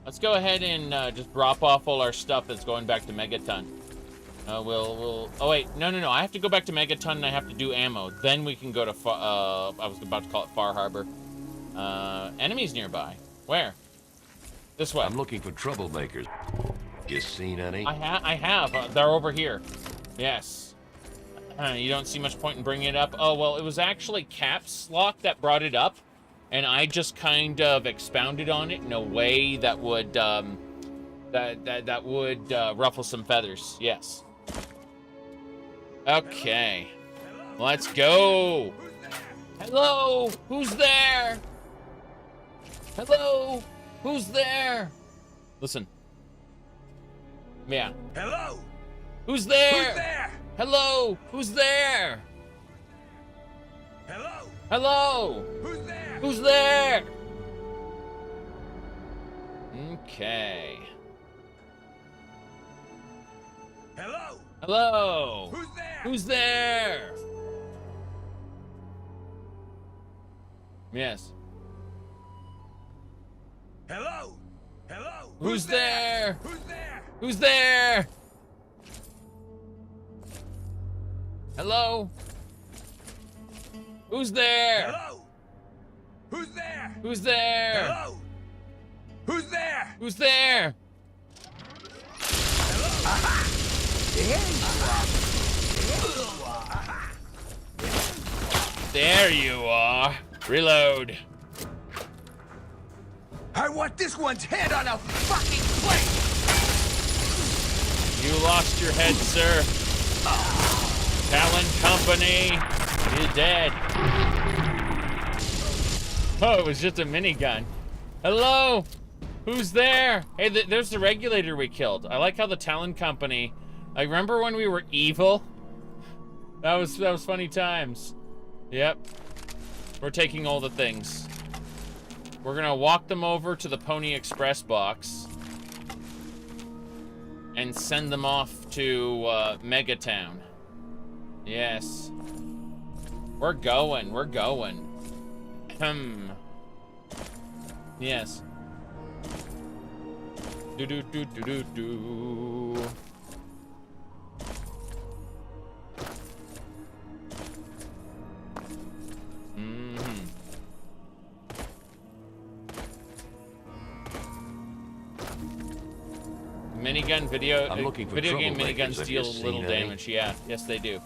Let's go ahead and just drop off all our stuff that's going back to Megaton. We'll. Oh wait, no. I have to go back to Megaton and I have to do ammo. Then we can go to. I was about to call it Far Harbor. Enemies nearby. Where? This way. I'm looking for troublemakers. You seen any? I have. They're over here. Yes. You don't see much point in bringing it up. Oh, well, it was actually Caps Lock that brought it up, and I just kind of expounded on it in a way that would, ruffle some feathers. Yes. Okay. Let's go. Hello? Who's there? Hello? Who's there? Listen. Yeah. Hello? Who's there? Who's there? Hello? Who's there? Hello? Hello? Who's there? Who's there? Okay. Hello? Hello? Who's there? Who's there? Yes. Hello? Hello? Who's there? Who's there? Who's there? Hello? Who's there? Hello? Who's there? Who's there? Hello? Who's there? Who's there? Aha! There you are. Reload. I want this one's head on a fucking plate! You lost your head, sir. Talon Company is dead. Oh, it was just a minigun. Hello? Who's there? Hey, there's the regulator we killed. I like how the Talon Company... I remember when we were evil? That was funny times. Yep. We're taking all the things. We're gonna walk them over to the Pony Express box and send them off to Megatown. Yes. We're going. Yes. Do. Minigun video game miniguns deal little damage. Yeah, yes they do.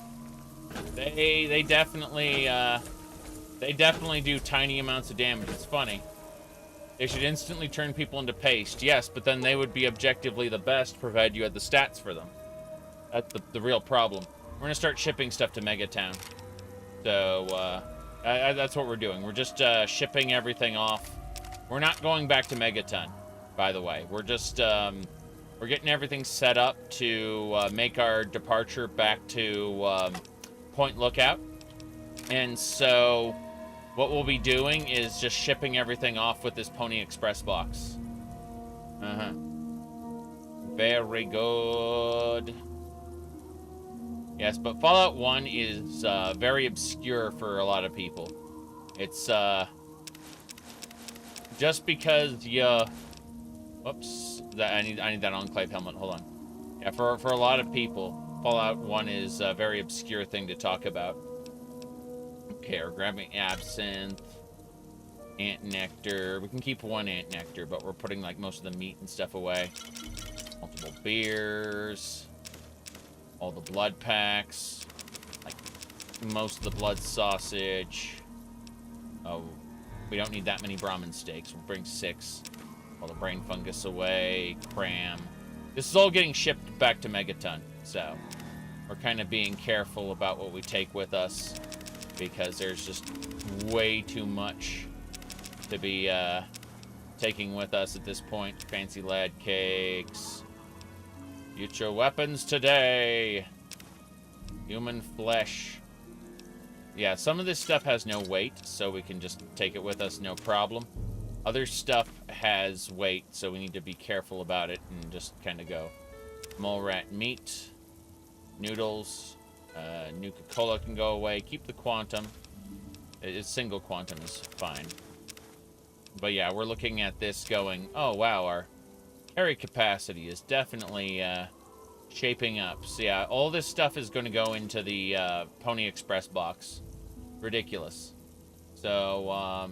They definitely do tiny amounts of damage. It's funny. They should instantly turn people into paste. Yes, but then they would be objectively the best provided you had the stats for them. That's the real problem. We're gonna start shipping stuff to Megatown. So that's what we're doing. We're just shipping everything off. We're not going back to Megaton, by the way. We're just we're getting everything set up to make our departure back to Point Lookout. And so what we'll be doing is just shipping everything off with this Pony Express box. Very good. Yes, but Fallout 1 is very obscure for a lot of people. It's just because you... Whoops. I need that Enclave helmet. Hold on. Yeah, for a lot of people, Fallout 1 is a very obscure thing to talk about. Okay, we're grabbing absinthe, ant nectar. We can keep one ant nectar, but we're putting like most of the meat and stuff away. Multiple beers, all the blood packs, like most of the blood sausage. Oh, we don't need that many Brahmin steaks. We'll bring 6. All the brain fungus away, cram. This is all getting shipped back to Megaton, so we're kind of being careful about what we take with us because there's just way too much to be taking with us at this point. Fancy lead cakes. Get your weapons today. Human flesh. Yeah, some of this stuff has no weight, so we can just take it with us, no problem. Other stuff has weight, so we need to be careful about it and just kind of go. Mole rat meat, noodles, Nuka-Cola can go away. Keep the quantum. It's single quantum is fine. But yeah, we're looking at this going, oh wow, our carry capacity is definitely shaping up. So yeah, all this stuff is going to go into the Pony Express box. Ridiculous. So,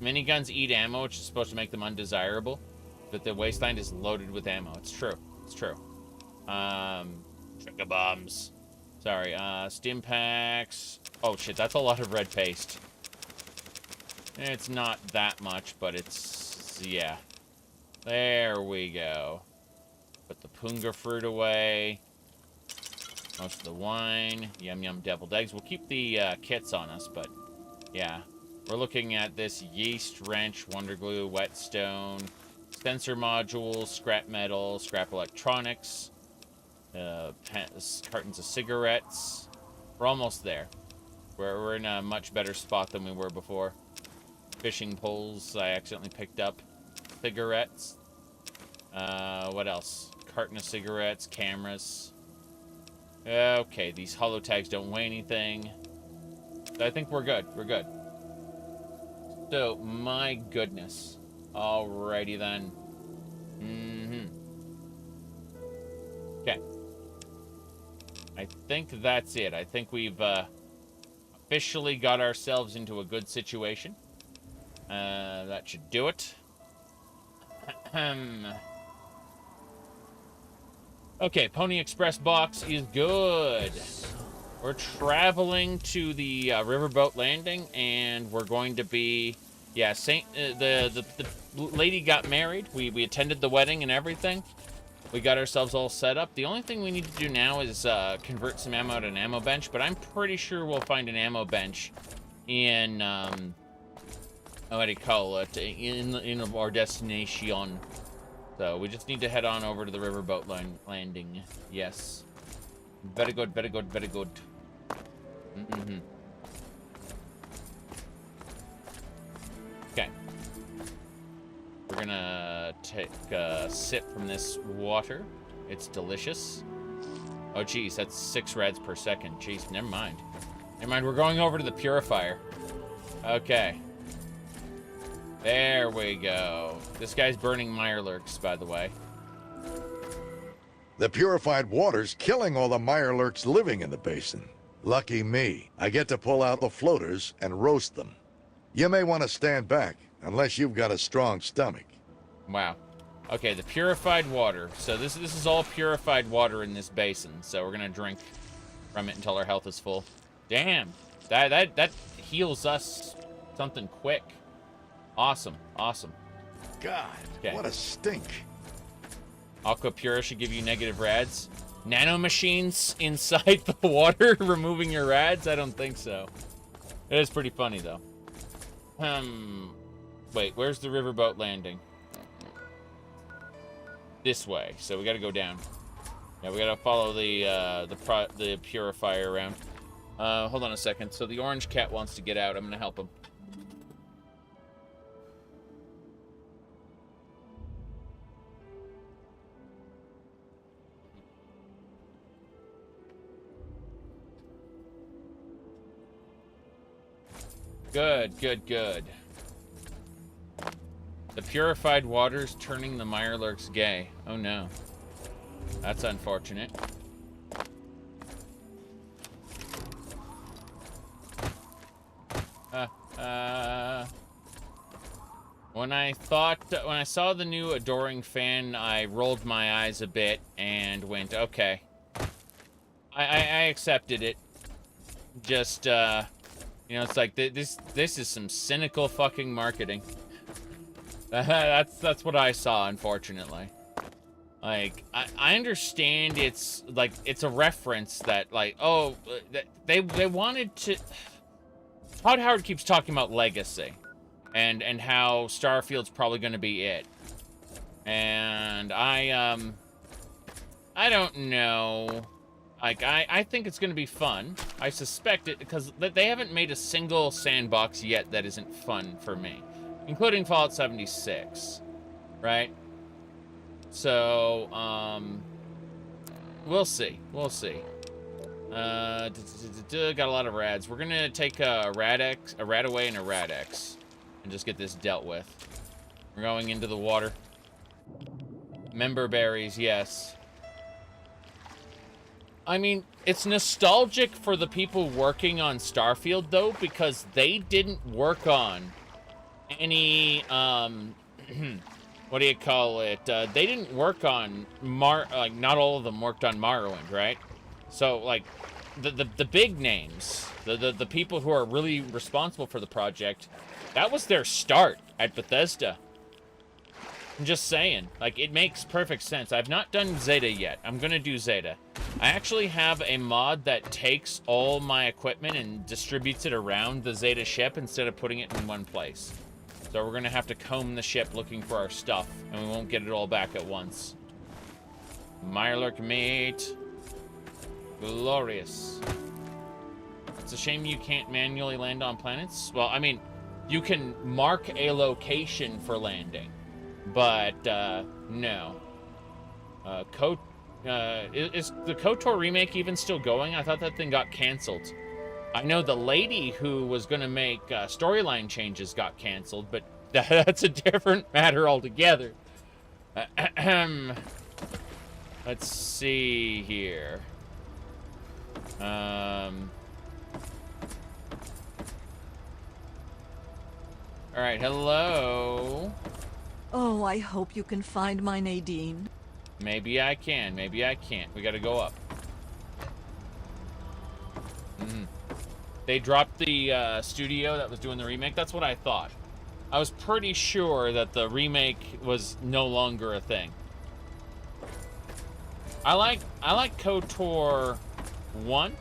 miniguns eat ammo, which is supposed to make them undesirable. that the wasteland is loaded with ammo. It's true. It's true. Trigger bombs. Sorry, stim packs. Oh shit, that's a lot of red paste. It's not that much, but it's, yeah. There we go. Put the punga fruit away. Most of the wine. Yum yum deviled eggs. We'll keep the kits on us, but yeah. We're looking at this yeast, wrench, wonder glue, whetstone, sensor modules, scrap metal, scrap electronics, cartons of cigarettes. We're almost there. We're in a much better spot than we were before. Fishing poles, I accidentally picked up. Cigarettes. What else? Carton of cigarettes, cameras. Okay, these holo tags don't weigh anything. I think we're good. We're good. So, my goodness. Alrighty then. Okay. I think that's it. I think we've officially got ourselves into a good situation. That should do it. Okay, Pony Express box is good. We're traveling to the riverboat landing, and we're going to be, yeah. The lady got married. We attended the wedding and everything. We got ourselves all set up. The only thing we need to do now is convert some ammo to an ammo bench. But I'm pretty sure we'll find an ammo bench in what do you call it? In our destination. So we just need to head on over to the riverboat landing. Yes. Very good, very good, very good. Okay. We're gonna take a sip from this water. It's delicious. Oh, geez, that's 6 reds per second. Jeez, never mind. Never mind, we're going over to the purifier. Okay. There we go. This guy's burning mirelurks, by the way. The purified water's killing all the mirelurks living in the basin. Lucky me. I get to pull out the floaters and roast them. You may want to stand back, unless you've got a strong stomach. Wow. Okay, the purified water. So this is all purified water in this basin. So we're gonna drink from it until our health is full. Damn. That heals us something quick. Awesome. Awesome. God, what a stink. Aqua Pura should give you negative rads. Nano machines inside the water removing your rads? I don't think so. It is pretty funny, though. Wait, where's the riverboat landing? This way. So we gotta go down. Yeah, we gotta follow the purifier around. Hold on a second. So the orange cat wants to get out. I'm gonna help him. Good, good, good. The purified water's turning the mirelurks gay. Oh no. That's unfortunate. When I saw the new Adoring fan, I rolled my eyes a bit and went, okay. I accepted it. Just, you know, it's like, this is some cynical fucking marketing. That's what I saw, unfortunately. Like, I understand it's, like, it's a reference that, like, oh, they wanted to... Todd Howard keeps talking about legacy. And how Starfield's probably going to be it. And I don't know... Like, I think it's going to be fun. I suspect it, because they haven't made a single sandbox yet that isn't fun for me. Including Fallout 76. Right? So, we'll see. We'll see. Got a lot of rads. We're going to take a rad away and a rad X. And just get this dealt with. We're going into the water. Member berries, yes. I mean, it's nostalgic for the people working on Starfield, though, because they didn't work on any what do you call it? They didn't work on like not all of them worked on Morrowind, right? So like the big names, the people who are really responsible for the project, that was their start at Bethesda. I'm just saying, like, it makes perfect sense. I've not done Zeta yet. I'm gonna do Zeta. I actually have a mod that takes all my equipment and distributes it around the Zeta ship instead of putting it in one place. So we're gonna have to comb the ship looking for our stuff, and we won't get it all back at once. Mirelurk mate. Glorious. It's a shame you can't manually land on planets. Well, I mean, you can mark a location for landing, but no. Is the KOTOR remake even still going? I thought that thing got canceled. I know the lady who was going to make storyline changes got canceled, but that's a different matter altogether. Let's see here. All right, hello. Oh, I hope you can find my Nadine. Maybe I can, maybe I can't. We gotta go up. They dropped the studio that was doing the remake. That's what I thought. I was pretty sure that the remake was no longer a thing. I like KOTOR 1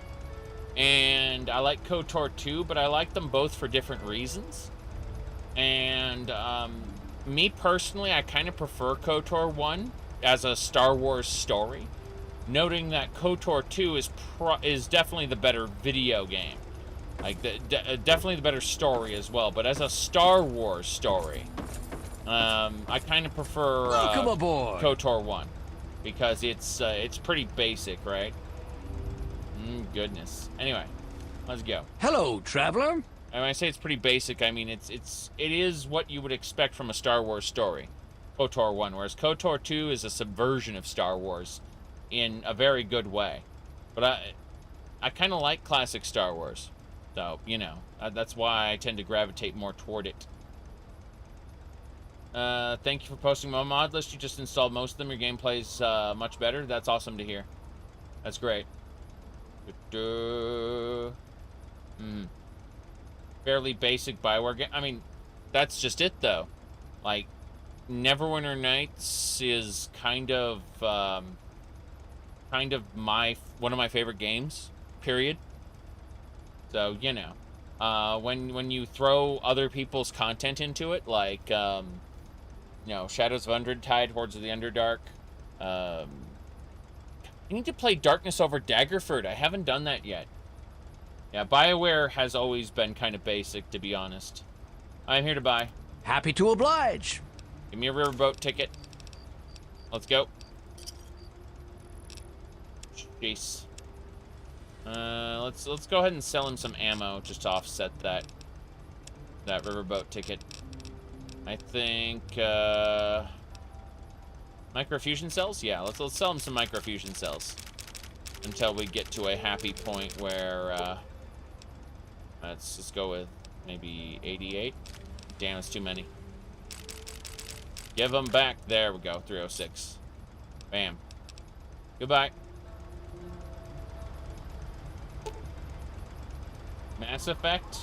and I like KOTOR 2, but I like them both for different reasons. And me personally, I kind of prefer KOTOR 1 as a Star Wars story, noting that KOTOR 2 is definitely the better video game. Like, definitely the better story as well, but as a Star Wars story, I kind of prefer Welcome aboard. KOTOR 1, because it's pretty basic, right? Goodness. Anyway, let's go. Hello, traveler. And when I say it's pretty basic, I mean it is what you would expect from a Star Wars story, KOTOR 1, whereas KOTOR 2 is a subversion of Star Wars in a very good way. But I kind of like classic Star Wars. So, you know, that's why I tend to gravitate more toward it. Thank you for posting my mod list. You just installed most of them. Your gameplay's much better. That's awesome to hear. That's great. Fairly basic Bioware game. I mean, that's just it, though. Like, Neverwinter Nights is kind of one of my favorite games, period. So, you know, when you throw other people's content into it, like, you know, Shadows of Undertide, Hordes of the Underdark, I need to play Darkness over Daggerford. I haven't done that yet. Yeah, BioWare has always been kind of basic, to be honest. I'm here to buy. Happy to oblige. Give me a riverboat ticket. Let's go. Jeez. Let's go ahead and sell him some ammo just to offset that riverboat ticket. I think microfusion cells? Yeah, let's sell him some microfusion cells until we get to a happy point where let's just go with maybe 88. Damn, it's too many. Give them back. There we go. 306. Bam. Goodbye. Mass Effect?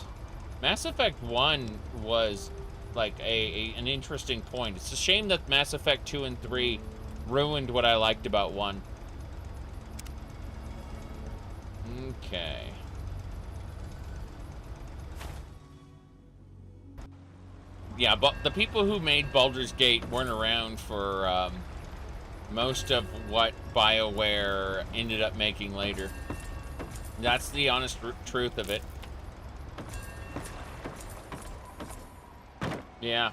Mass Effect 1 was like an interesting point. It's a shame that Mass Effect 2 and 3 ruined what I liked about 1. Okay. Yeah, but the people who made Baldur's Gate weren't around for most of what BioWare ended up making later. That's the honest truth of it. Yeah.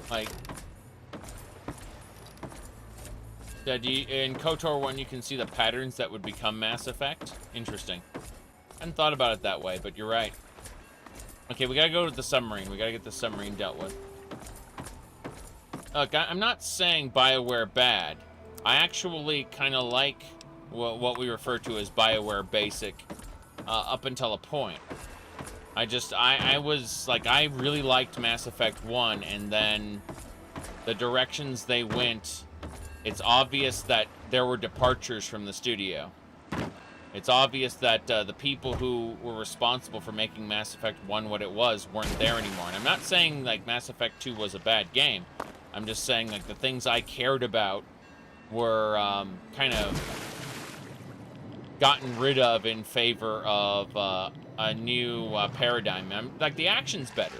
Like, in KOTOR 1, you can see the patterns that would become Mass Effect. Interesting. I hadn't thought about it that way, but you're right. Okay, we gotta go to the submarine. We gotta get the submarine dealt with. Look, I'm not saying BioWare bad. I actually kind of like what we refer to as BioWare basic up until a point. I was like, I really liked Mass Effect 1, and then the directions they went, it's obvious that there were departures from the studio. It's obvious that the people who were responsible for making Mass Effect 1 what it was weren't there anymore. And I'm not saying, like, Mass Effect 2 was a bad game. I'm just saying, like, the things I cared about were kind of gotten rid of in favor of a new paradigm. Like, the action's better.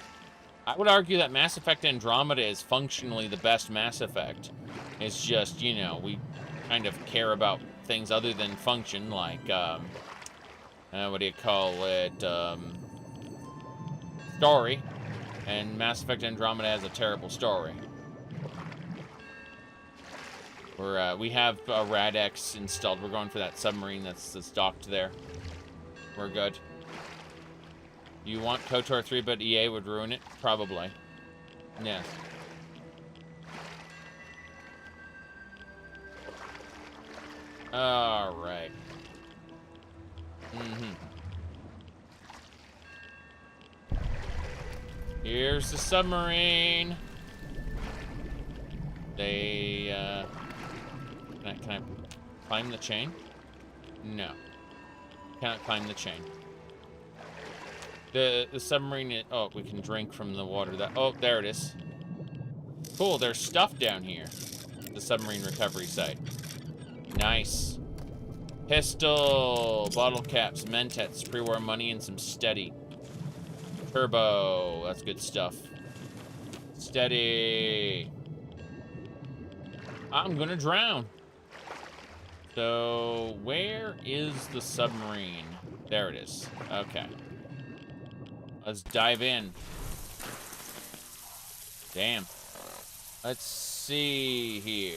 I would argue that Mass Effect Andromeda is functionally the best Mass Effect. It's just, you know, we kind of care about things other than function, like, what do you call it, story. And Mass Effect Andromeda has a terrible story. We have Rad-X installed. We're going for that submarine that's docked there. We're good. You want KOTOR 3, but EA would ruin it? Probably. Yes. Alright. Here's the submarine. They, Can I climb the chain? No. Cannot climb the chain. The submarine, oh, we can drink from the water. Oh, there it is. Cool, there's stuff down here. The submarine recovery site. Nice. Pistol, bottle caps, mentets, pre-war money, and some steady. Turbo, that's good stuff. Steady. I'm gonna drown. So, where is the submarine? There it is. Okay. Let's dive in. Damn. Let's see here.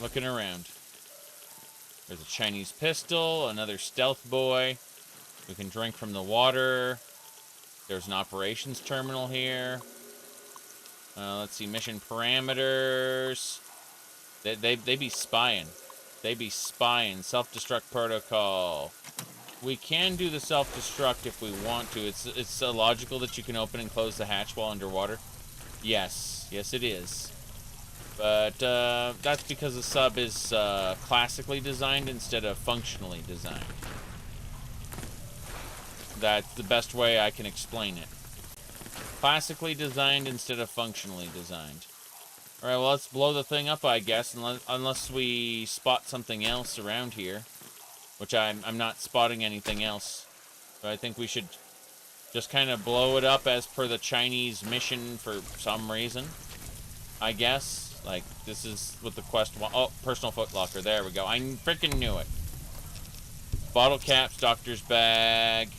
Looking around. There's a Chinese pistol, another stealth boy. We can drink from the water. There's an operations terminal here. Let's see, mission parameters. They be spying. They be spying. Self-destruct protocol. We can do the self-destruct if we want to. It's illogical that you can open and close the hatch while underwater. Yes. Yes, it is. But that's because the sub is classically designed instead of functionally designed. That's the best way I can explain it. Classically designed instead of functionally designed. Alright, well, let's blow the thing up, I guess, unless we spot something else around here. Which I'm not spotting anything else. So I think we should just kind of blow it up as per the Chinese mission for some reason. I guess. Like, this is what the quest wants. Oh, personal footlocker. There we go. I freaking knew it. Bottle caps, doctor's bag,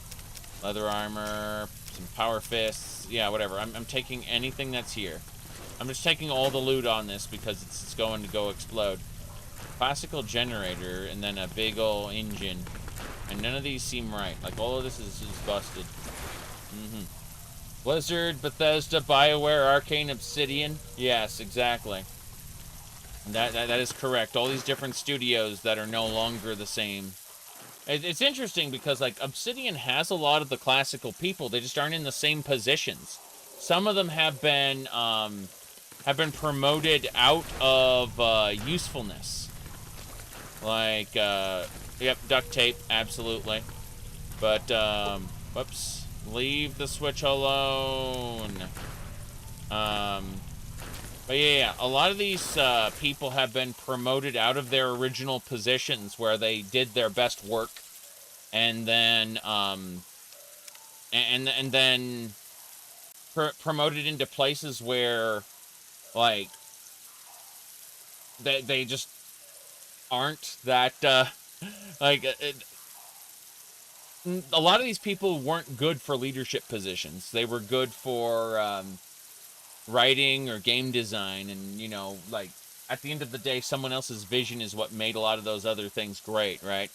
leather armor, some power fists. Yeah, whatever. I'm taking anything that's here. I'm just taking all the loot on this because it's going to go explode. Classical generator, and then a big ol' engine. And none of these seem right. Like, all of this is busted. Blizzard, Bethesda, BioWare, Arcane, Obsidian. Yes, exactly. That is correct. All these different studios that are no longer the same. It's interesting because, like, Obsidian has a lot of the classical people. They just aren't in the same positions. Some of them have been promoted out of usefulness. Like, yep, duct tape, absolutely. But, whoops. Leave the Switch alone. But yeah, a lot of these people have been promoted out of their original positions where they did their best work, and then and then promoted into places where, like, they just aren't that like a lot of these people weren't good for leadership positions. They were good for writing or game design, and, you know, like, at the end of the day, someone else's vision is what made a lot of those other things great, right?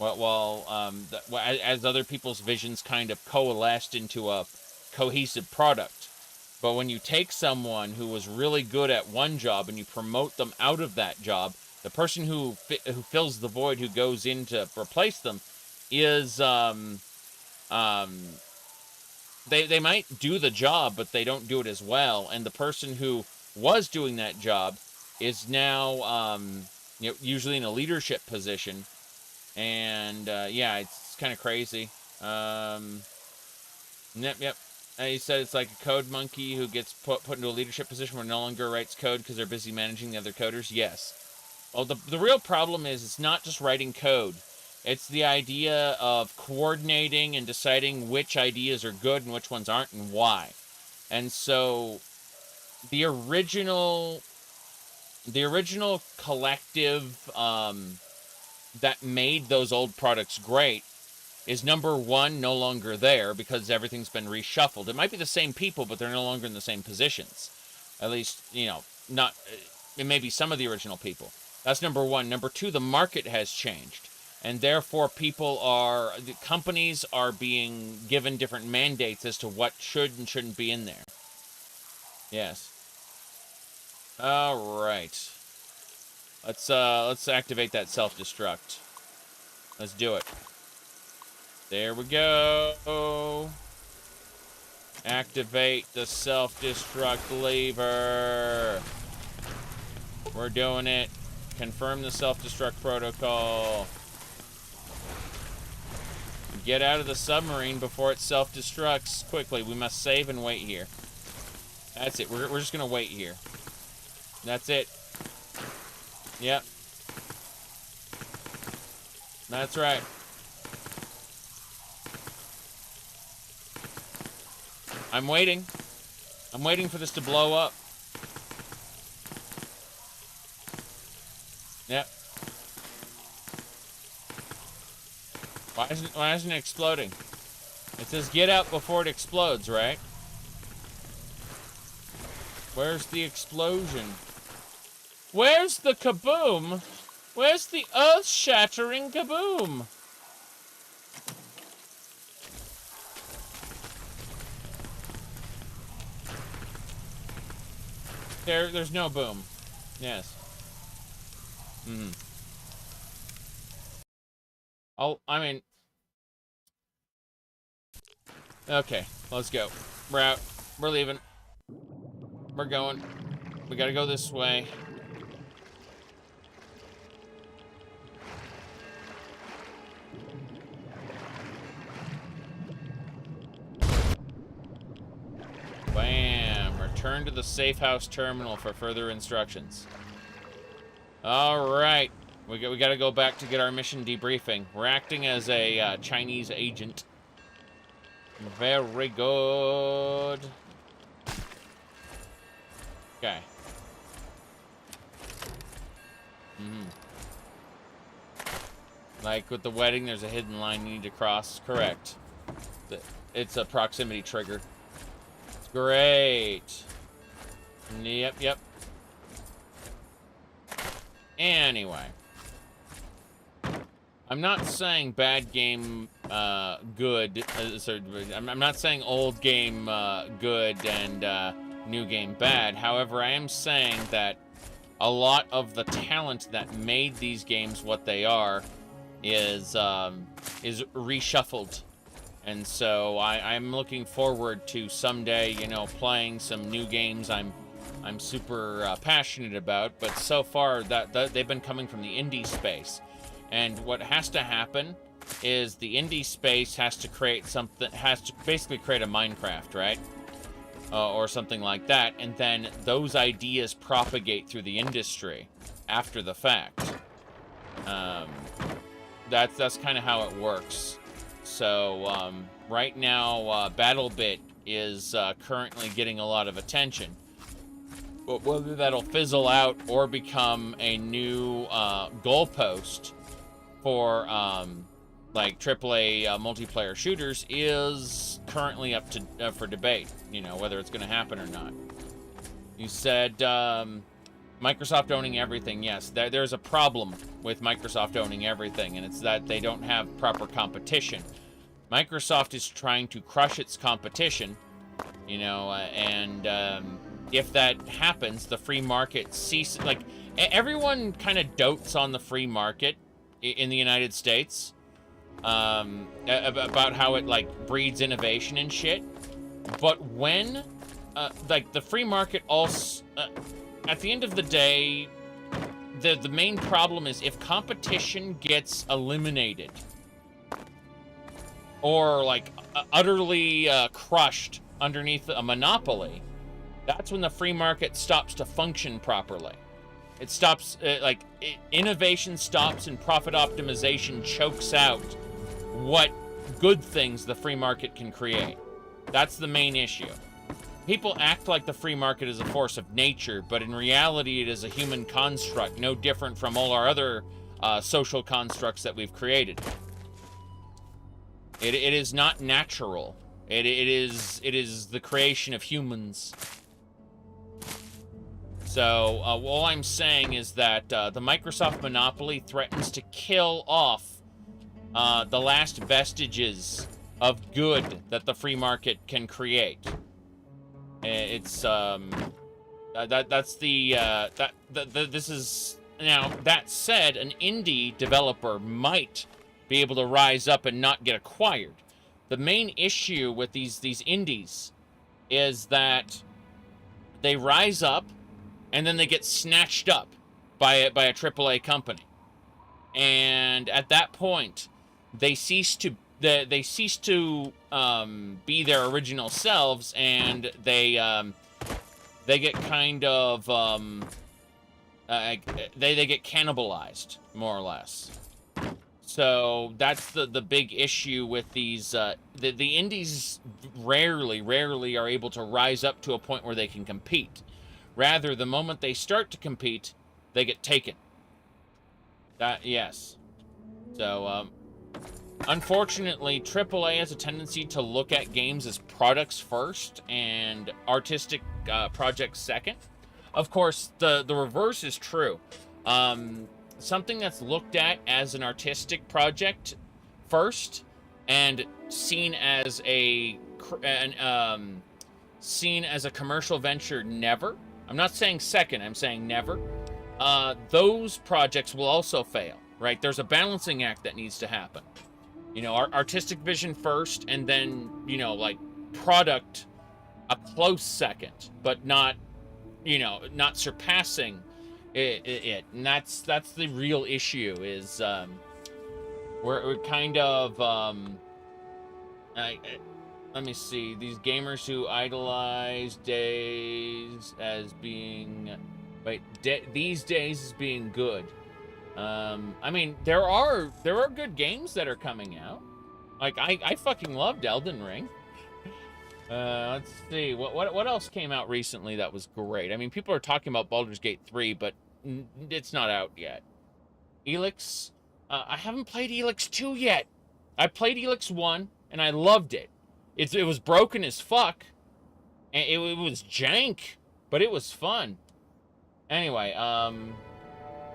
As other people's visions kind of coalesced into a cohesive product. But when you take someone who was really good at one job and you promote them out of that job, the person who fills the void, who goes in to replace them, is they might do the job, but they don't do it as well. And the person who was doing that job is now, you know, usually in a leadership position. And, yeah, it's kind of crazy. Yep. He said it's like a code monkey who gets put into a leadership position where no longer writes code because they're busy managing the other coders. Yes. Well, the real problem is it's not just writing code. It's the idea of coordinating and deciding which ideas are good and which ones aren't and why. And so the original collective that made those old products great is, number one, no longer there because everything's been reshuffled. It might be the same people, but they're no longer in the same positions. At least, you know, not, it may be some of the original people. That's number one. Number two, the market has changed. And therefore, the companies are being given different mandates as to what should and shouldn't be in there. Yes. All right. Let's activate that self-destruct. Let's do it. There we go. Activate the self-destruct lever. We're doing it. Confirm the self-destruct protocol. Get out of the submarine before it self-destructs quickly. We must save and wait here. That's it. We're just gonna wait here. That's it. Yep. That's right. I'm waiting. I'm waiting for this to blow up. Yep. Why isn't it exploding? It says get out before it explodes, right? Where's the explosion? Where's the kaboom? Where's the earth-shattering kaboom? There's no boom. Yes. I mean... Okay, let's go. We're out. We're leaving. We're going. We gotta go this way. Bam! Return to the safe house terminal for further instructions. Alright. We gotta go back to get our mission debriefing. We're acting as a Chinese agent. Very good. Okay. Like with the wedding, there's a hidden line you need to cross. Correct. It's a proximity trigger. It's great. Yep. Anyway. I'm not saying bad game good. I'm not saying old game good and new game bad. However, I am saying that a lot of the talent that made these games what they are is reshuffled. And so I'm looking forward to someday, you know, playing some new games I'm super passionate about. But so far, that they've been coming from the indie space. And what has to happen is the indie space has to create something, has to basically create a Minecraft, right? Or something like that, and then those ideas propagate through the industry after the fact. That's kind of how it works. So right now, BattleBit is currently getting a lot of attention. But whether that'll fizzle out or become a new goalpost for like AAA multiplayer shooters is currently up to for debate. You know, whether it's going to happen or not. You said Microsoft owning everything. Yes, there's a problem with Microsoft owning everything, and it's that they don't have proper competition. Microsoft is trying to crush its competition, you know, and if that happens, the free market ceases. Like, everyone kind of dotes on the free market in the United States, about how it, like, breeds innovation and shit. But when, like, the free market also, at the end of the day, the main problem is if competition gets eliminated or, like, utterly crushed underneath a monopoly, that's when the free market stops to function properly. It stops, innovation stops and profit optimization chokes out what good things the free market can create. That's the main issue. People act like the free market is a force of nature, but in reality it is a human construct, no different from all our other social constructs that we've created. It is not natural. It is the creation of humans. So, all I'm saying is that the Microsoft monopoly threatens to kill off the last vestiges of good that the free market can create. It's, this is, now, that said, an indie developer might be able to rise up and not get acquired. The main issue with these indies is that they rise up, and then they get snatched up by a AAA company, and at that point, they cease to be their original selves, and they get kind of they get cannibalized, more or less. So that's the big issue with these. The indies rarely are able to rise up to a point where they can compete. Rather, the moment they start to compete, they get taken. Yes. So, unfortunately, AAA has a tendency to look at games as products first and artistic projects second. Of course, the reverse is true. Something that's looked at as an artistic project first and seen as a commercial venture never. I'm not saying second, I'm saying never. Those projects will also fail, right? There's a balancing act that needs to happen. You know, artistic vision first, and then, you know, like, product a close second, but not, you know, not surpassing it. And that's the real issue, is we're kind of, let me see. These gamers who idolize days as being... Wait, these days as being good. I mean, there are good games that are coming out. Like, I fucking loved Elden Ring. Let's see. What else came out recently that was great? I mean, people are talking about Baldur's Gate 3, but it's not out yet. Elix. I haven't played Elix 2 yet. I played Elix 1, and I loved it. It was broken as fuck, and it was jank, but it was fun. Anyway,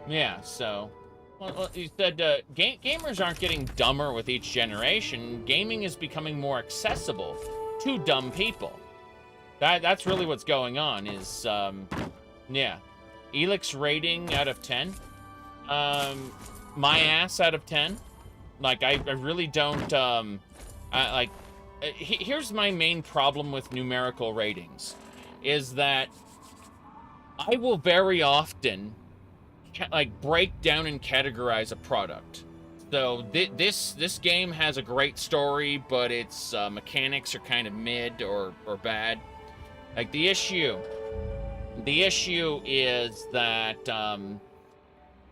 yeah, so, well, you said gamers aren't getting dumber with each generation. Gaming is becoming more accessible to dumb people. That's really what's going on, is, yeah. Elix rating out of 10. My ass out of 10. Like, I really don't, here's my main problem with numerical ratings, is that I will very often, like, break down and categorize a product. So this game has a great story, but its mechanics are kind of mid or bad. Like, the issue is that,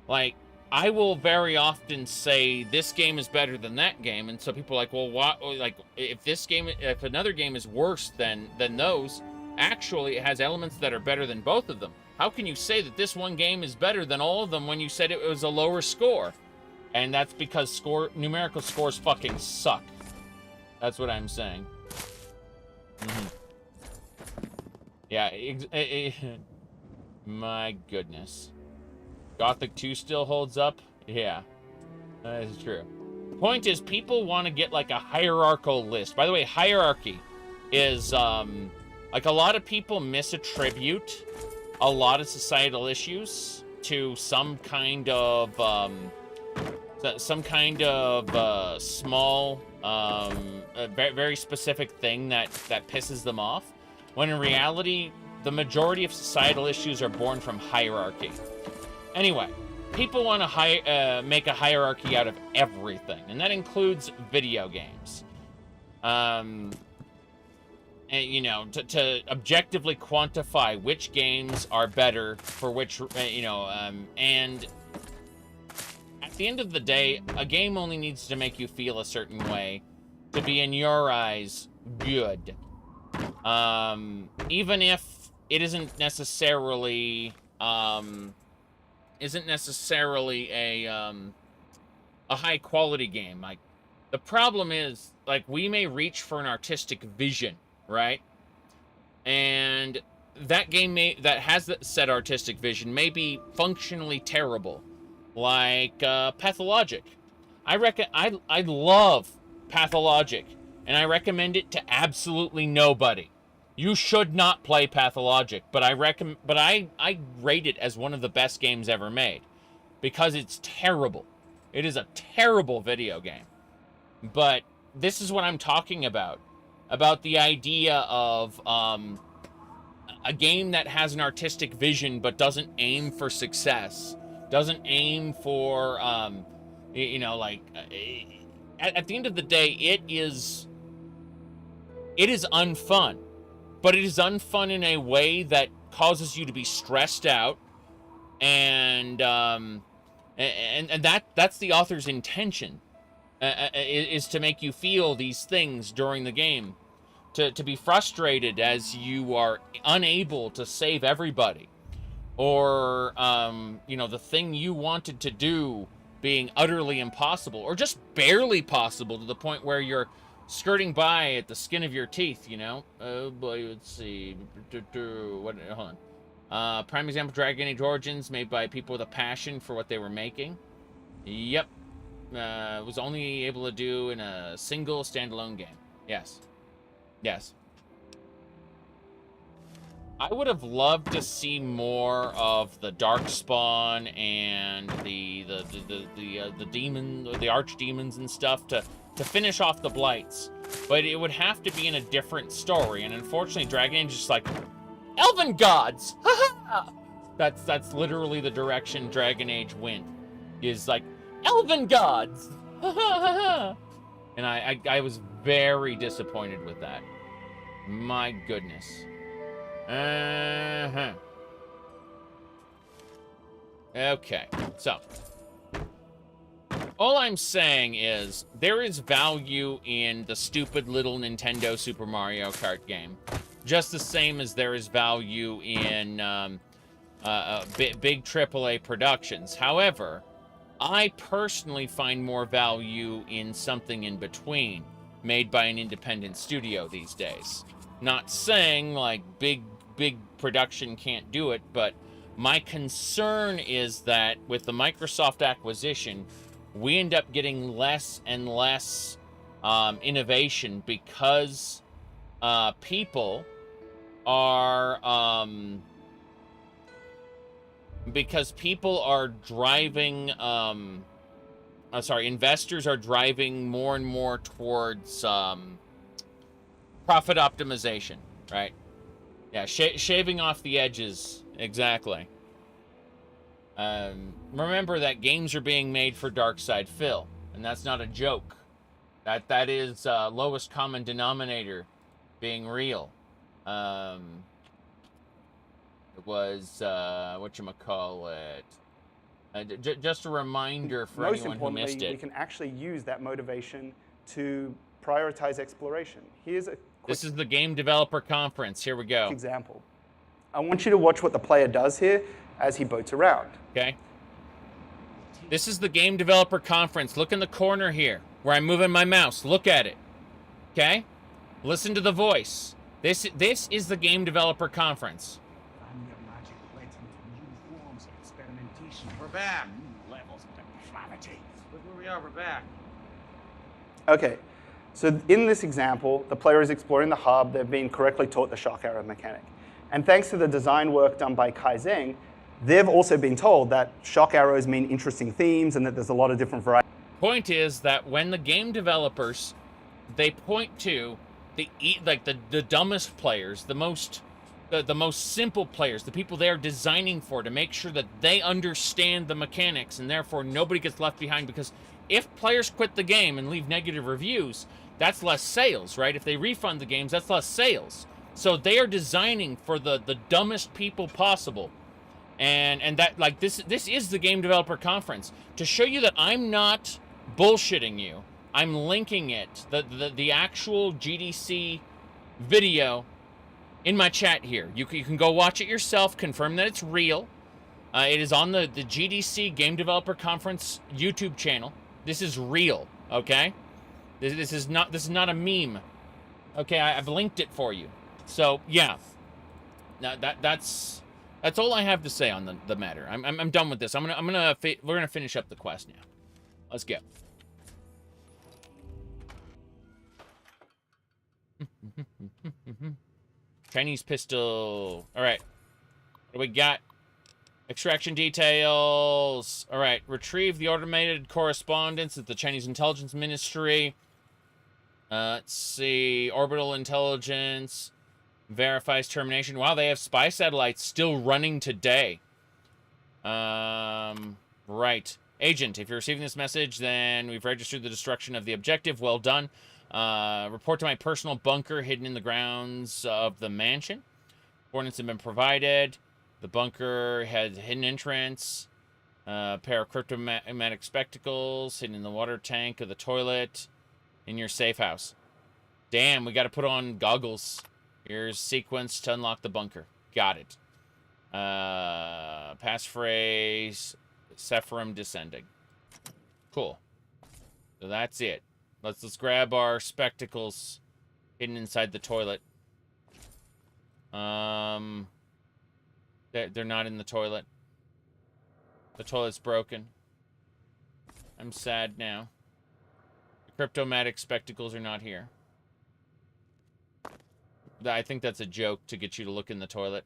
like, I will very often say this game is better than that game, and so people are like, well, what? Like, if another game is worse than those, actually it has elements that are better than both of them. How can you say that this one game is better than all of them when you said it was a lower score? And that's because numerical scores fucking suck. That's what I'm saying. Yeah, my goodness. Gothic 2 still holds up? Yeah, that is true. The point is, people want to get, like, a hierarchical list. By the way, hierarchy is, like, a lot of people misattribute a lot of societal issues to some kind of small a very, very specific thing that pisses them off, when in reality, the majority of societal issues are born from hierarchy. Anyway, people want to make a hierarchy out of everything, and that includes video games. And, you know, to objectively quantify which games are better for which, and at the end of the day, a game only needs to make you feel a certain way to be, in your eyes, good. Even if it isn't necessarily a high quality game. Like, the problem is, like, we may reach for an artistic vision, right? And that game that has that said artistic vision may be functionally terrible, like Pathologic. I love Pathologic, and I recommend it to absolutely nobody. You should not play Pathologic, but I rate it as one of the best games ever made because it's terrible. It is a terrible video game. But this is what I'm talking about the idea of a game that has an artistic vision but doesn't aim for success, doesn't aim for at the end of the day, it is unfun. But it is unfun in a way that causes you to be stressed out, and that's the author's intention, is to make you feel these things during the game, to be frustrated as you are unable to save everybody, or the thing you wanted to do being utterly impossible, or just barely possible to the point where you're skirting by at the skin of your teeth, you know? Oh boy, let's see. Hold on. Prime example, Dragon Age Origins, made by people with a passion for what they were making. Yep. Was only able to do in a single standalone game. Yes. Yes. I would have loved to see more of the Darkspawn and the demon, the archdemons and stuff to finish off the blights, but it would have to be in a different story. And unfortunately, Dragon Age is just like elven gods. That's literally the direction Dragon Age went. Is like elven gods. And I was very disappointed with that. My goodness. Okay, so all I'm saying is there is value in the stupid little Nintendo Super Mario Kart game, just the same as there is value in big AAA productions. However, I personally find more value in something in between, made by an independent studio these days. Not saying like big production can't do it, but my concern is that with the Microsoft acquisition, we end up getting less and less innovation because people are driving investors are driving more and more towards profit optimization, right? Yeah, shaving off the edges, exactly. Remember that games are being made for Dark Side Phil, and that's not a joke. That is lowest common denominator being real. It was whatchamacallit. Just a reminder for anyone who missed it. Most importantly, we can actually use that motivation to prioritize exploration. This is the Game Developer Conference. Here we go. Example. I want you to watch what the player does here as he boats around. Okay. This is the Game Developer Conference. Look in the corner here where I'm moving my mouse. Look at it. Okay? Listen to the voice. This is the Game Developer Conference. We're back. Levels of depravity. Look where we are. We're back. Okay. So in this example, the player is exploring the hub. They've been correctly taught the shock arrow mechanic. And thanks to the design work done by Kai Zheng, they've also been told that shock arrows mean interesting themes and that there's a lot of different varieties. Point is that when the game developers they point to the dumbest players, the most simple players, the people they are designing for, to make sure that they understand the mechanics, and therefore nobody gets left behind. Because if players quit the game and leave negative reviews, that's less sales, right? If they refund the games, that's less sales. So they are designing for the dumbest people possible. And that, like, this is the Game Developer Conference. To show you that I'm not bullshitting you, I'm linking it, the actual GDC video, in my chat here. You can go watch it yourself, confirm that it's real. It is on the GDC Game Developer Conference YouTube channel. This is real, okay? This is not a meme. Okay, I've linked it for you. So yeah, now that's all I have to say on the matter. I'm done with this. we're gonna finish up the quest now. Let's go. Chinese pistol. All right, what do we got? Extraction details. All right, retrieve the automated correspondence at the Chinese Intelligence Ministry. Let's see, orbital intelligence. Verifies termination. Wow, they have spy satellites still running today. Right. Agent, if you're receiving this message, then we've registered the destruction of the objective. Well done. Report to my personal bunker hidden in the grounds of the mansion. Coordinates have been provided. The bunker has a hidden entrance. A pair of cryptomatic spectacles hidden in the water tank of the toilet in your safe house. Damn, we got to put on goggles. Here's sequence to unlock the bunker. Got it. Passphrase, Sephirim descending. Cool. So that's it. Let's grab our spectacles hidden inside the toilet. They're not in the toilet. The toilet's broken. I'm sad now. The cryptomatic spectacles are not here. I think that's a joke to get you to look in the toilet.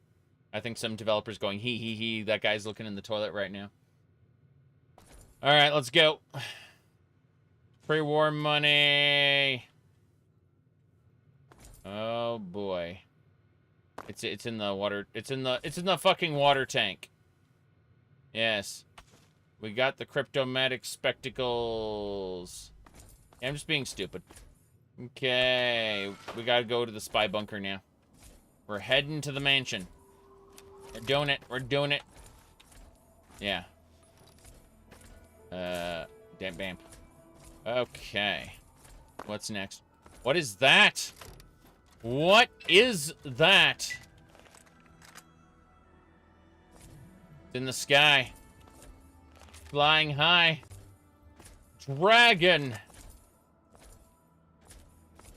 I think some developer's going, he, that guy's looking in the toilet right now. Alright, let's go. Pre-war money. Oh boy. It's in the water. It's in the fucking water tank. Yes. We got the cryptomatic spectacles. Yeah, I'm just being stupid. Okay, we gotta go to the spy bunker now. We're heading to the mansion. We're doing it. We're doing it. Yeah. Damn, bam. Okay. What's next? What is that? What is that? It's in the sky. Flying high. Dragon.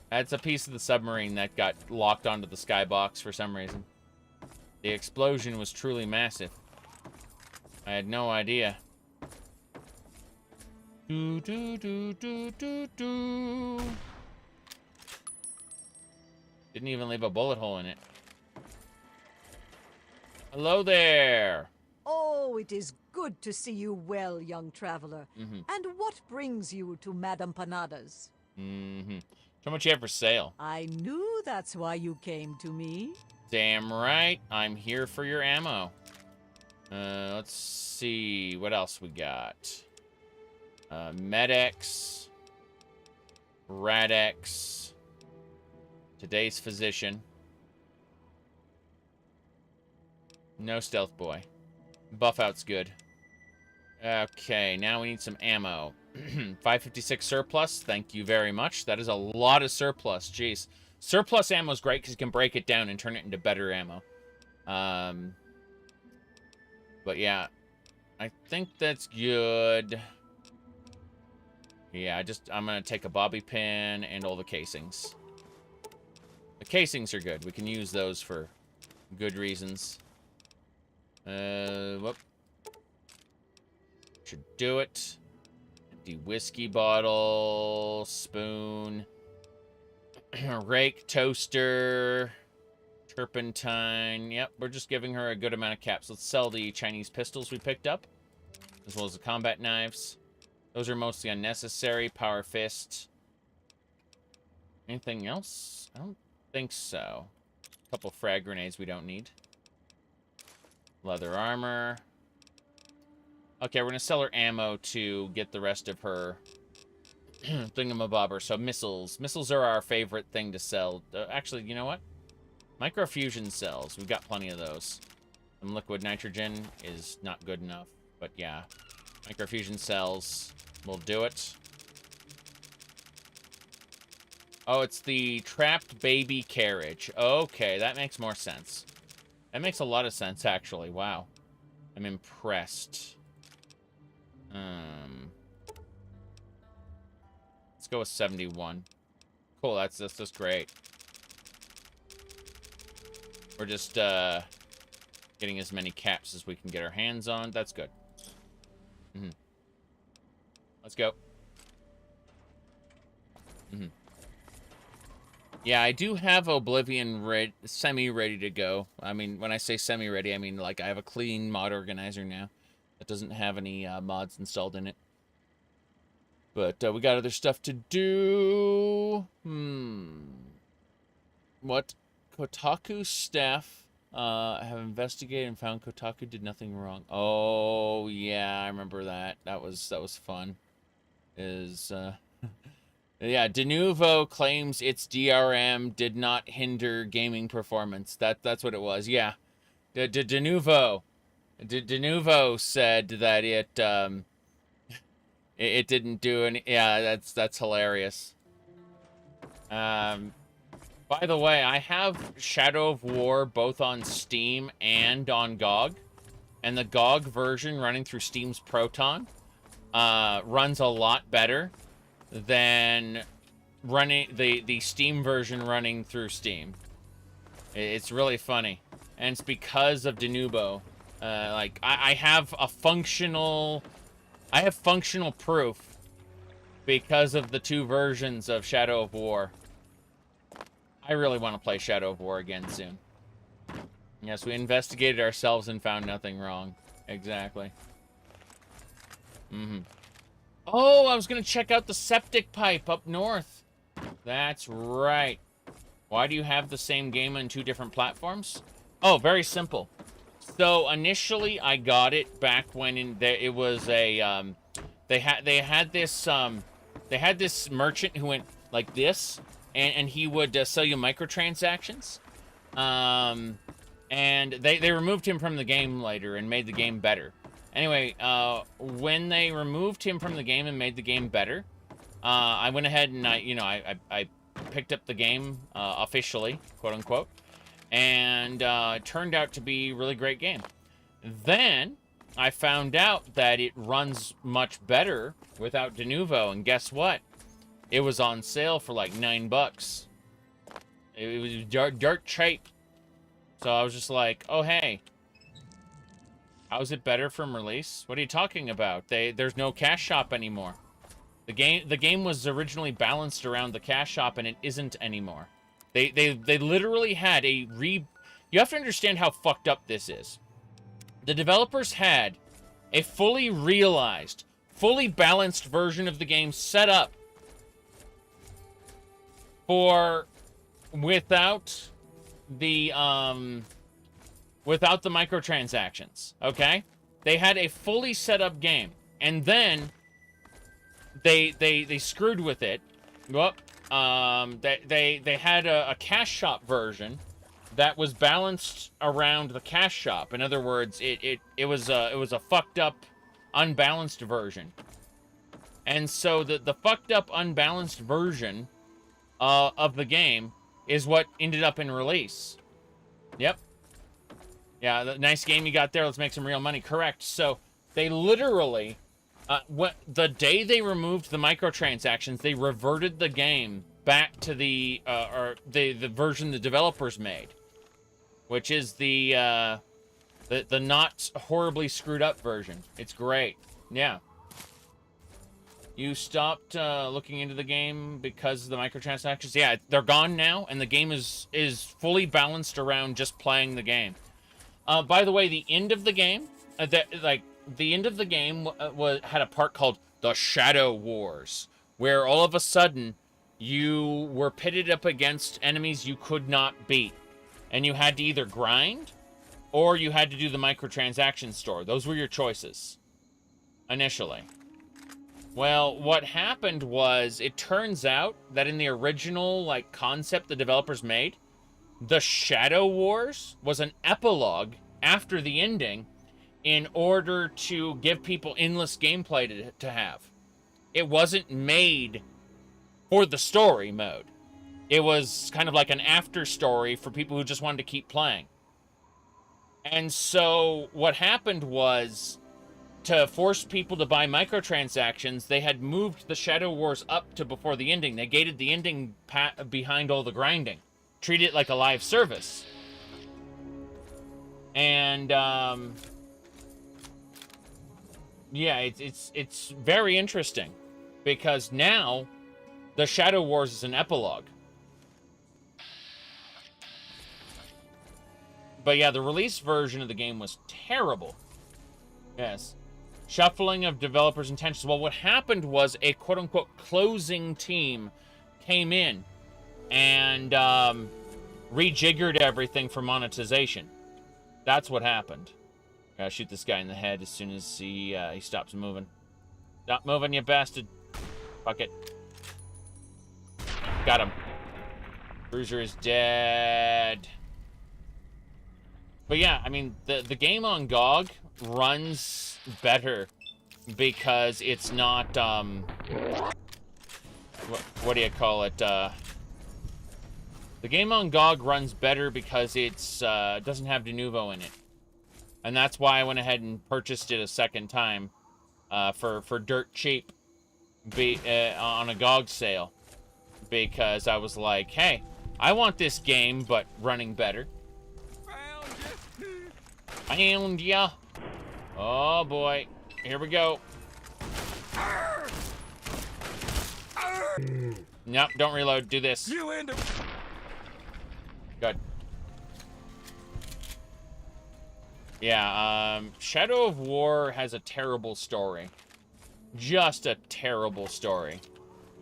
That's a piece of the submarine that got locked onto the skybox for some reason. The explosion was truly massive. I had no idea. Do do do do do do. Didn't even leave a bullet hole in it. Hello there. Oh, it is good to see you well, young traveler. And what brings you to Madame Panada's? How much you have for sale? I knew that's why you came to me. Damn right. I'm here for your ammo. Let's see. What else we got? Med-X. Rad-X. Today's Physician. No Stealth Boy. Buff out's good. Okay, now we need some ammo. 556 surplus, thank you very much. That is a lot of surplus, jeez. Surplus ammo is great because you can break it down and turn it into better ammo. But yeah, I think that's good. Yeah, I'm gonna take a bobby pin and all the casings. The casings are good. We can use those for good reasons. Whoop. Should do it. Empty whiskey bottle, spoon, rake, toaster, turpentine. Yep, we're just giving her a good amount of caps. Let's sell the Chinese pistols we picked up, as well as the combat knives. Those are mostly unnecessary. Power fist. Anything else? I don't think so. A couple frag grenades we don't need. Leather armor. Okay, we're gonna sell her ammo to get the rest of her thingamabobber. So missiles. Missiles are our favorite thing to sell. Actually, you know what? Microfusion cells. We've got plenty of those. Some liquid nitrogen is not good enough. But yeah. Microfusion cells will do it. Oh, it's the trapped baby carriage. Okay, that makes more sense. That makes a lot of sense, actually. Wow. I'm impressed. Let's go with 71. Cool, that's great. We're just getting as many caps as we can get our hands on. That's good. Let's go. Yeah, I do have Oblivion semi-ready to go. I mean, when I say semi-ready, I mean, like, I have a clean mod organizer now that doesn't have any mods installed in it. But we got other stuff to do. What? Kotaku staff have investigated and found Kotaku did nothing wrong. Oh, yeah, I remember that. That was fun. Yeah, Denuvo claims its DRM did not hinder gaming performance. That's what it was. Yeah, Denuvo said that it didn't do any. Yeah, that's hilarious. By the way, I have Shadow of War both on Steam and on GOG, and the GOG version running through Steam's Proton runs a lot better than running the Steam version running through Steam. It's really funny, and it's because of Denuvo. Like I have functional proof because of the two versions of Shadow of War. I really want to play Shadow of War again soon. Yes, we investigated ourselves and found nothing wrong. Exactly. Oh, I was going to check out the septic pipe up north. That's right. Why do you have the same game on two different platforms? Oh, very simple. So initially, I got it back when it was a they had this merchant who went like this, and he would sell you microtransactions. And they removed him from the game later and made the game better. Anyway, when they removed him from the game and made the game better, I went ahead and I picked up the game officially, quote unquote, and it turned out to be a really great game. Then I found out that it runs much better without Denuvo, and guess what? It was on sale for like $9. It was dirt cheap. So I was just like, oh hey. How's it better from release? What are you talking about? There's no cash shop anymore. The game was originally balanced around the cash shop, and it isn't anymore. They literally had you have to understand how fucked up this is. The developers had a fully realized, fully balanced version of the game set up for without the microtransactions, okay? They had a fully set up game, and then they screwed with it. Well, they had a cash shop version that was balanced around the cash shop. In other words, it was a fucked up, unbalanced version. And so the fucked up, unbalanced version of the game is what ended up in release. Yep. Yeah, the nice game you got there. Let's make some real money. Correct. So they literally, the day they removed the microtransactions, they reverted the game back to the version the developers made, which is the not horribly screwed up version. It's great. Yeah. You stopped looking into the game because of the microtransactions? Yeah, they're gone now, and the game is fully balanced around just playing the game. By the way, the end of the game, the end of the game had a part called the Shadow Wars, where all of a sudden you were pitted up against enemies you could not beat. And you had to either grind, or you had to do the microtransaction store. Those were your choices, initially. Well, what happened was, it turns out that in the original, like, concept the developers made, the Shadow Wars was an epilogue after the ending in order to give people endless gameplay to have. It wasn't made for the story mode. It was kind of like an after story for people who just wanted to keep playing. And so what happened was, to force people to buy microtransactions, they had moved the Shadow Wars up to before the ending. They gated the ending behind all the grinding. Treat it like a live service. And, yeah, it's very interesting. Because now, the Shadow Wars is an epilogue. But yeah, the release version of the game was terrible. Yes. Shuffling of developers' intentions. Well, what happened was a quote-unquote closing team came in and rejiggered everything for monetization. That's what happened. Gotta shoot this guy in the head as soon as he stops moving. Stop moving, you bastard. Fuck it. Got him. Bruiser is dead. But yeah, I mean, the game on GOG runs better because it's not, what do you call it? The game on GOG runs better because it's, doesn't have de novo in it. And that's why I went ahead and purchased it a second time, for dirt cheap, on a GOG sale. Because I was like, hey, I want this game, but running better. Found ya. Oh boy. Here we go. Nope, don't reload. Do this. Good. Yeah, Shadow of War has a terrible story. Just a terrible story.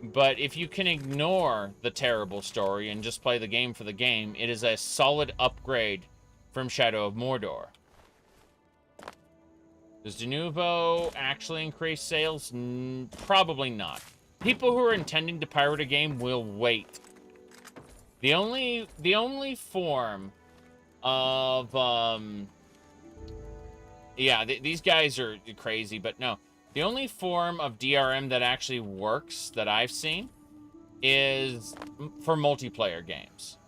But if you can ignore the terrible story and just play the game for the game, it is a solid upgrade from Shadow of Mordor. Does de novo actually increase sales? Probably not. People who are intending to pirate a game will wait. The only form of, yeah, these guys are crazy, but no. The only form of DRM that actually works that I've seen is for multiplayer games.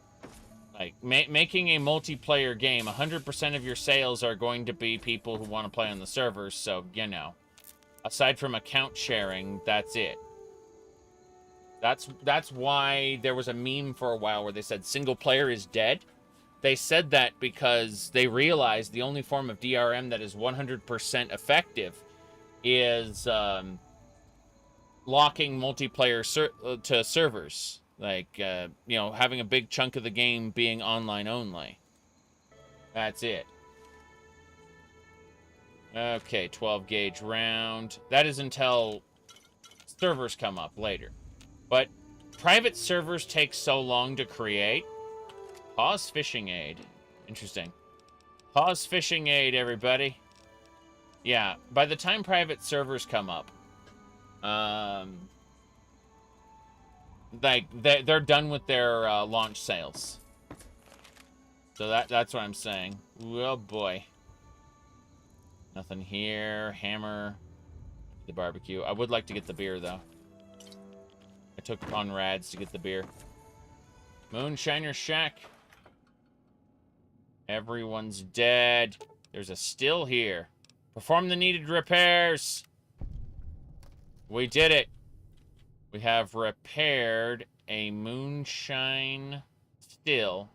Like, making a multiplayer game, 100% of your sales are going to be people who want to play on the servers, so, you know. Aside from account sharing, that's it. That's why there was a meme for a while where they said single player is dead. They said that because they realized the only form of DRM that is 100% effective is locking multiplayer to servers. Like, you know, having a big chunk of the game being online only. That's it. Okay, 12 gauge round. That is until servers come up later. But private servers take so long to create. Pause fishing aid. Interesting. Pause fishing aid, everybody. Yeah, by the time private servers come up, like, they're done with their launch sales. So that's what I'm saying. Oh boy. Nothing here. Hammer. The barbecue. I would like to get the beer, though. I took Conrad's to get the beer. Moonshiner Shack. Everyone's dead. There's a still here. Perform the needed repairs. We did it. We have repaired a moonshine still.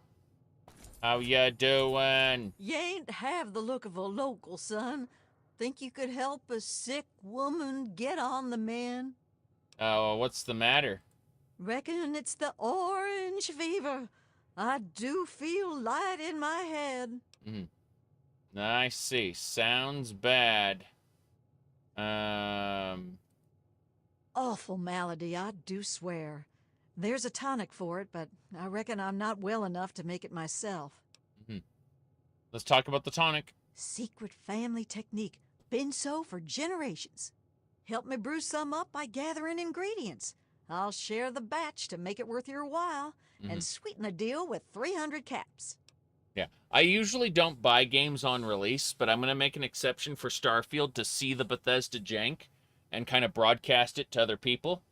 How ya doing? You ain't have the look of a local, son. Think you could help a sick woman get on the mend? Oh, what's the matter? Reckon it's the orange fever. I do feel light in my head. I see. Sounds bad. Awful malady, I do swear. There's a tonic for it, but I reckon I'm not well enough to make it myself. Let's talk about the tonic. Secret family technique. Been so for generations. Help me brew some up by gathering ingredients. I'll share the batch to make it worth your while, and sweeten the deal with 300 caps. Yeah, I usually don't buy games on release, but I'm going to make an exception for Starfield to see the Bethesda jank and kind of broadcast it to other people.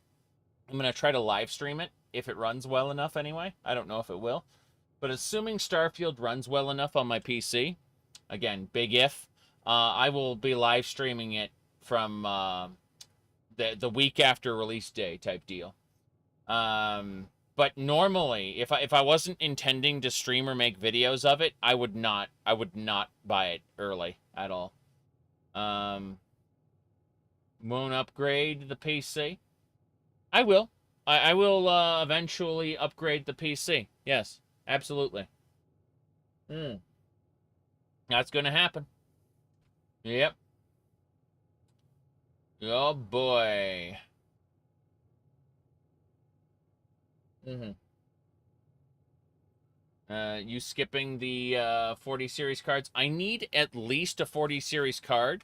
I'm going to try to live stream it, if it runs well enough anyway. I don't know if it will. But assuming Starfield runs well enough on my PC, again, big if, I will be live streaming it from the week after release day type deal. But normally, if I wasn't intending to stream or make videos of it, I would not buy it early at all. Won't upgrade the PC. I will. I will eventually upgrade the PC. Yes, absolutely. That's going to happen. Yep. Oh, boy. You skipping the 40 series cards? I need at least a 40 series card.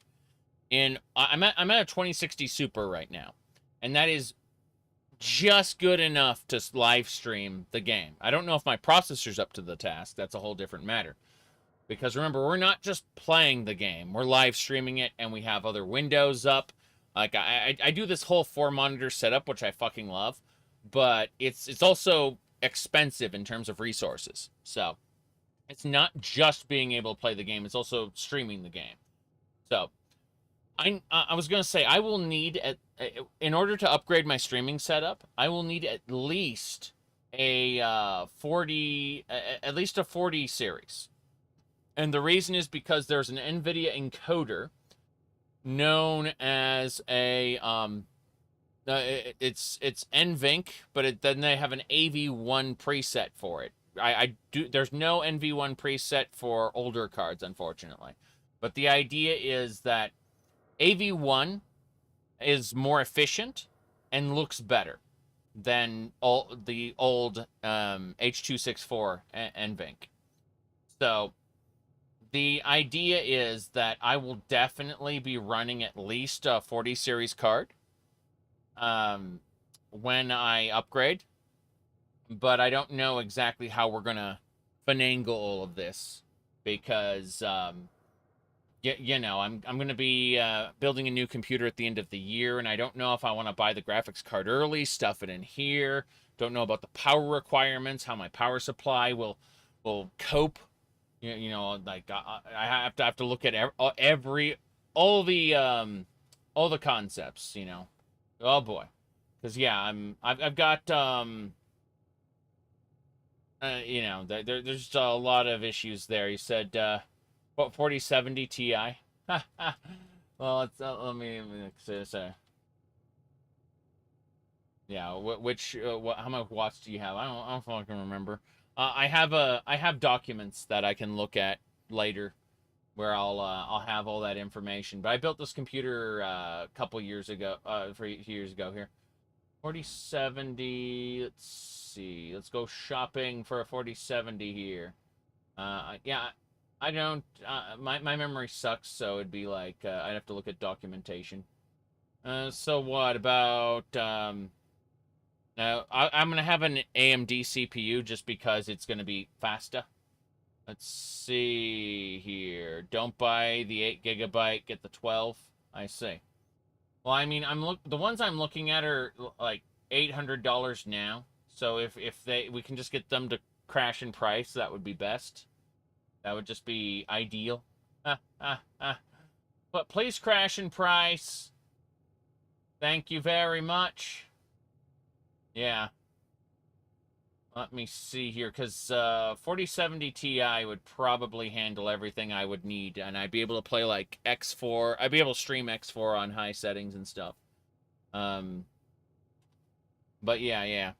I'm at a 2060 Super right now. And that is just good enough to live stream the game. I don't know if my processor's up to the task. That's a whole different matter. Because remember, we're not just playing the game. We're live streaming it, and we have other windows up. Like, I do this whole 4-monitor setup, which I fucking love. But it's also expensive in terms of resources. So, it's not just being able to play the game. It's also streaming the game. So, I was going to say, I will need, in order to upgrade my streaming setup, I will need at least a 40 series. And the reason is because there's an NVIDIA encoder known as a, it's NVENC, but then they have an AV1 preset for it. There's no NV1 preset for older cards, unfortunately. But the idea is that AV1 is more efficient and looks better than the old H.264 NVENC. So the idea is that I will definitely be running at least a 40 series card when I upgrade. But I don't know exactly how we're going to finagle all of this because... you know, I'm going to be building a new computer at the end of the year, and I don't know if I want to buy the graphics card early, stuff it in here. Don't know about the power requirements, how my power supply will cope. You know, like I have to look at all the concepts. You know, oh boy, because yeah, I've got you know, there's a lot of issues there. You said. What, 4070 Ti? Well, it's, let me say. Yeah, how much watts do you have? I don't know if I can remember. I have documents that I can look at later, where I'll have all that information. But I built this computer a couple years ago, 3 years ago here. 4070. Let's see. Let's go shopping for a 4070 here. Yeah. I don't, my memory sucks, so it'd be like, I'd have to look at documentation. So what about, I'm going to have an AMD CPU just because it's going to be faster. Let's see here. Don't buy the 8 gigabyte, get the 12. I see. Well, I mean, the ones I'm looking at are like $800 now. So if we can just get them to crash in price, that would be best. That would just be ideal. But please crash in price. Thank you very much. Yeah. Let me see here, because 4070 Ti would probably handle everything I would need, and I'd be able to play like X4. I'd be able to stream X4 on high settings and stuff. But yeah.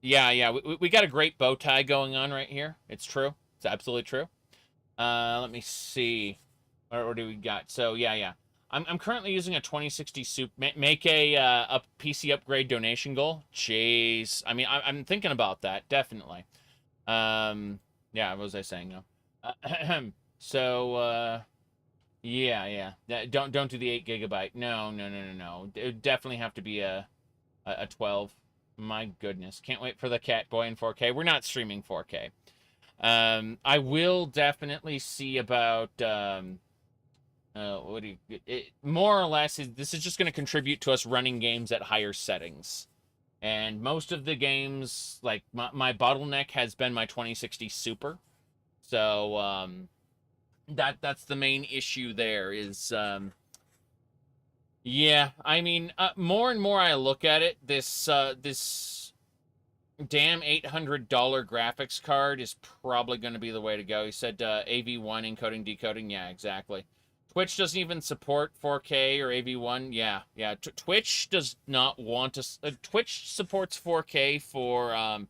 Yeah. We got a great bow tie going on right here. It's true. It's absolutely true. Let me see. What do we got? So, yeah. I'm currently using a 2060 Super. Make a PC upgrade donation goal. Jeez. I mean, I'm thinking about that, definitely. Yeah, what was I saying? No. So, yeah. Don't do the 8 GB. No. It would definitely have to be a 12. My goodness. Can't wait for the Cat Boy in 4K. We're not streaming 4K. I will definitely see about, more or less, this is just going to contribute to us running games at higher settings. And most of the games, like, my bottleneck has been my 2060 Super. So, that's the main issue there is, yeah, I mean, more and more I look at it, this damn $800 graphics card is probably going to be the way to go. He said AV1 encoding, decoding. Yeah, exactly. Twitch doesn't even support 4K or AV1. Yeah. Twitch does not want to... Twitch supports 4K for,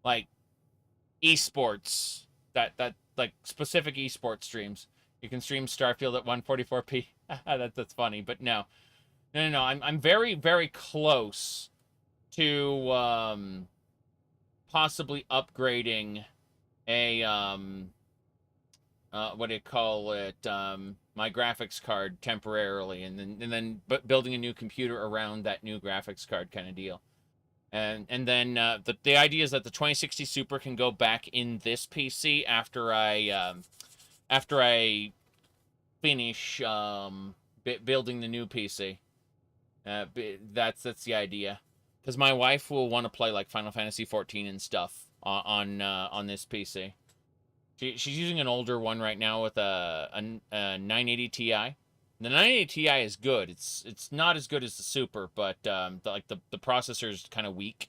like, esports. That like, specific esports streams. You can stream Starfield at 144p. That's funny, but no. No. I'm very, very close to, possibly upgrading a, what do you call it, my graphics card temporarily, and then building a new computer around that new graphics card kind of deal. And then the idea is that the 2060 Super can go back in this PC after I finish building the new PC. That's the idea. Because my wife will want to play, like, Final Fantasy 14 and stuff on this PC. She's using an older one right now with a 980 Ti. The 980 Ti is good. It's not as good as the Super, but the processor is kind of weak.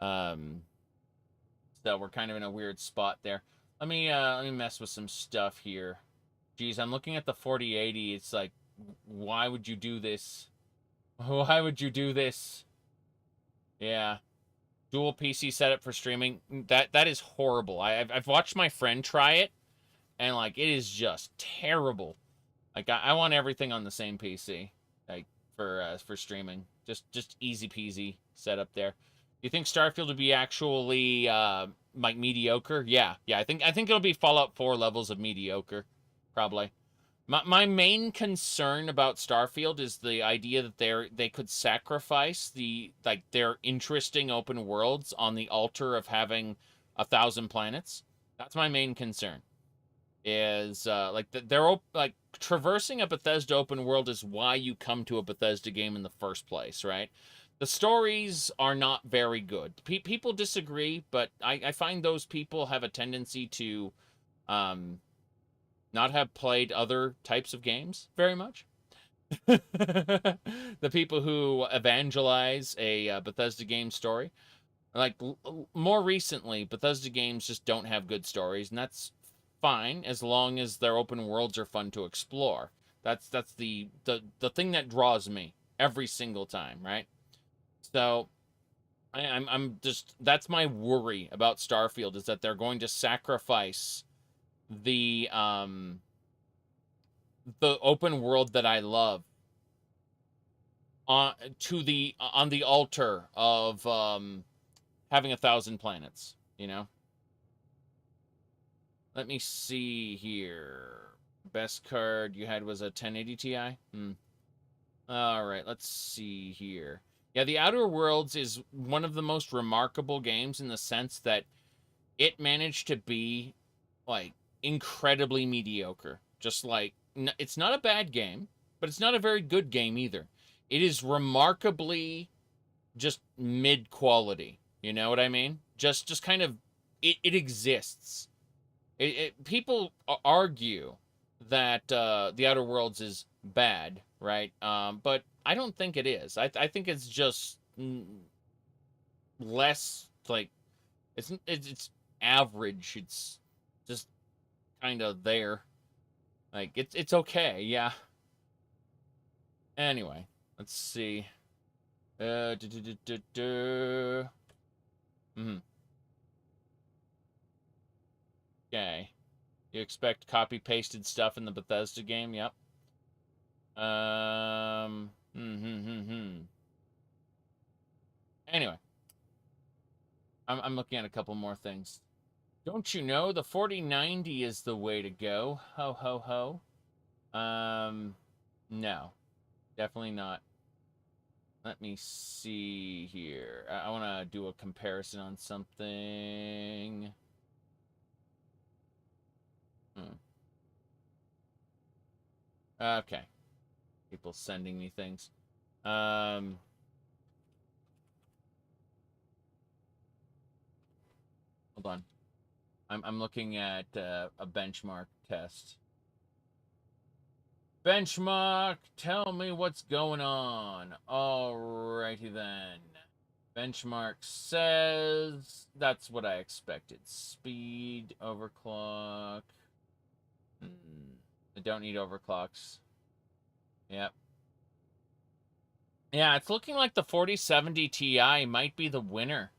So we're kind of in a weird spot there. Let me mess with some stuff here. Geez, I'm looking at the 4080. It's like, why would you do this? Why would you do this? Yeah. Dual PC setup for streaming. That is horrible. I've watched my friend try it, and, like, it is just terrible. Like, I want everything on the same PC, like, for streaming. Just easy peasy setup there. Do you think Starfield would be actually like mediocre? Yeah. I think it'll be Fallout 4 levels of mediocre, probably. My main concern about Starfield is the idea that they could sacrifice their interesting open worlds on the altar of having 1,000 planets. That's my main concern. Is they're traversing a Bethesda open world is why you come to a Bethesda game in the first place, right? The stories are not very good. People disagree, but I find those people have a tendency to not have played other types of games very much. The people who evangelize a Bethesda game story, like, more recently, Bethesda games just don't have good stories, and that's fine as long as their open worlds are fun to explore. That's the thing that draws me every single time, right? So I'm just, that's my worry about Starfield, is that they're going to sacrifice the open world that I love on the altar of having 1,000 planets, you know? Let me see here. Best card you had was a 1080 Ti? All right, let's see here. Yeah, The Outer Worlds is one of the most remarkable games in the sense that it managed to be, like, incredibly mediocre. Just like, it's not a bad game, but it's not a very good game either. It is remarkably just mid-quality. You know what I mean? Just kind of, it exists. People argue that The Outer Worlds is bad, right? But I don't think it is. I think it's just less, like, it's average. It's just kind of there. Like, it's okay, yeah. Anyway, let's see. Okay. You expect copy-pasted stuff in the Bethesda game? Yep. Anyway, I'm looking at a couple more things. Don't you know the 4090 is the way to go? Ho ho ho. No, definitely not. Let me see here. I want to do a comparison on something. Okay. People sending me things. Hold on. I'm looking at a benchmark test. Benchmark, tell me what's going on. Alrighty then. Benchmark says that's what I expected. Speed, overclock. I don't need overclocks. Yep. Yeah, it's looking like the 4070 Ti might be the winner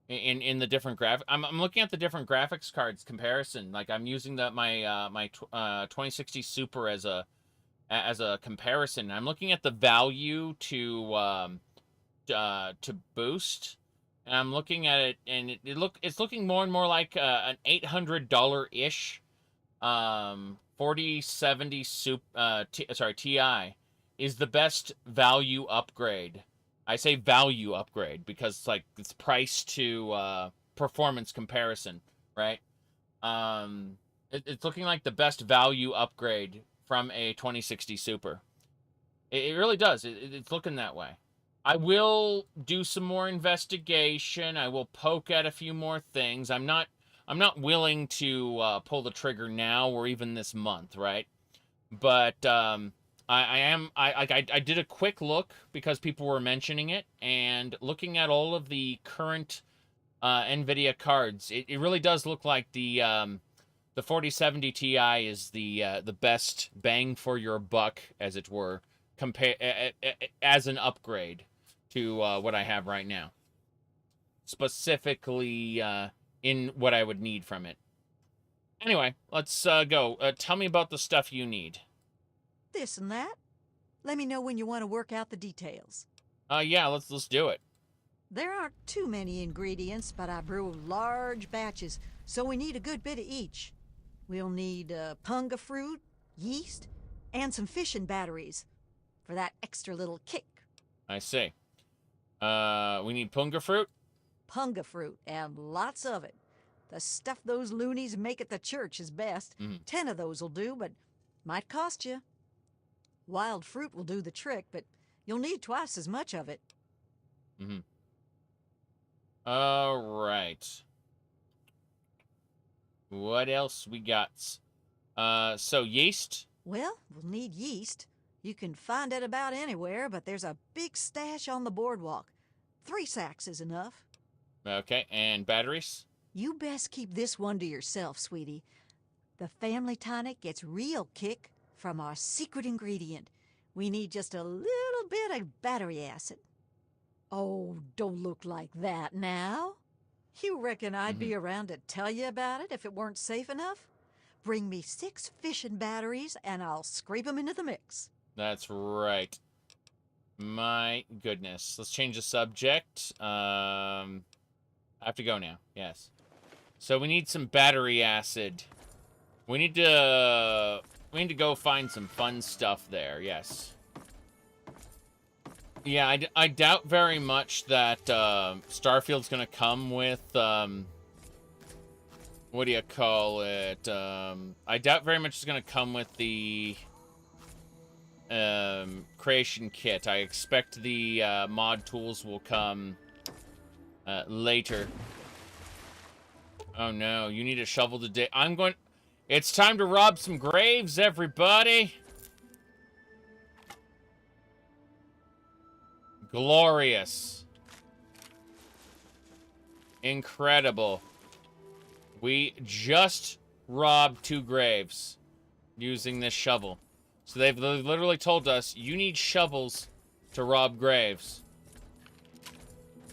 in the different I'm looking at the different graphics cards comparison. Like I'm using my 2060 Super as a comparison. I'm looking at the value to boost, and I'm looking at it, and it's looking more and more like an $800-ish 4070 Ti is the best value upgrade. I say value upgrade because it's price to performance comparison, right? It's looking like the best value upgrade from a 2060 Super. It really does. It's looking that way. I will do some more investigation. I will poke at a few more things. I'm not willing to pull the trigger now or even this month, right? But I did a quick look because people were mentioning it, and looking at all of the current NVIDIA cards, it really does look like the 4070 Ti is the best bang for your buck, as it were, as an upgrade to what I have right now. Specifically in what I would need from it. Anyway, let's go. Tell me about the stuff you need. This and that. Let me know when you want to work out the details. Yeah, let's do it. There aren't too many ingredients, but I brew large batches, so we need a good bit of each. We'll need punga fruit, yeast, and some fishing batteries for that extra little kick. I see. We need punga fruit? Punga fruit, and lots of it. The stuff those loonies make at the church is best. 10 of those will do, but might cost you. Wild fruit will do the trick, but you'll need twice as much of it. All right. What else we got? So yeast? Well, we'll need yeast. You can find it about anywhere, but there's a big stash on the boardwalk. 3 sacks is enough. Okay, and batteries? You best keep this one to yourself, sweetie. The family tonic gets real kick from our secret ingredient. We need just a little bit of battery acid. Oh, don't look like that now. You reckon I'd be around to tell you about it if it weren't safe enough? Bring me 6 fission batteries and I'll scrape them into the mix. That's right. My goodness. Let's change the subject. I have to go now. Yes. So we need some battery acid. We need to go find some fun stuff there. Yes. Yeah, I doubt very much that Starfield's gonna come with what do you call it? I doubt very much it's gonna come with the creation kit. I expect the mod tools will come later. Oh no, you need a shovel to dig. It's time to rob some graves, everybody. Glorious. Incredible. We just robbed 2 graves using this shovel. So they've literally told us, you need shovels to rob graves.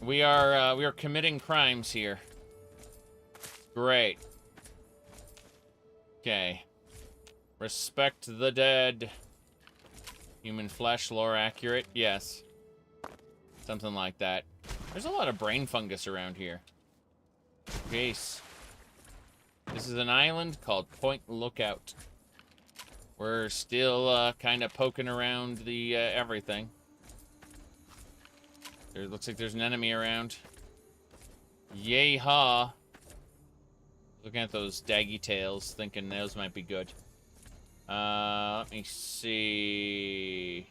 We are committing crimes here. Great. Okay. Respect the dead. Human flesh, lore accurate. Yes. Something like that. There's a lot of brain fungus around here. Jeez. This is an island called Point Lookout. We're still kind of poking around the everything. There looks like there's an enemy around. Yay-ha. Looking at those daggy tails, thinking those might be good. Let me see.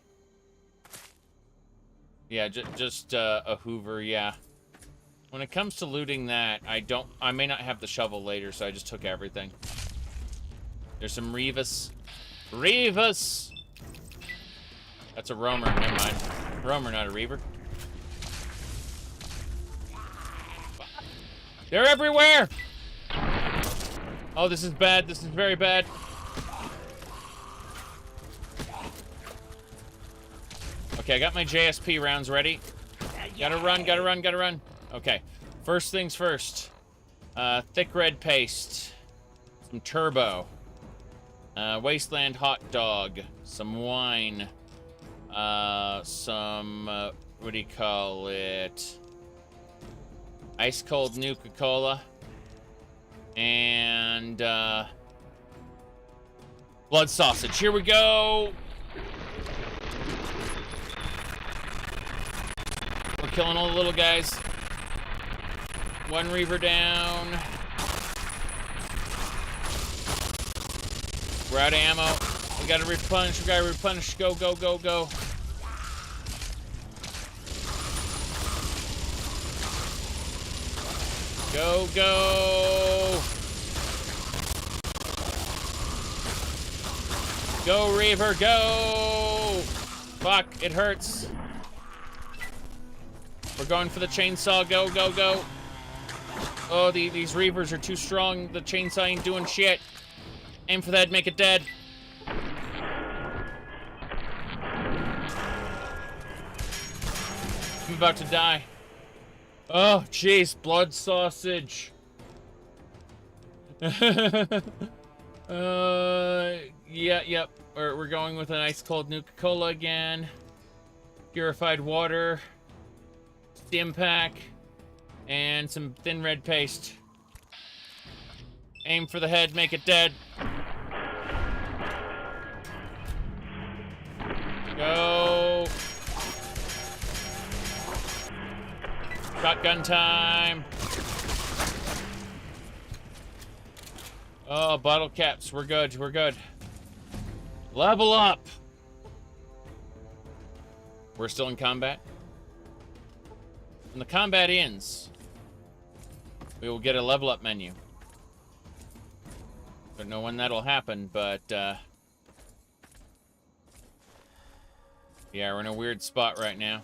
Yeah, just a Hoover, yeah. When it comes to looting that, I may not have the shovel later, so I just took everything. There's some Revis. Revis! That's a roamer, never mind. Roamer, not a Reaver. They're everywhere! Oh, this is bad. This is very bad. Okay, I got my JSP rounds ready. Gotta run, gotta run, gotta run. Okay, first things first. Thick red paste. Some turbo. Wasteland hot dog. Some wine. Some, what do you call it? Ice cold Nuka-Cola. And, blood sausage. Here we go! We're killing all the little guys. One Reaver down. We're out of ammo. We gotta replenish, we gotta replenish. Go, go, go, go. Go, go. Go, Reaver, go. Fuck, it hurts. We're going for the chainsaw. Go, go, go. Oh, these Reavers are too strong. The chainsaw ain't doing shit. Aim for that, make it dead. I'm about to die. Oh, jeez, blood sausage. Yep. We're going with an ice cold Nuka-Cola again. Purified water. Stim pack. And some thin red paste. Aim for the head, make it dead. Go. Shotgun time. Oh, bottle caps. We're good. We're good. Level up. We're still in combat. When the combat ends, we will get a level up menu. Don't know when that'll happen, but yeah, we're in a weird spot right now.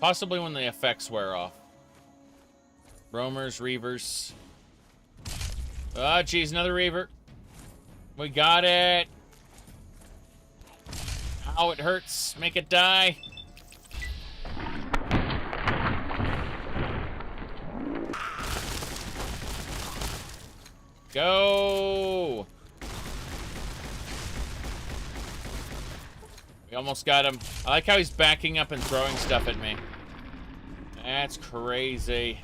Possibly when the effects wear off. Roamers, Reavers. Oh, geez, another Reaver. We got it. Ow, it hurts. Make it die. Go. We almost got him. I like how he's backing up and throwing stuff at me. That's crazy.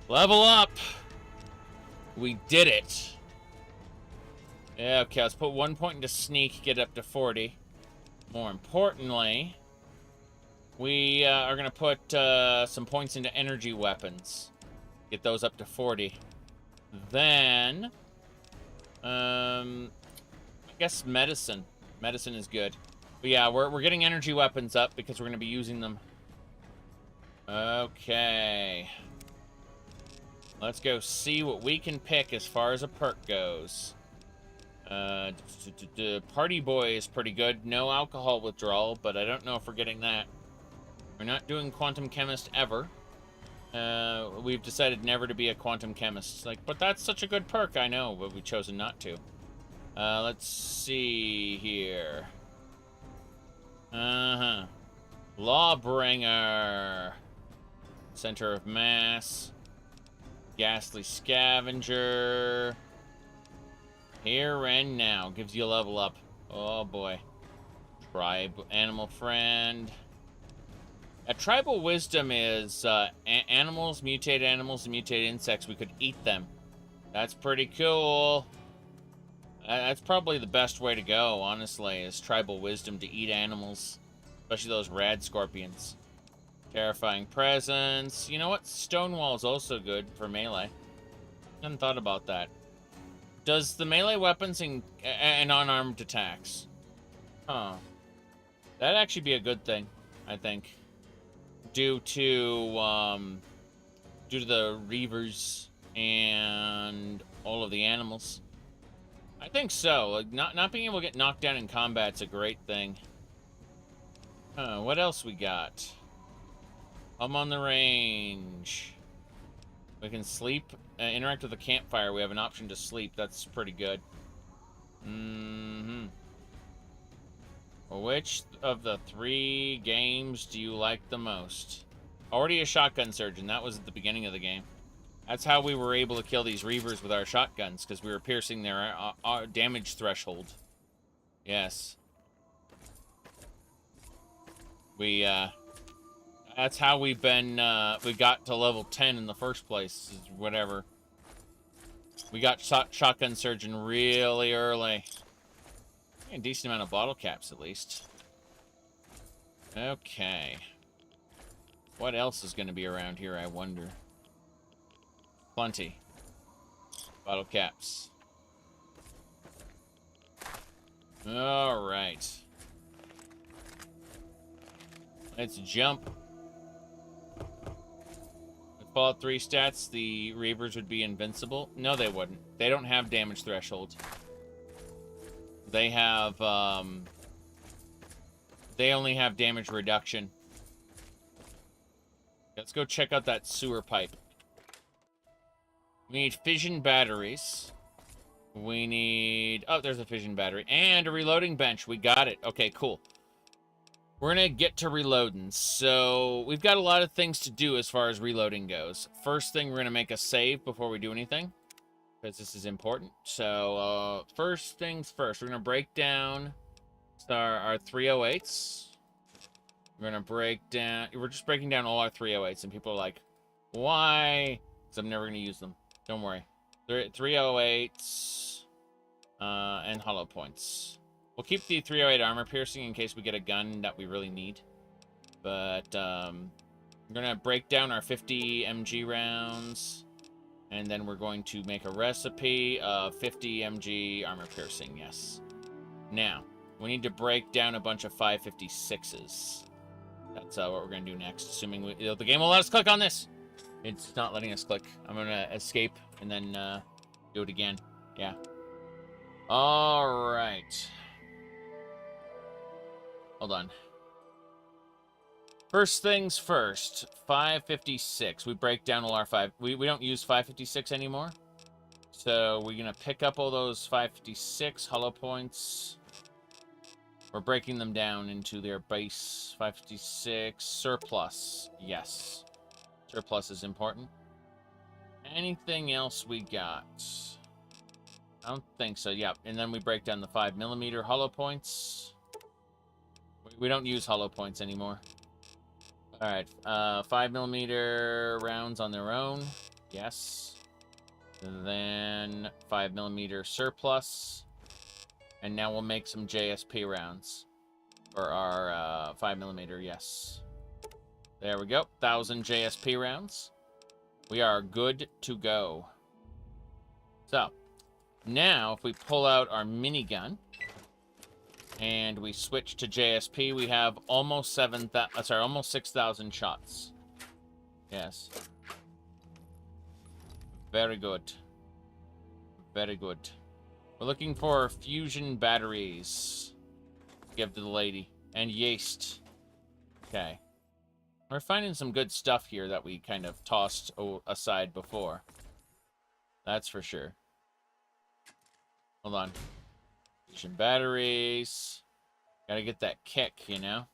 Level up. We did it. Yeah, okay, let's put 1 point into sneak, get up to 40. More importantly, we are going to put some points into energy weapons. Get those up to 40. Then, I guess medicine. Medicine is good. But yeah, we're getting energy weapons up because we're going to be using them. Okay. Let's go see what we can pick as far as a perk goes. Party Boy is pretty good. No alcohol withdrawal, but I don't know if we're getting that. We're not doing Quantum Chemist ever. We've decided never to be a Quantum Chemist. It's like, but that's such a good perk, I know, but we've chosen not to. Let's see here. Lawbringer. Center of Mass. Ghastly Scavenger. Here and Now. Gives you a level up. Oh boy. Tribe animal friend. A tribal wisdom is animals, mutated animals, and mutated insects. We could eat them. That's pretty cool. That's probably the best way to go, honestly, is tribal wisdom, to eat animals. Especially those rad scorpions. Terrifying presence. You know what? Stonewall is also good for melee. Hadn't thought about that. Does the melee weapons and unarmed attacks? Huh. That'd actually be a good thing, I think. Due to the reavers and all of the animals. I think so. Like, not being able to get knocked down in combat's a great thing. What else we got? I'm on the range. We can sleep, interact with the campfire. We have an option to sleep. That's pretty good. Which of the 3 games do you like the most? Already a shotgun surgeon. That was at the beginning of the game. That's how we were able to kill these reavers with our shotguns, because we were piercing their damage threshold. Yes. That's how we've been, we got to level 10 in the first place, whatever. We got shotgun surgeon really early. A decent amount of bottle caps, at least. Okay. What else is going to be around here, I wonder? Plenty. Bottle caps. Alright. Let's jump. With Fallout 3 stats, the Reavers would be invincible. No, they wouldn't. They don't have damage threshold. They have, they only have damage reduction. Let's go check out that sewer pipe. We need fission batteries. We need... Oh, there's a fission battery. And a reloading bench. We got it. Okay, cool. We're going to get to reloading. So, we've got a lot of things to do as far as reloading goes. First thing, we're going to make a save before we do anything, because this is important. So, first things first. We're going to break down our 308s. We're going to break down... We're just breaking down all our 308s, and people are like, why? Because I'm never going to use them. Don't worry. 308s and hollow points. We'll keep the 308 armor piercing in case we get a gun that we really need. But we're going to break down our 50 MG rounds. And then we're going to make a recipe of 50 MG armor piercing, yes. Now, we need to break down a bunch of 556s. That's what we're going to do next, assuming the game will let us click on this. It's not letting us click. I'm going to escape and then do it again. Yeah. All right. Hold on. First things first. 556. We break down all our 5... We don't use 556 anymore. So we're going to pick up all those 556 hollow points. We're breaking them down into their base. 556 surplus. Yes. Surplus is important. Anything else we got? I don't think so. Yep. And then we break down the 5mm hollow points. We don't use hollow points anymore. Alright. 5mm rounds on their own. Yes. And then 5mm surplus. And now we'll make some JSP rounds. For our 5mm, yes. There we go. 1,000 JSP rounds. We are good to go. So, now if we pull out our minigun and we switch to JSP, we have almost 6,000 shots. Yes. Very good. Very good. We're looking for fusion batteries. Give to the lady. And yeast. Okay. We're finding some good stuff here that we kind of tossed aside before. That's for sure. Hold on. Fusion batteries. Gotta get that kick, you know?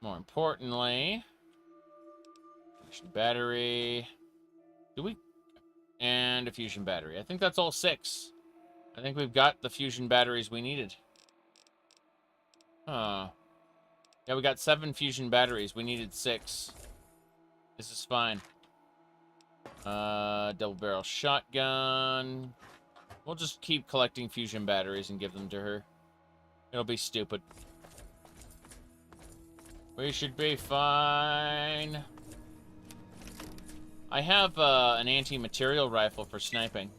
More importantly... Fusion battery... Do we... And a fusion battery. I think that's all 6. I think we've got the fusion batteries we needed. Yeah, we got 7 fusion batteries. We needed 6. This is fine. Double barrel shotgun. We'll just keep collecting fusion batteries and give them to her. It'll be stupid. We should be fine. I have an anti-material rifle for sniping.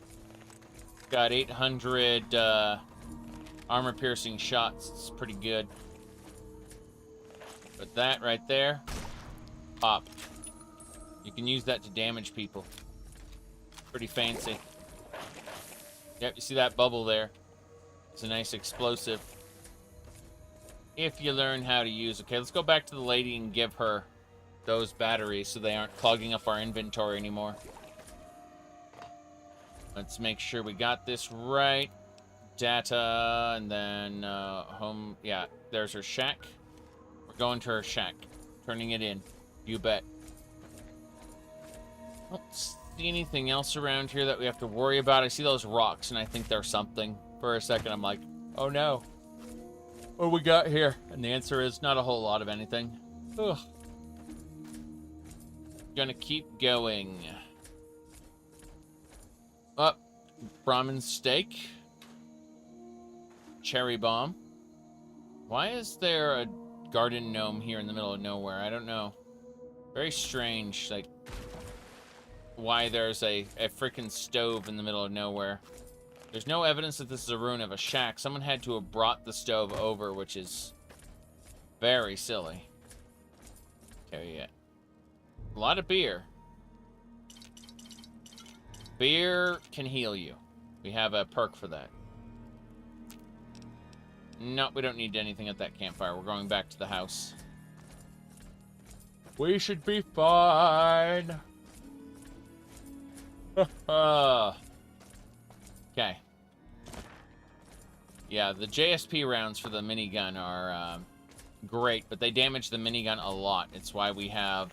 Got 800 armor-piercing shots. It's pretty good. But that right there, pop. You can use that to damage people. Pretty fancy. Yep, you see that bubble there? It's a nice explosive. If you learn how to use. Okay, let's go back to the lady and give her those batteries so they aren't clogging up our inventory anymore. Let's make sure we got this right. Data, and then home. Yeah, there's her shack. We're going to her shack. Turning it in. You bet. I don't see anything else around here that we have to worry about. I see those rocks, and I think they're something. For a second, I'm like, oh no. What we got here? And the answer is not a whole lot of anything. Ugh. Gonna keep going. Up. Brahmin steak. Cherry bomb. Why is there a garden gnome here in the middle of nowhere? I don't know. Very strange. Like, why there's a freaking stove in the middle of nowhere. There's no evidence that this is a ruin of a shack. Someone had to have brought the stove over, which is very silly. Okay, yeah. A lot of beer. Beer can heal you. We have a perk for that. No, we don't need anything at that campfire. We're going back to the house. We should be fine. Okay. Yeah, the JSP rounds for the minigun are great, but they damage the minigun a lot. It's why we have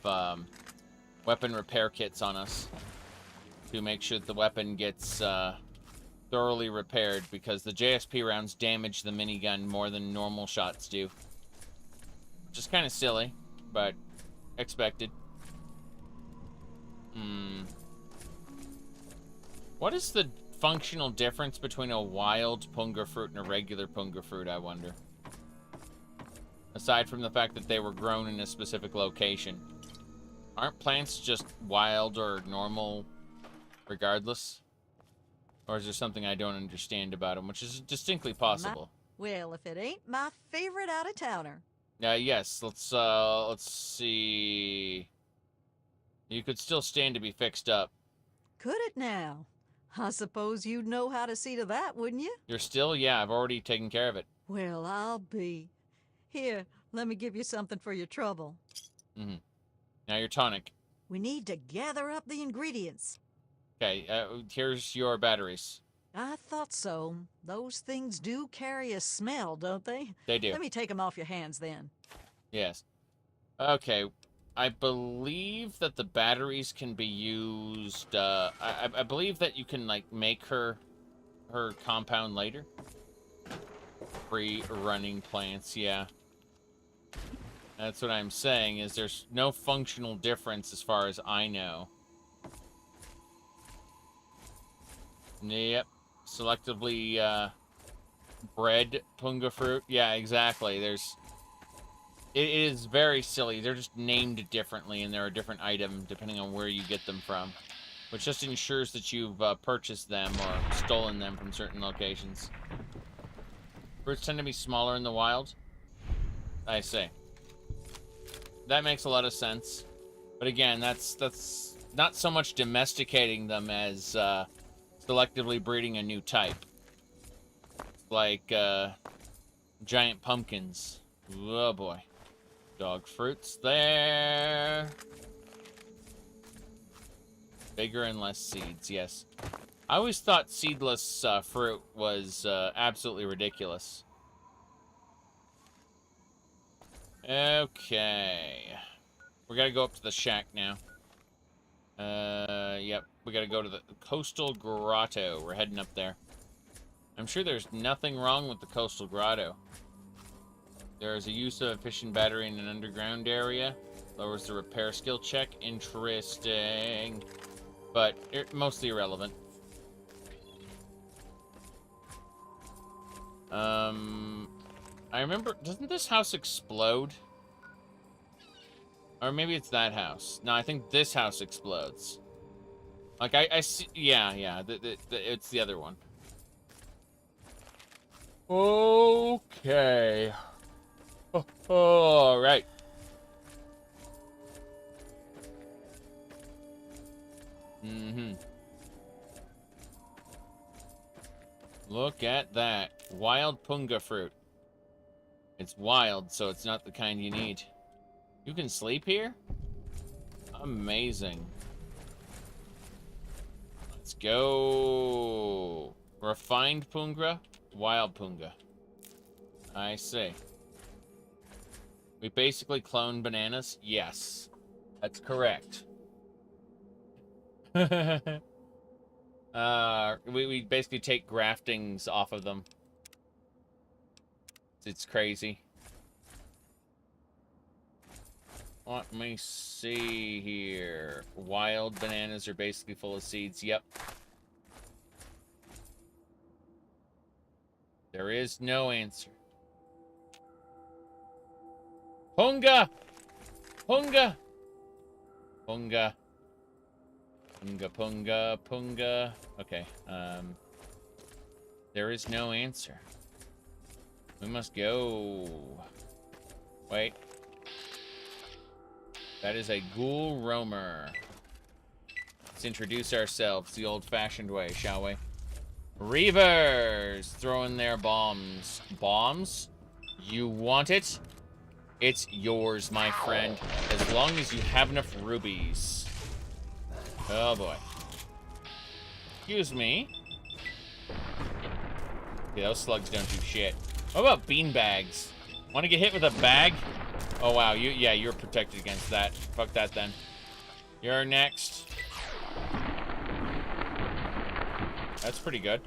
weapon repair kits on us to make sure that the weapon gets thoroughly repaired, because the JSP rounds damage the minigun more than normal shots do. Which is kind of silly, but expected. What is the functional difference between a wild punga fruit and a regular punga fruit, I wonder? Aside from the fact that they were grown in a specific location. Aren't plants just wild or normal regardless? Or is there something I don't understand about them, which is distinctly possible? Well, if it ain't my favorite out-of-towner. Yes, let's see. You could still stand to be fixed up. Could it now? I suppose you'd know how to see to that, wouldn't you? You're still? Yeah, I've already taken care of it. Well, I'll be. Here, let me give you something for your trouble. Now your tonic. We need to gather up the ingredients. Okay, here's your batteries. I thought so. Those things do carry a smell, don't they? They do. Let me take them off your hands then. Yes. Okay, I believe that the batteries can be used, I believe that you can, like, make her compound later. Free running plants, yeah. That's what I'm saying, is there's no functional difference as far as I know. Yep. Selectively, bred punga fruit. Yeah, exactly. It is very silly. They're just named differently, and they're a different item depending on where you get them from. Which just ensures that you've purchased them or stolen them from certain locations. Fruits tend to be smaller in the wild. I see. That makes a lot of sense. But again, that's not so much domesticating them as selectively breeding a new type. Like giant pumpkins. Oh boy. Dog fruits there. Bigger and less seeds, yes. I always thought seedless fruit was absolutely ridiculous. Okay. We gotta go up to the shack now. Yep. We gotta go to the Coastal Grotto. We're heading up there. I'm sure there's nothing wrong with the coastal grotto. There is a use of efficient battery in an underground area. Lowers the repair skill check. Interesting. But mostly irrelevant. I remember, doesn't this house explode? Or maybe it's that house. No, I think this house explodes. Like, I see, yeah, it's the other one. Okay. All right. Look at that. Wild punga fruit. It's wild, so it's not the kind you need. You can sleep here? Amazing. Let's go. Refined punga, wild punga. I see. We basically clone bananas? Yes. That's correct. We basically take graftings off of them. It's crazy. Let me see here. Wild bananas are basically full of seeds. Yep. There is no answer. Punga! Punga! Punga. Punga, punga, punga. Okay, there is no answer. We must go. Wait. That is a ghoul roamer. Let's introduce ourselves the old-fashioned way, shall we? Reavers throwing their bombs. Bombs? You want it? It's yours, my friend, as long as you have enough rubies. Oh boy. Excuse me. Yeah, those slugs don't do shit. What about beanbags? Want to get hit with a bag? Oh wow, you're protected against that. Fuck that then. You're next. That's pretty good.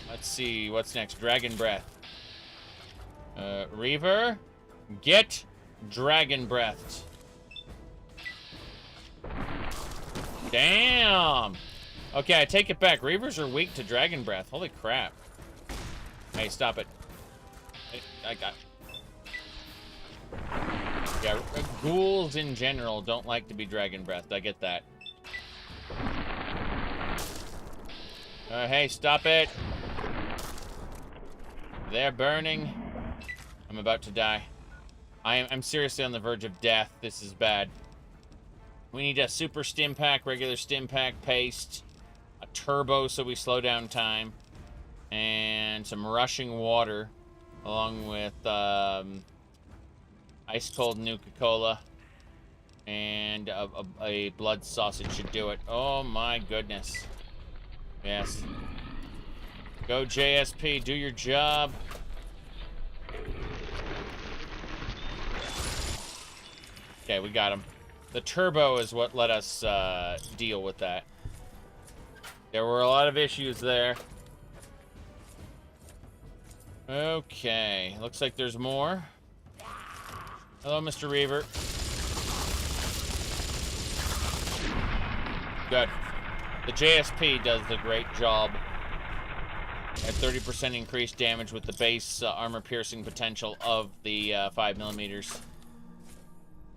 Let's see what's next. Dragon breath. Reaver, get dragon breathed. Damn. Okay, I take it back. Reavers are weak to dragon breath. Holy crap. Hey, stop it. I got. Yeah, ghouls in general don't like to be dragon breathed. I get that. Hey, stop it. They're burning. I'm about to die. I'm seriously on the verge of death. This is bad. We need a super stim pack, regular stim pack, paste, a turbo so we slow down time, and some rushing water, along with ice cold Nuka-Cola, and a blood sausage should do it. Oh my goodness. Yes. Go JSP, do your job. Okay, we got him. The turbo is what let us deal with that. There were a lot of issues there. Okay, looks like there's more. Hello, Mr. Reaver. Good. The JSP does the great job. At 30% increased damage with the base armor-piercing potential of the 5mm.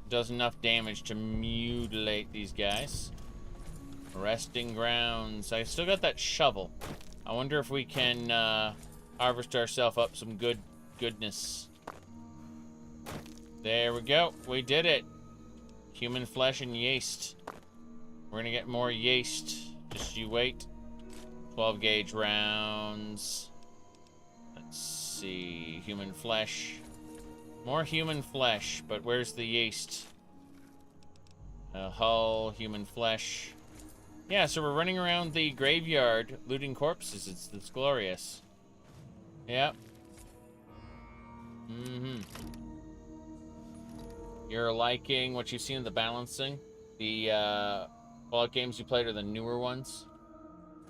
Does enough damage to mutilate these guys. Resting grounds. I still got that shovel. I wonder if we can harvest ourselves up some goodness. There we go. We did it. Human flesh and yeast. We're gonna get more yeast. Just you wait. 12 gauge rounds. Let's see. Human flesh. More human flesh, but where's the yeast? Hull, human flesh. Yeah, so we're running around the graveyard looting corpses. It's glorious. Yep. You're liking what you've seen in the balancing? The Fallout games you played are the newer ones.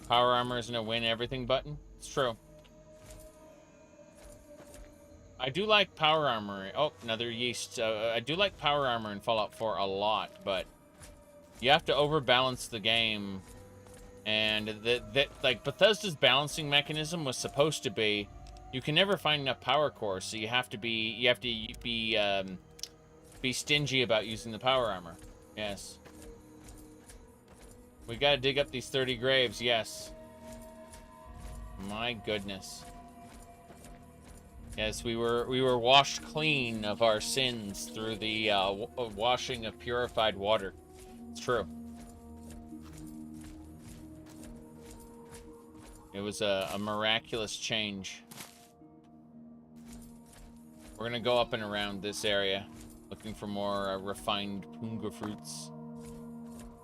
Power armor isn't a win everything button. It's true. I do like power armor. Oh, another yeast. I do like power armor in Fallout 4 a lot, but you have to overbalance the game. And like Bethesda's balancing mechanism was supposed to be, you can never find enough power cores, so you have to be stingy about using the power armor. Yes. We gotta dig up these 30 graves. Yes. My goodness. Yes, we were washed clean of our sins through the washing of purified water. It's true. It was a miraculous change. We're gonna go up and around this area, looking for more refined punga fruits.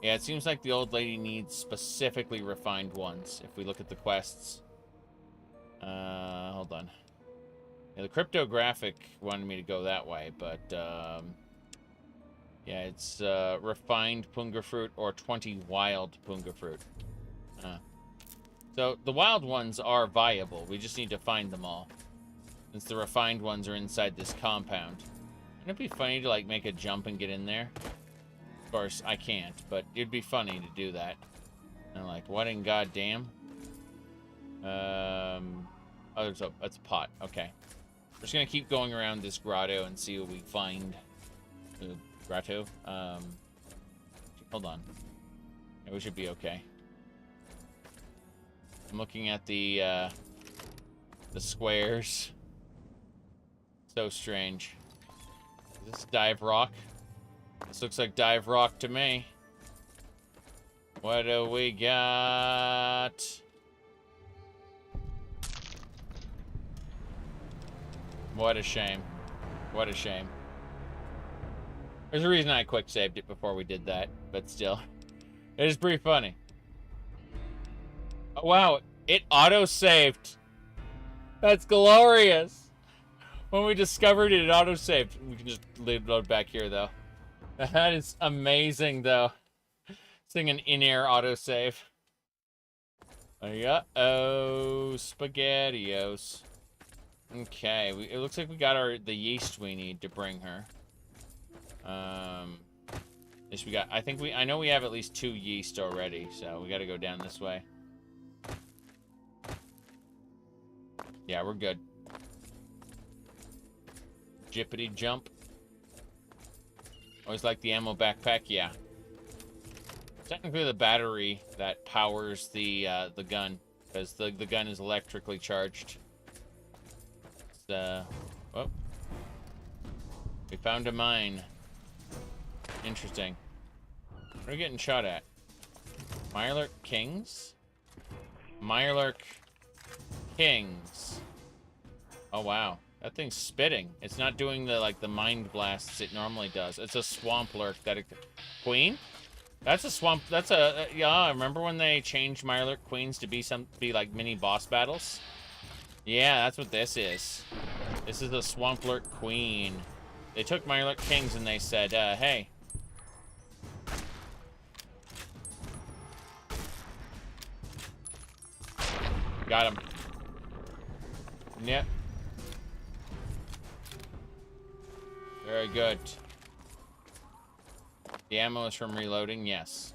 Yeah, it seems like the old lady needs specifically refined ones, if we look at the quests. Hold on. Yeah, the cryptographic wanted me to go that way, but, yeah, it's, refined punga fruit or 20 wild punga fruit. So, the wild ones are viable. We just need to find them all, since the refined ones are inside this compound. Wouldn't it be funny to, like, make a jump and get in there? Of course, I can't, but it'd be funny to do that. And I'm like, what in goddamn? Oh, that's a pot. Okay. We're just gonna keep going around this grotto and see what we find. Grotto? Hold on. Yeah, we should be okay. I'm looking at the squares. So strange. Is this dive rock? This looks like dive rock to me. What do we got? What a shame. What a shame. There's a reason I quick saved it before we did that, but still. It is pretty funny. Oh, wow, it auto-saved. That's glorious. When we discovered it, it auto-saved. We can just load back here, though. That is amazing, though. Seeing an in-air autosave. Uh-oh, SpaghettiOs. Okay, it looks like we got the yeast we need to bring her. Yes, we got. I know we have at least 2 yeast already, so we got to go down this way. Yeah, we're good. Jippity jump. Always like the ammo backpack, yeah. Technically the battery that powers the gun, because the gun is electrically charged. Oh. We found a mine. Interesting. What are we getting shot at? Mirelurk Kings? Mirelurk Kings. Oh, wow. That thing's spitting. It's not doing the mind blasts it normally does. It's a swamp lurk that Queen? That's a swamp. That's a yeah. Remember when they changed Mirelurk Queens to be like mini boss battles? Yeah, that's what this is. This is the swamp lurk queen. They took Mirelurk Kings and they said, hey. Got him. Yep. Very good. The ammo is from reloading, yes.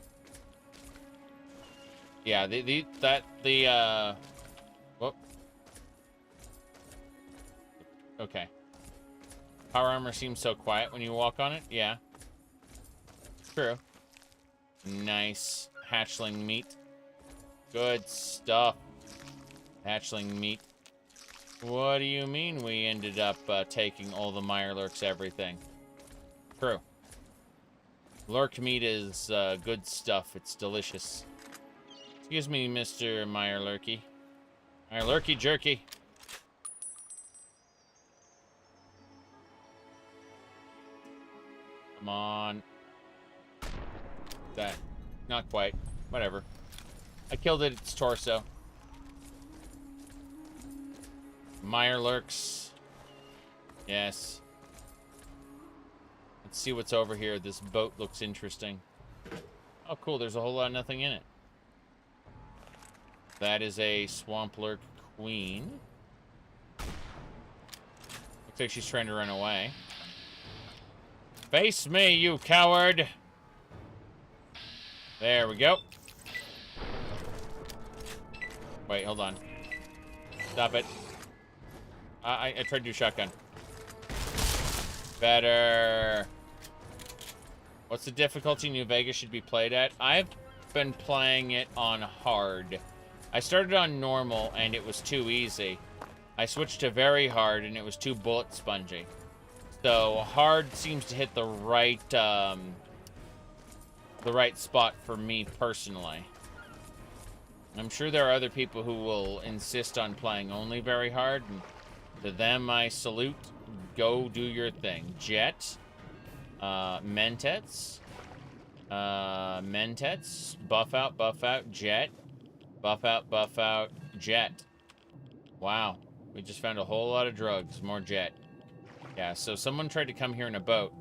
Yeah, whoop. Okay. Power armor seems so quiet when you walk on it, yeah. True. Nice. Hatchling meat. Good stuff. Hatchling meat. What do you mean we ended up taking all the Mirelurks everything? True. Lurk meat is good stuff. It's delicious. Excuse me, Mr. Mirelurky. Mirelurky jerky. Come on. That. Not quite. Whatever. I killed its torso. Mirelurks. Yes. Let's see what's over here. This boat looks interesting. Oh, cool. There's a whole lot of nothing in it. That is a swamp lurk queen. Looks like she's trying to run away. Face me, you coward! There we go. Wait, hold on. Stop it. I tried to do shotgun. Better. What's the difficulty New Vega should be played at? I've been playing it on hard. I started on normal and it was too easy. I switched to very hard and it was too bullet spongy. So hard seems to hit the right spot for me personally. I'm sure there are other people who will insist on playing only very hard, and to them I salute. Go do your thing. Jet. Mentets. Mentets. Buff out, jet. Buff out, jet. Wow. We just found a whole lot of drugs. More jet. Yeah, so someone tried to come here in a boat,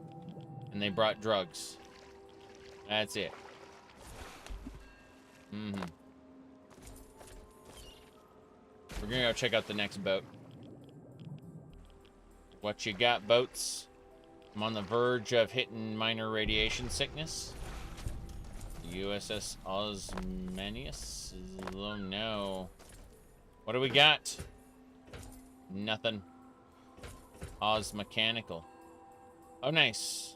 and they brought drugs. That's it. Mm-hmm. We're gonna go check out the next boat. What you got, boats? I'm on the verge of hitting minor radiation sickness. USS Osmanius? Oh no. What do we got? Nothing. Oz Mechanical. Oh, nice.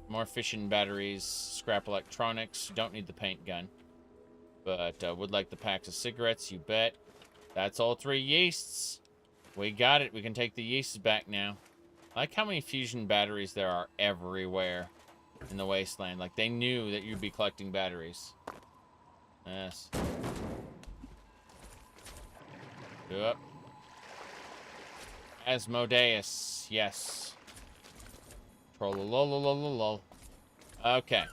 More fission batteries, scrap electronics. Don't need the paint gun. But would like the packs of cigarettes, you bet. That's all 3 yeasts. We got it. We can take the yeasts back now. I like how many fusion batteries there are everywhere in the Wasteland. Like, they knew that you'd be collecting batteries. Yes. Yep. Asmodeus. Yes. Trollololololol. Okay.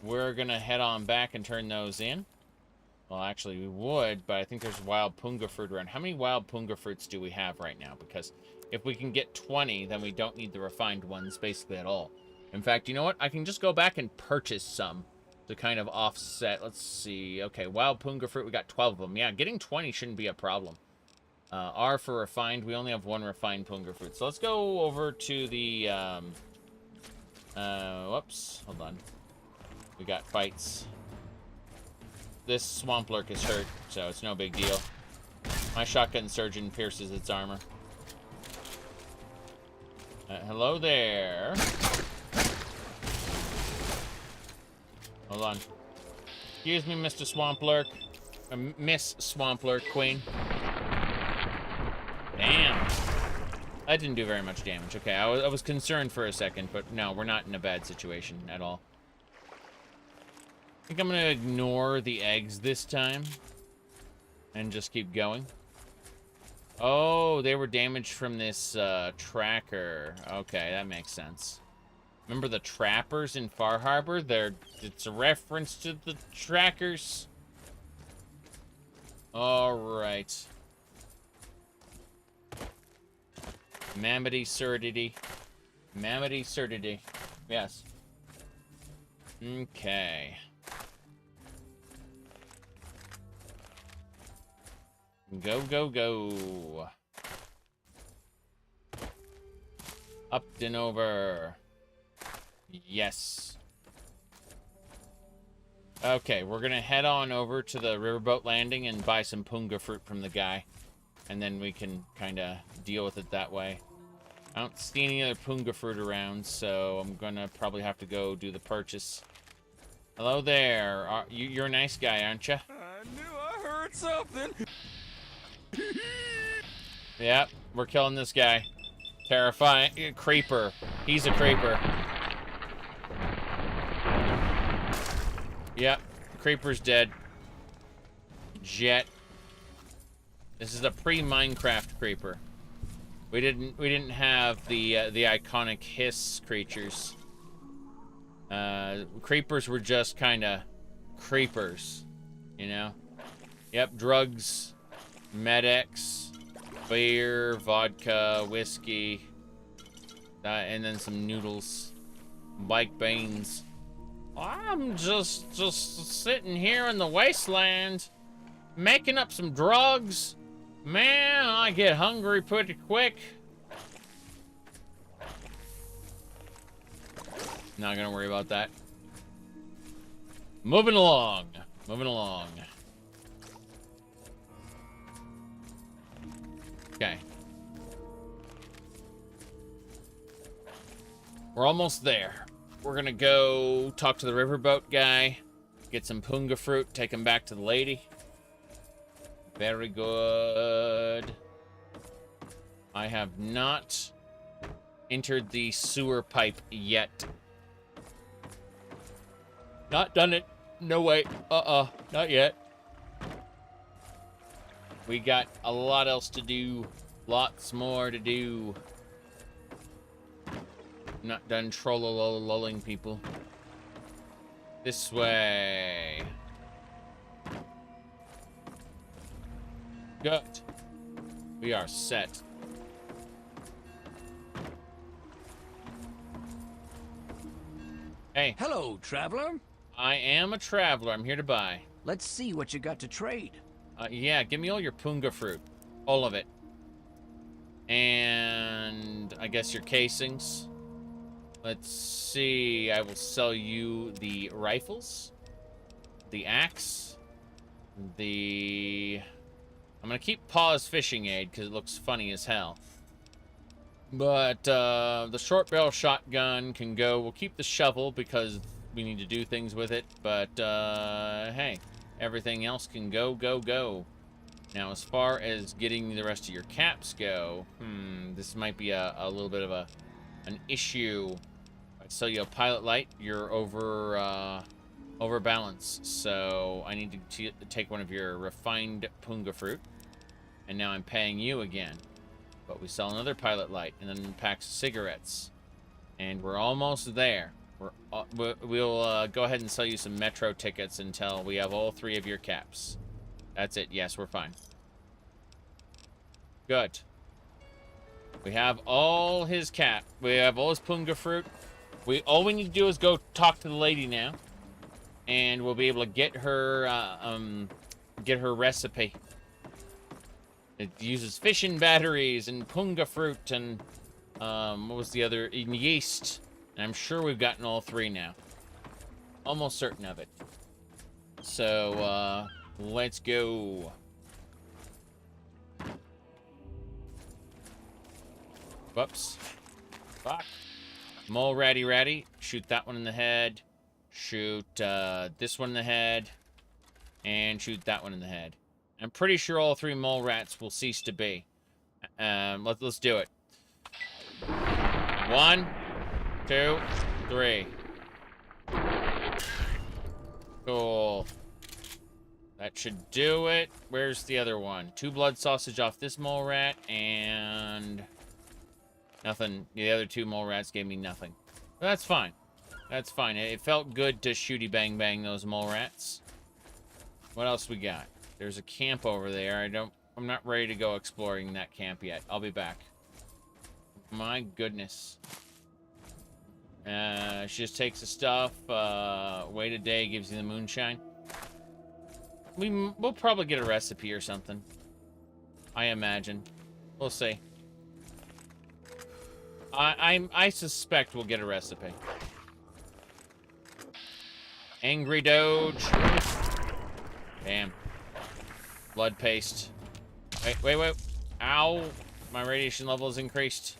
We're gonna head on back and turn those in. Well, actually, we would, but I think there's wild punga fruit around. How many wild punga fruits do we have right now? Because if we can get 20, then we don't need the refined ones basically at all. In fact, you know what? I can just go back and purchase some to kind of offset. Let's see. Okay, wild punga fruit, we got 12 of them. Yeah, getting 20 shouldn't be a problem. R for refined. We only have 1 refined punga fruit. So let's go over to the, whoops. Hold on. We got fights. This swamp lurk is hurt, so it's no big deal. My shotgun surgeon pierces its armor. Hello there. Hold on. Excuse me, Mr. Swamp Lurk. Miss Swamp Lurk Queen. Damn. That didn't do very much damage. Okay, I was concerned for a second, but no, we're not in a bad situation at all. I think I'm gonna ignore the eggs this time and just keep going. Oh, they were damaged from this tracker. Okay, that makes sense. Remember the trappers in Far Harbor? It's a reference to the trackers. All right. Mammoty surdity. Mammoty surdity. Yes. Okay. Go, go, go. Up and over. Yes. Okay, we're gonna head on over to the riverboat landing and buy some punga fruit from the guy. And then we can kind of deal with it that way. I don't see any other punga fruit around, so I'm gonna probably have to go do the purchase. Hello there. You're a nice guy, aren't you? I knew I heard something. Yep, we're killing this guy. Terrifying. Creeper. He's a creeper. Yep, creeper's dead. Jet. This is a pre-Minecraft creeper. We didn't have the iconic hiss creatures. Creepers were just kind of creepers, you know. Yep, drugs, Med-X, beer, vodka, whiskey, and then some noodles, bike beans. I'm just sitting here in the wasteland, making up some drugs. Man, I get hungry pretty quick. Not gonna worry about that. Moving along. Moving along. Okay. We're almost there. We're gonna go talk to the riverboat guy, get some punga fruit, take him back to the lady. Very good. I have not entered the sewer pipe yet. Not done it. No way. Not yet. We got a lot else to do. Lots more to do. Not done trollololling people. This way. Good. We are set. Hey. Hello, traveler. I am a traveler. I'm here to buy. Let's see what you got to trade. Yeah, give me all your punga fruit. All of it. And I guess your casings. Let's see. I will sell you the rifles. The axe. I'm gonna keep Paw's fishing aid because it looks funny as hell. But the short barrel shotgun can go. We'll keep the shovel because we need to do things with it. But hey, everything else can go, go, go. Now, as far as getting the rest of your caps go, this might be a little bit of an issue. I sell you a pilot light. You're over balance, so I need to take one of your refined punga fruit. And now I'm paying you again. But we sell another pilot light and then packs of cigarettes. And we're almost there. We'll go ahead and sell you some metro tickets until we have all 3 of your caps. That's it. Yes, we're fine. Good. We have all his cap. We have all his punga fruit. All we need to do is go talk to the lady now. And we'll be able to get her recipe. It uses fishing batteries and punga fruit and what was the other? And yeast. And I'm sure we've gotten all 3 now. Almost certain of it. So let's go. Whoops. Fuck. Mole ratty. Shoot that one in the head. Shoot this one in the head. And shoot that one in the head. I'm pretty sure all 3 mole rats will cease to be. Let's do it. 1, 2, 3. Cool. That should do it. Where's the other one? 2 blood sausage off this mole rat, and nothing. The other 2 mole rats gave me nothing. But that's fine. That's fine. It felt good to shooty bang bang those mole rats. What else we got? There's a camp over there. I'm not ready to go exploring that camp yet. I'll be back. My goodness. She just takes the stuff. Wait a day, gives you the moonshine. We'll probably get a recipe or something. I imagine. We'll see. I suspect we'll get a recipe. Angry Doge. Damn. Blood paste. Wait. Ow. My radiation level is increased.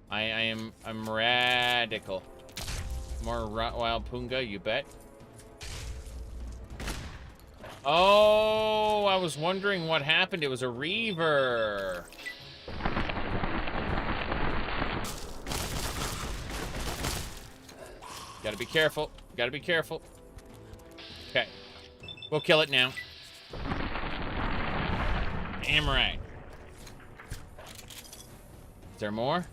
I'm radical. More wild punga, you bet. Oh, I was wondering what happened. It was a reaver. Gotta be careful. Gotta be careful. Okay. We'll kill it now. Damn right. Is there more?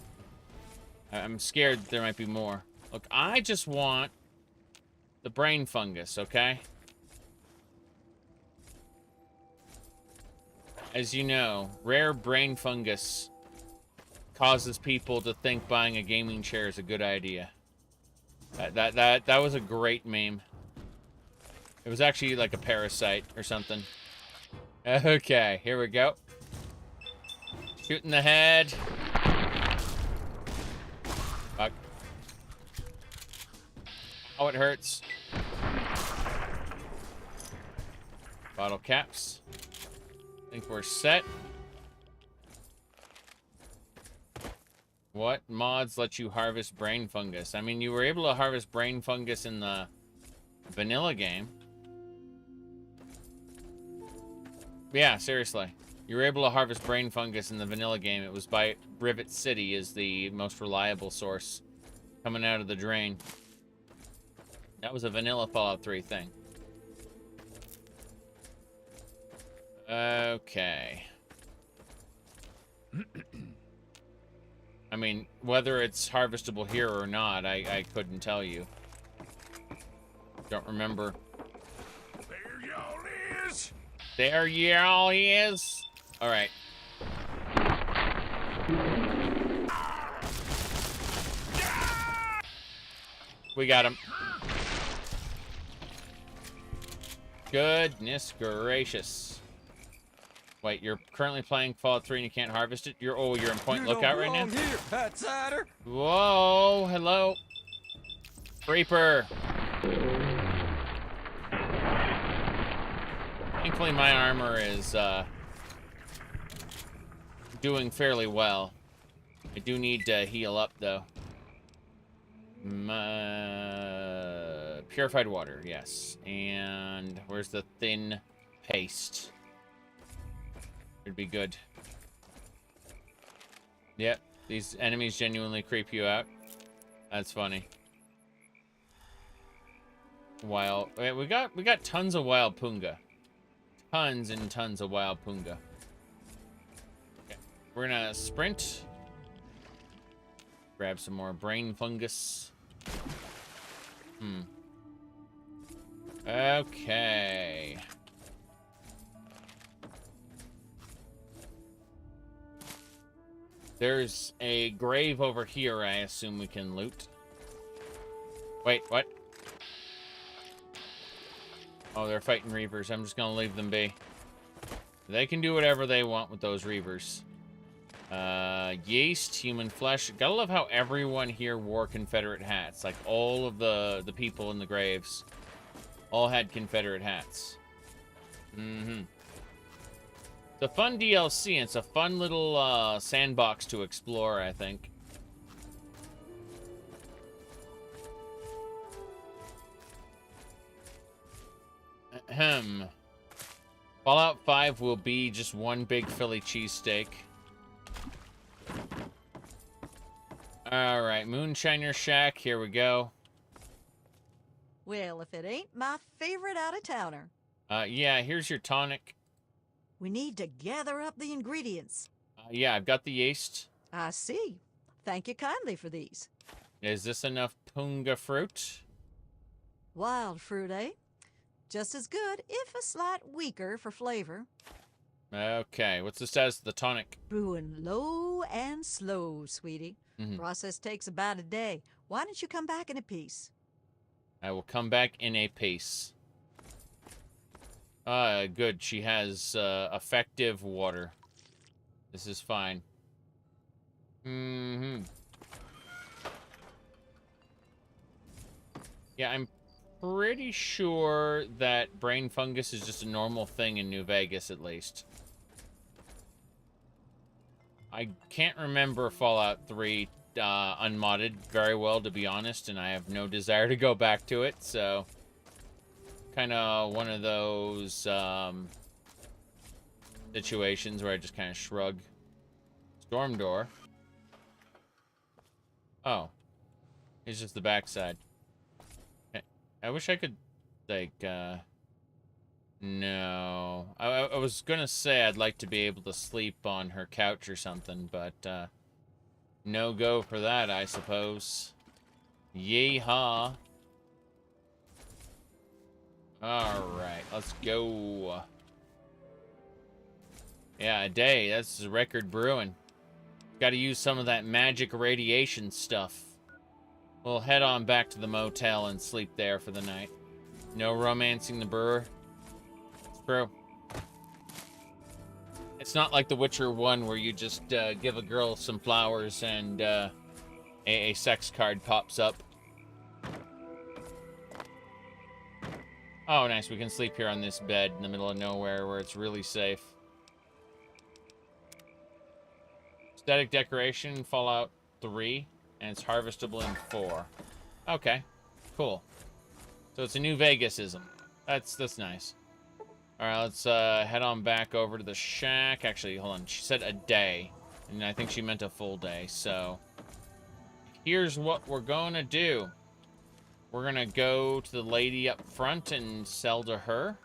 I'm scared there might be more. Look, I just want the brain fungus, okay? As you know, rare brain fungus causes people to think buying a gaming chair is a good idea. That was a great meme. It was actually like a parasite or something. Okay, here we go. Shoot in the head. Fuck. Oh, it hurts. Bottle caps. I think we're set. What mods let you harvest brain fungus? I mean, you were able to harvest brain fungus in the vanilla game. Yeah, seriously. You were able to harvest brain fungus in the vanilla game. It was by Rivet City is the most reliable source coming out of the drain. That was a vanilla Fallout 3 thing. Okay. I mean, whether it's harvestable here or not, I couldn't tell you. Don't remember. There y'all is. There y'all is. All right. We got him. Goodness gracious. Wait, you're currently playing Fallout 3 and you can't harvest it? You're in Point Lookout right now? Here, outsider. Whoa, hello. Creeper. Thankfully my armor is doing fairly well. I do need to heal up though. Purified water, yes. And where's the thin paste? It'd be good. Yep, these enemies genuinely creep you out. That's funny. Wild. Wait, we got tons of wild punga. Tons and tons of wild punga. Okay, we're gonna sprint. Grab some more brain fungus. Okay. There's a grave over here I assume we can loot. Wait, what? Oh, they're fighting Reavers. I'm just gonna leave them be. They can do whatever they want with those Reavers. Yeast, human flesh. Gotta love how everyone here wore Confederate hats. Like, all of the people in the graves all had Confederate hats. It's a fun DLC, and it's a fun little sandbox to explore, I think. Ahem. Fallout 5 will be just one big Philly cheesesteak. Alright, Moonshiner Shack, here we go. Well, if it ain't my favorite out-of-towner. Yeah, here's your tonic. We need to gather up the ingredients. Yeah, I've got the yeast. I see. Thank you kindly for these. Is this enough punga fruit? Wild fruit, eh? Just as good, if a slight weaker for flavor. Okay, what's the status of the tonic? Brewing low and slow, sweetie. Process takes about a day. Why don't you come back in a piece? I will come back in a piece. Good. She has effective water. This is fine. Yeah, I'm pretty sure that brain fungus is just a normal thing in New Vegas, at least. I can't remember Fallout 3 unmodded very well, to be honest, and I have no desire to go back to it, so... Kind of one of those situations where I just kind of shrug. Storm door. Oh. It's just the backside. I wish I could, like, no. I was gonna say I'd like to be able to sleep on her couch or something, but, no go for that, I suppose. Yeehaw. Alright, let's go. Yeah, a day. That's record brewing. Gotta use some of that magic radiation stuff. We'll head on back to the motel and sleep there for the night. No romancing the brewer. It's true. It's not like The Witcher 1 where you just give a girl some flowers and a sex card pops up. Oh, nice. We can sleep here on this bed in the middle of nowhere where it's really safe. Static decoration, Fallout 3, and it's harvestable in 4. Okay, cool. So it's a New Vegas-ism. That's nice. All right, let's head on back over to the shack. Actually, hold on. She said a day, and I think she meant a full day. So here's what we're going to do. We're going to go to the lady up front and sell to her.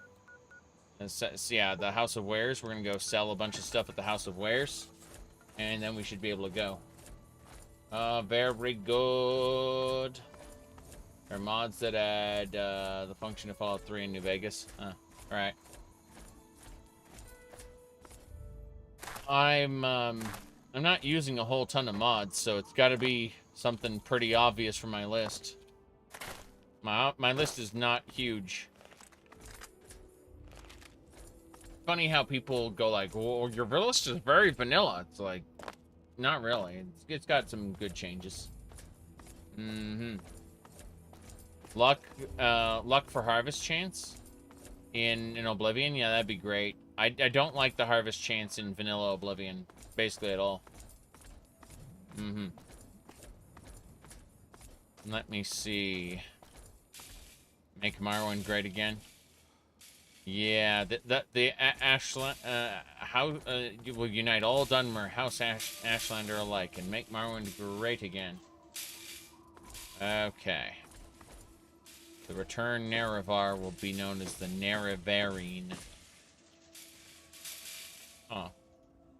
So, yeah, the House of Wares. We're going to go sell a bunch of stuff at the House of Wares. And then we should be able to go. Very good. There are mods that add the function of Fallout 3 in New Vegas. Alright. I'm not using a whole ton of mods, so it's got to be something pretty obvious from my list. My list is not huge. Funny how people go like, well, your list is very vanilla. It's like, not really. It's got some good changes. Luck for harvest chance in Oblivion. Yeah, that'd be great. I don't like the harvest chance in vanilla Oblivion basically at all. Let me see. Make Morrowind great again. Yeah, the Ashland will unite all Dunmer House Ashlander alike and make Morrowind great again. Okay. The return Nerevar will be known as the Nerevarine. Oh,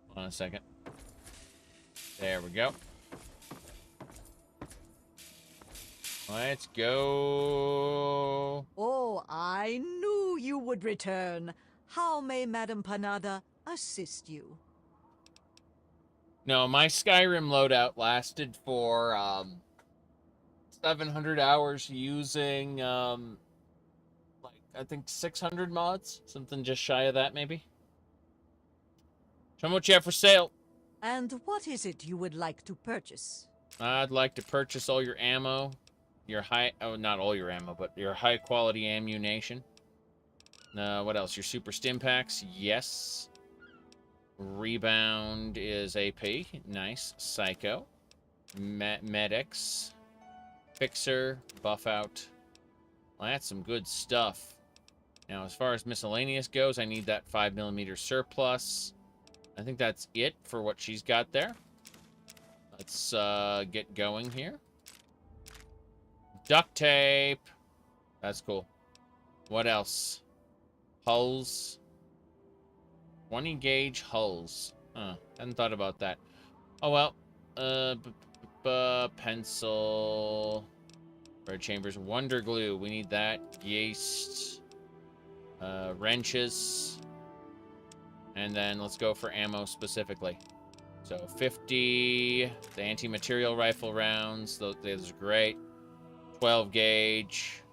hold on a second. There we go. Let's go. Oh, I knew you would return. How may Madame Panada assist you? No, my Skyrim loadout lasted for 700 hours using like I think 600 mods, something just shy of that maybe. Show me what you have for sale. And what is it you would like to purchase? I'd like to purchase all your ammo. Your not all your ammo, but your high quality ammunition. What else? Your super stim packs? Yes. Rebound is AP. Nice. Psycho. Medics. Fixer. Buff out. Well, that's some good stuff. Now, as far as miscellaneous goes, I need that 5mm surplus. I think that's it for what she's got there. Let's get going here. Duct tape. That's cool. What else? Hulls. 20 gauge hulls. Hadn't thought about that. Oh well. Pencil. Red chambers. Wonder glue. We need that. Yeast. Wrenches. And then let's go for ammo specifically. So 50. The anti-material rifle rounds. Those are great. 12 gauge.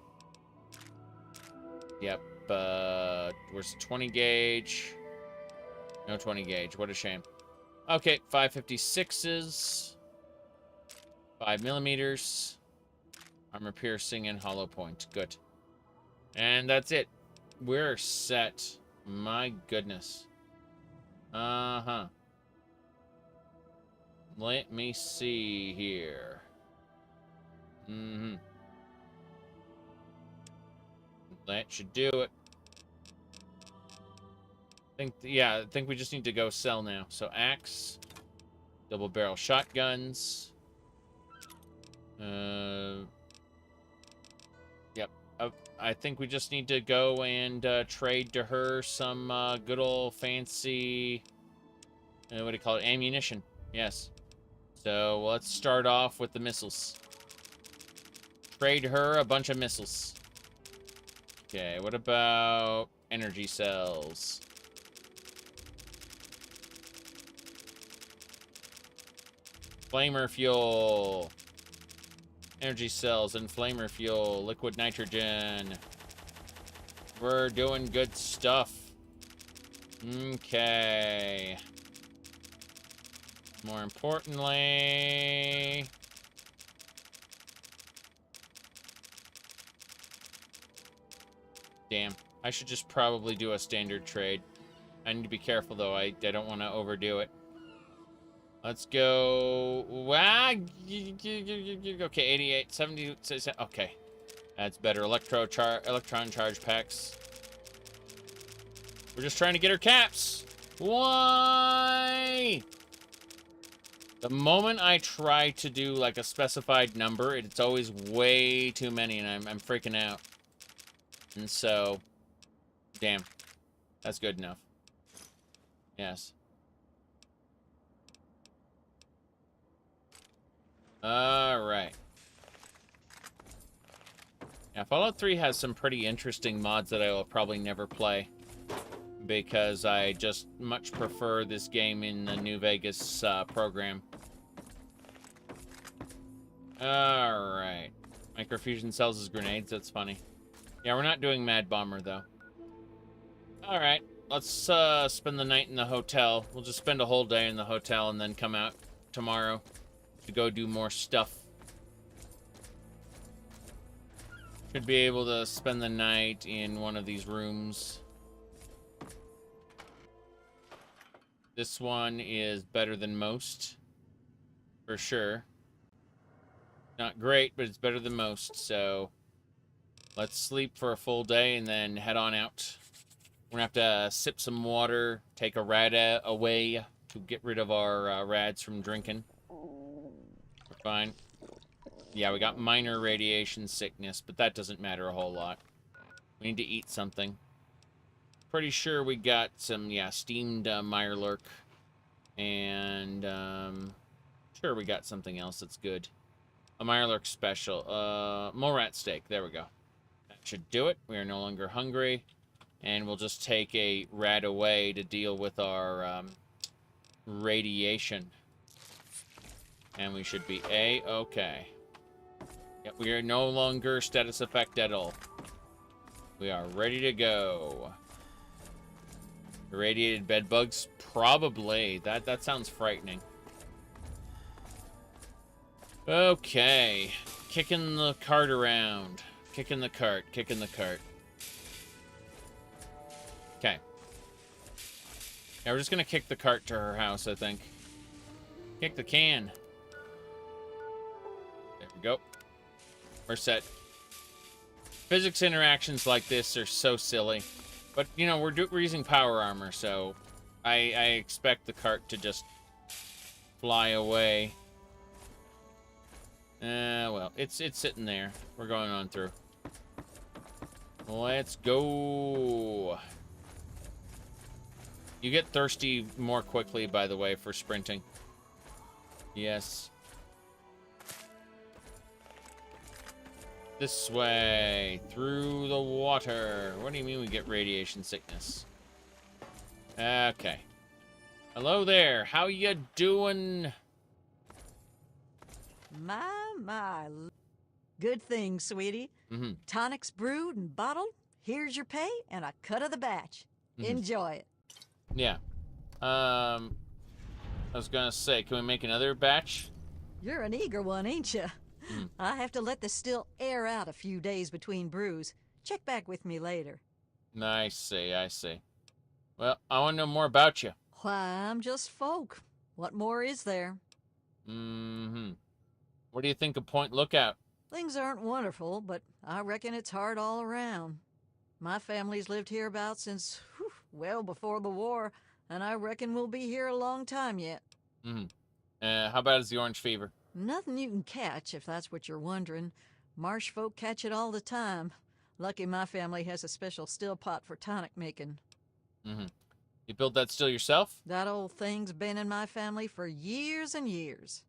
Yep. Where's 20 gauge? No 20 gauge. What a shame. Okay, 5.56s. 5mm. Armor piercing and hollow point. Good. And that's it. We're set. My goodness. Let me see here. That should do it. I think we just need to go sell now. So axe, double barrel shotguns. Yep. I think we just need to go and trade to her some good old fancy, what do you call it? Ammunition. Yes. So let's start off with the missiles. Trade her a bunch of missiles. Okay, what about energy cells? Flamer fuel. Energy cells and flamer fuel. Liquid nitrogen. We're doing good stuff. Okay. More importantly... Damn. I should just probably do a standard trade. I need to be careful, though. I don't want to overdo it. Let's go... Okay, 88, 70... Okay. That's better. Electron charge packs. We're just trying to get our caps. Why? The moment I try to do, like, a specified number, it's always way too many, and I'm freaking out. And so... Damn. That's good enough. Yes. Alright. Yeah, Fallout 3 has some pretty interesting mods that I will probably never play. Because I just much prefer this game in the New Vegas program. Alright. Microfusion cells as grenades, that's funny. Yeah, we're not doing Mad Bomber, though. Alright, let's spend the night in the hotel. We'll just spend a whole day in the hotel and then come out tomorrow to go do more stuff. Should be able to spend the night in one of these rooms. This one is better than most, for sure. Not great, but it's better than most, so let's sleep for a full day and then head on out. We're gonna have to sip some water, take a rad away to get rid of our rads from drinking. We're fine. Yeah, we got minor radiation sickness, but that doesn't matter a whole lot. We need to eat something. Pretty sure we got some, yeah, steamed Mirelurk. And, sure we got something else that's good. A Mirelurk special. Mole rat steak. There we go. That should do it. We are no longer hungry. And we'll just take a rad away to deal with our, radiation. And we should be A-okay. Yep, we are no longer status effect at all. We are ready to go. Irradiated bed bugs? Probably. That sounds frightening. Okay. Kicking the cart around. Kicking the cart. Kicking the cart. Okay. Yeah, we're just gonna kick the cart to her house, I think. Kick the can. There we go. We're set. Physics interactions like this are so silly. But, you know, we're using power armor, so I expect the cart to just fly away. Well, it's sitting there. We're going on through. Let's go. You get thirsty more quickly, by the way, for sprinting. Yes. This way, through the water. What do you mean we get radiation sickness? Okay. Hello there. How you doing? My. Good thing, sweetie. Tonics brewed and bottled. Here's your pay and a cut of the batch. Enjoy it. Yeah. I was gonna say, can we make another batch? You're an eager one, ain't you? I have to let the still air out a few days between brews. Check back with me later. I see, I see. Well, I want to know more about you. Why, I'm just folk. What more is there? What do you think of Point Lookout? Things aren't wonderful, but I reckon it's hard all around. My family's lived hereabouts since, well before the war, and I reckon we'll be here a long time yet. How bad is the orange fever? Nothing you can catch, if that's what you're wondering. Marsh folk catch it all the time. Lucky my family has a special still pot for tonic making. You built that still yourself? That old thing's been in my family for years and years.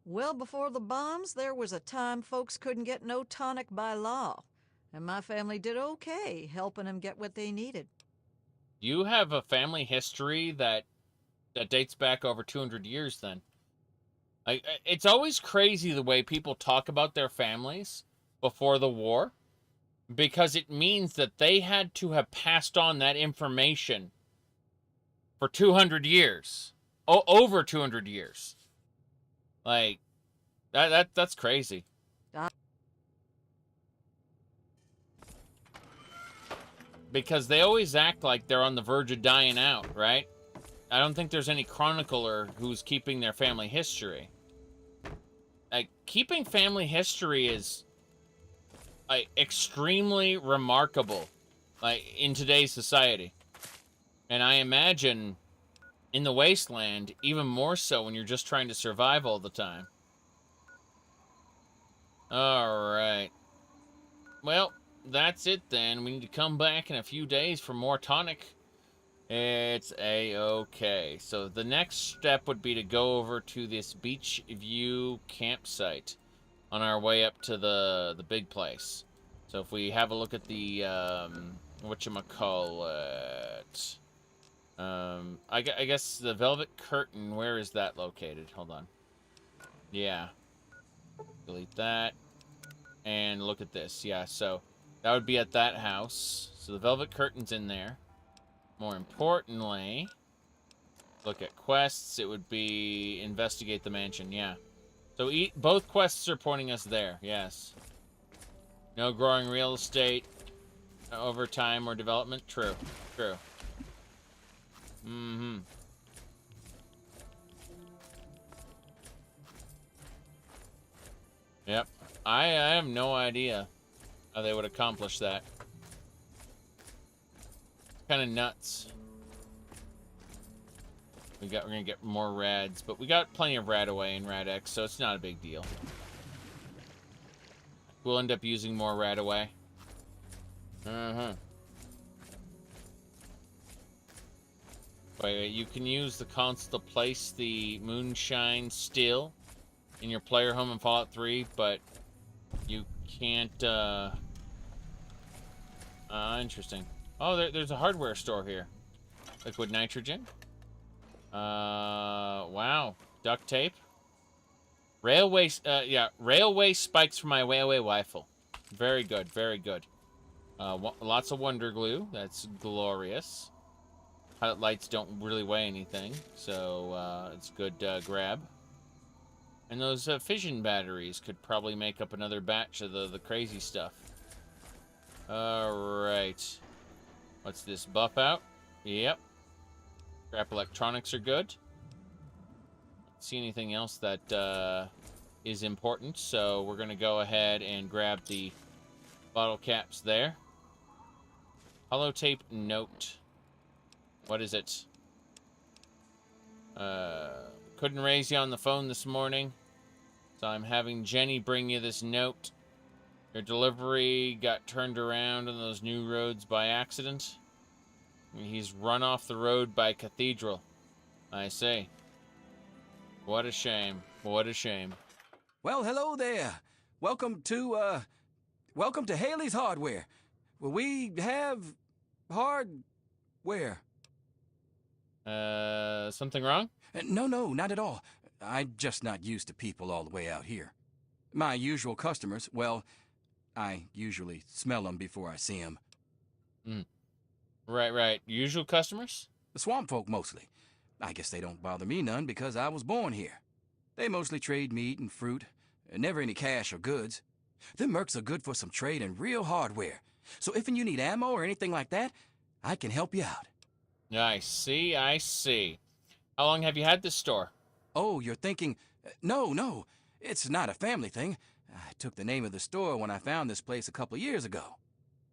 Well before the bombs, there was a time folks couldn't get no tonic by law. And my family did okay, helping them get what they needed. You have a family history that dates back over 200 years then. It's always crazy the way people talk about their families before the war, because it means that they had to have passed on that information for 200 years. Over 200 years. Like, that's crazy. because they always act like they're on the verge of dying out, right? I don't think there's any chronicler who's keeping their family history. Like, keeping family history is extremely remarkable, like, in today's society. And I imagine in the Wasteland, even more so when you're just trying to survive all the time. Alright. Well, that's it then. We need to come back in a few days for more tonic. It's a-okay. So the next step would be to go over to this beach view campsite on our way up to the big place. So if we have a look at the, whatchamacallit... I guess the Velvet Curtain, where is that located? Hold on. Yeah. Delete that. And look at this. Yeah, so that would be at that house. So the Velvet Curtain's in there. More importantly, look at quests. It would be investigate the mansion. Yeah. So both quests are pointing us there. Yes. No growing real estate over time or development. True. True. Mm-hmm. Yep. I have no idea how they would accomplish that. Kind of nuts. We're gonna get more rads, but we got plenty of rad away in rad X, so it's not a big deal. We'll end up using more rad away. Uh-huh. Wait, you can use the console to place the moonshine still in your player home in Fallout 3, but you can't, interesting. Oh, there's a hardware store here. Liquid nitrogen. Wow. Duct tape. Railway spikes for my railway rifle. Very good, very good. Lots of wonder glue. That's glorious. Pilot lights don't really weigh anything, so it's good grab. And those fission batteries could probably make up another batch of the crazy stuff. Alright. What's this? Buff out? Yep. Scrap electronics are good. Don't see anything else that is important, so we're going to go ahead and grab the bottle caps there. Holotape note. What is it? Couldn't raise you on the phone this morning, so I'm having Jenny bring you this note. Your delivery got turned around on those new roads by accident. He's run off the road by Cathedral. I say. What a shame. What a shame. Well, hello there. Welcome to Haley's Hardware. Well, we have hardware. Something wrong? No, not at all. I'm just not used to people all the way out here. My usual customers, well, I usually smell them before I see them. Right. Usual customers? The swamp folk, mostly. I guess they don't bother me none because I was born here. They mostly trade meat and fruit, never any cash or goods. Them mercs are good for some trade and real hardware. So if you need ammo or anything like that, I can help you out. I see. How long have you had this store? Oh, you're thinking... No. It's not a family thing. I took the name of the store when I found this place a couple of years ago.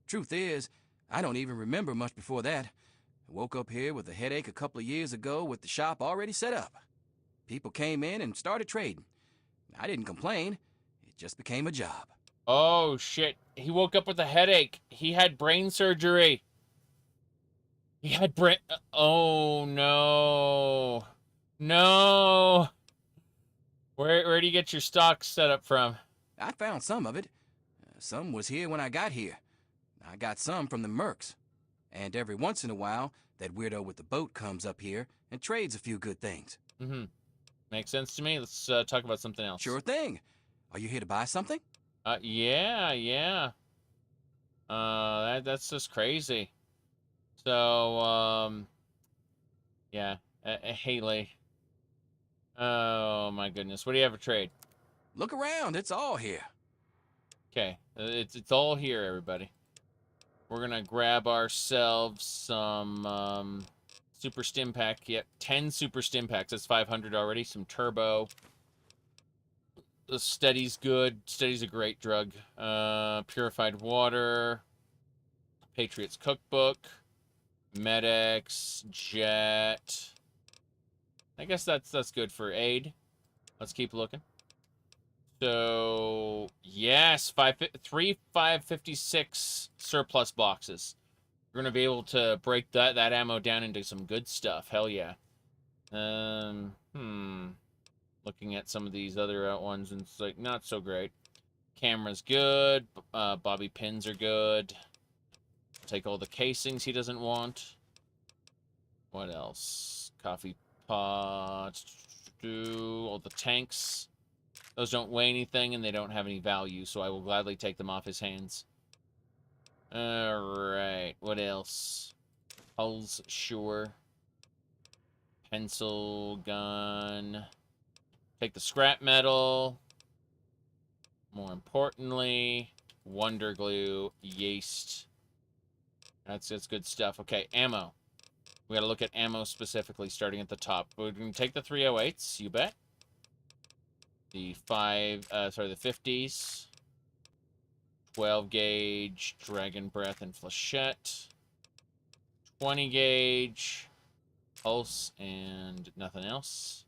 Truth is, I don't even remember much before that. I woke up here with a headache a couple of years ago with the shop already set up. People came in and started trading. I didn't complain. It just became a job. Oh, shit. He woke up with a headache. He had brain surgery. He had brain... Oh, no. No. Where do you get your stock set up from? I found some of it. Some was here when I got here. I got some from the mercs. And every once in a while, that weirdo with the boat comes up here and trades a few good things. Makes sense to me. Let's talk about something else. Sure thing. Are you here to buy something? Yeah. That's just crazy. So, yeah. Haley. Oh, my goodness. What do you have for trade? Look around. It's all here. Okay. It's all here, everybody. We're gonna grab ourselves some super stim pack. Yep, 10 super stim packs. That's 500 already. Some turbo. The steady's good. Steady's a great drug. Purified water. Patriot's cookbook. Medics. Jet. I guess that's good for aid. Let's keep looking. So, yes, 556 surplus boxes. We're going to be able to break that ammo down into some good stuff. Hell yeah. Looking at some of these other ones, and it's like, not so great. Camera's good. Bobby pins are good. Take all the casings he doesn't want. What else? Coffee pot. All the tanks. Those don't weigh anything, and they don't have any value, so I will gladly take them off his hands. Alright, what else? Hulls, sure. Pencil, gun. Take the scrap metal. More importantly, Wonder Glue, yeast. That's good stuff. Okay, ammo. We gotta look at ammo specifically, starting at the top. We're gonna take the 308s, you bet. The 50s. 12 gauge, Dragon Breath and Flechette. 20 gauge, Pulse and nothing else.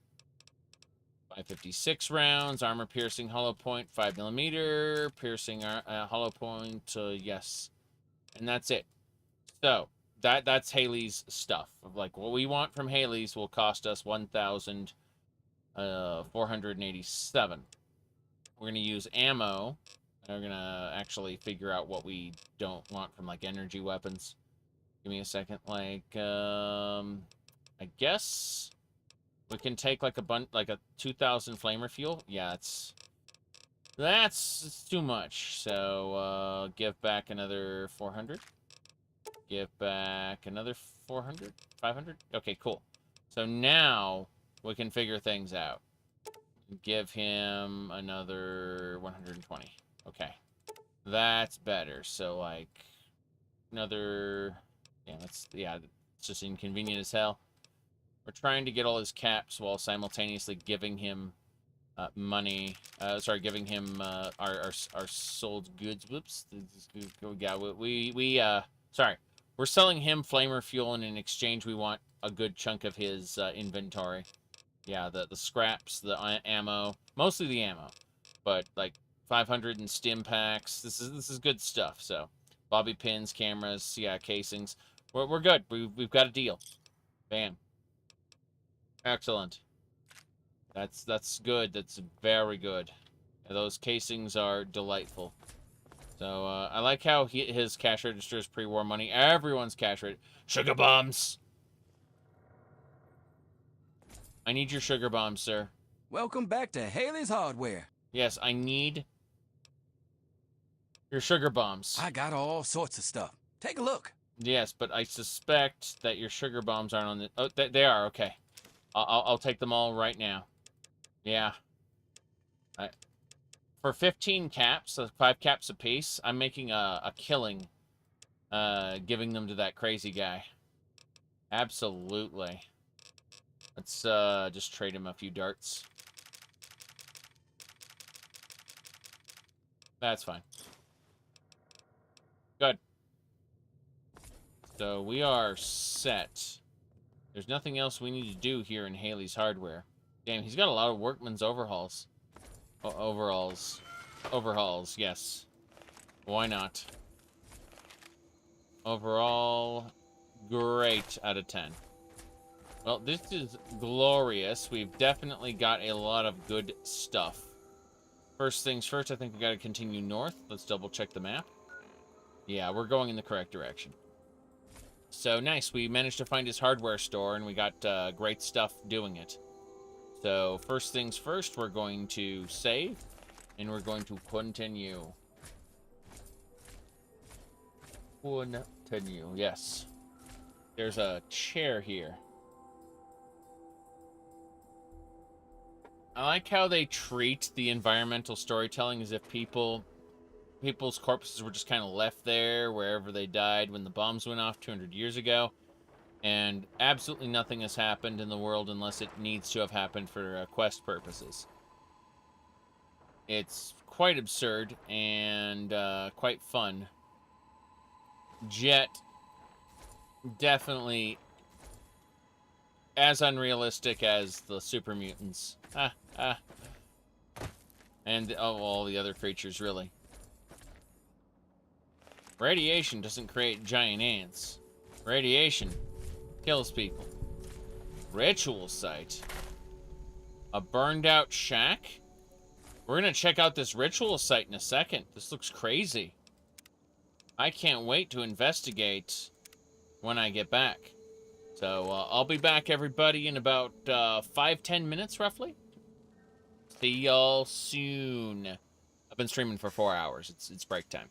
556 rounds, armor piercing, hollow point, 5mm, piercing hollow point, yes. And that's it. So, that's Haley's stuff. Like, what we want from Haley's will cost us 1,487. We're going to use ammo. We're going to actually figure out what we don't want from, like, energy weapons. Give me a second. Like, I guess we can take, like, a 2,000 flamer fuel. Yeah, that's too much. So, give back another 400. Give back another 400? 500? Okay, cool. So now we can figure things out. Give him another 120. Okay. That's better. So, like, another... Yeah, it's just inconvenient as hell. We're trying to get all his caps while simultaneously giving him money. Giving him our sold goods. Whoops. Yeah, we're selling him flamer fuel, and in exchange we want a good chunk of his inventory. Yeah, the scraps, the ammo, mostly the ammo, but like 500 in stim packs. This is good stuff. So, bobby pins, cameras, yeah, casings. We're good. We've got a deal. Bam. Excellent. That's good. That's very good. And those casings are delightful. So, I like how his cash register is pre-war money. Everyone's cash register. Sugar bombs! I need your sugar bombs, sir. Welcome back to Haley's Hardware. Yes, I need your sugar bombs. I got all sorts of stuff. Take a look. Yes, but I suspect that your sugar bombs aren't on the... Oh, they are, okay. I'll take them all right now. Yeah. For 15 caps, so 5 caps apiece, I'm making a killing giving them to that crazy guy. Absolutely. Let's just trade him a few darts. That's fine. Good. So we are set. There's nothing else we need to do here in Haley's Hardware. Damn, he's got a lot of workman's overhauls. Overhauls, yes. Why not? Overall, great out of 10. Well, this is glorious. We've definitely got a lot of good stuff. First things first, I think we got to continue north. Let's double check the map. Yeah, we're going in the correct direction. So, nice. We managed to find his hardware store, and we got great stuff doing it. So, first things first, we're going to save, and we're going to continue. Continue, yes. There's a chair here. I like how they treat the environmental storytelling as if people people's corpses were just kind of left there wherever they died when the bombs went off 200 years ago. And absolutely nothing has happened in the world unless it needs to have happened for quest purposes. It's quite absurd and quite fun. Jet, definitely as unrealistic as the super mutants. And all the other creatures, really. Radiation doesn't create giant ants. Radiation kills people. Ritual site. A burned out shack? We're gonna check out this ritual site in a second. This looks crazy. I can't wait to investigate when I get back. So, I'll be back, everybody, in about 5-10 minutes, roughly. See y'all soon. I've been streaming for 4 hours. It's break time.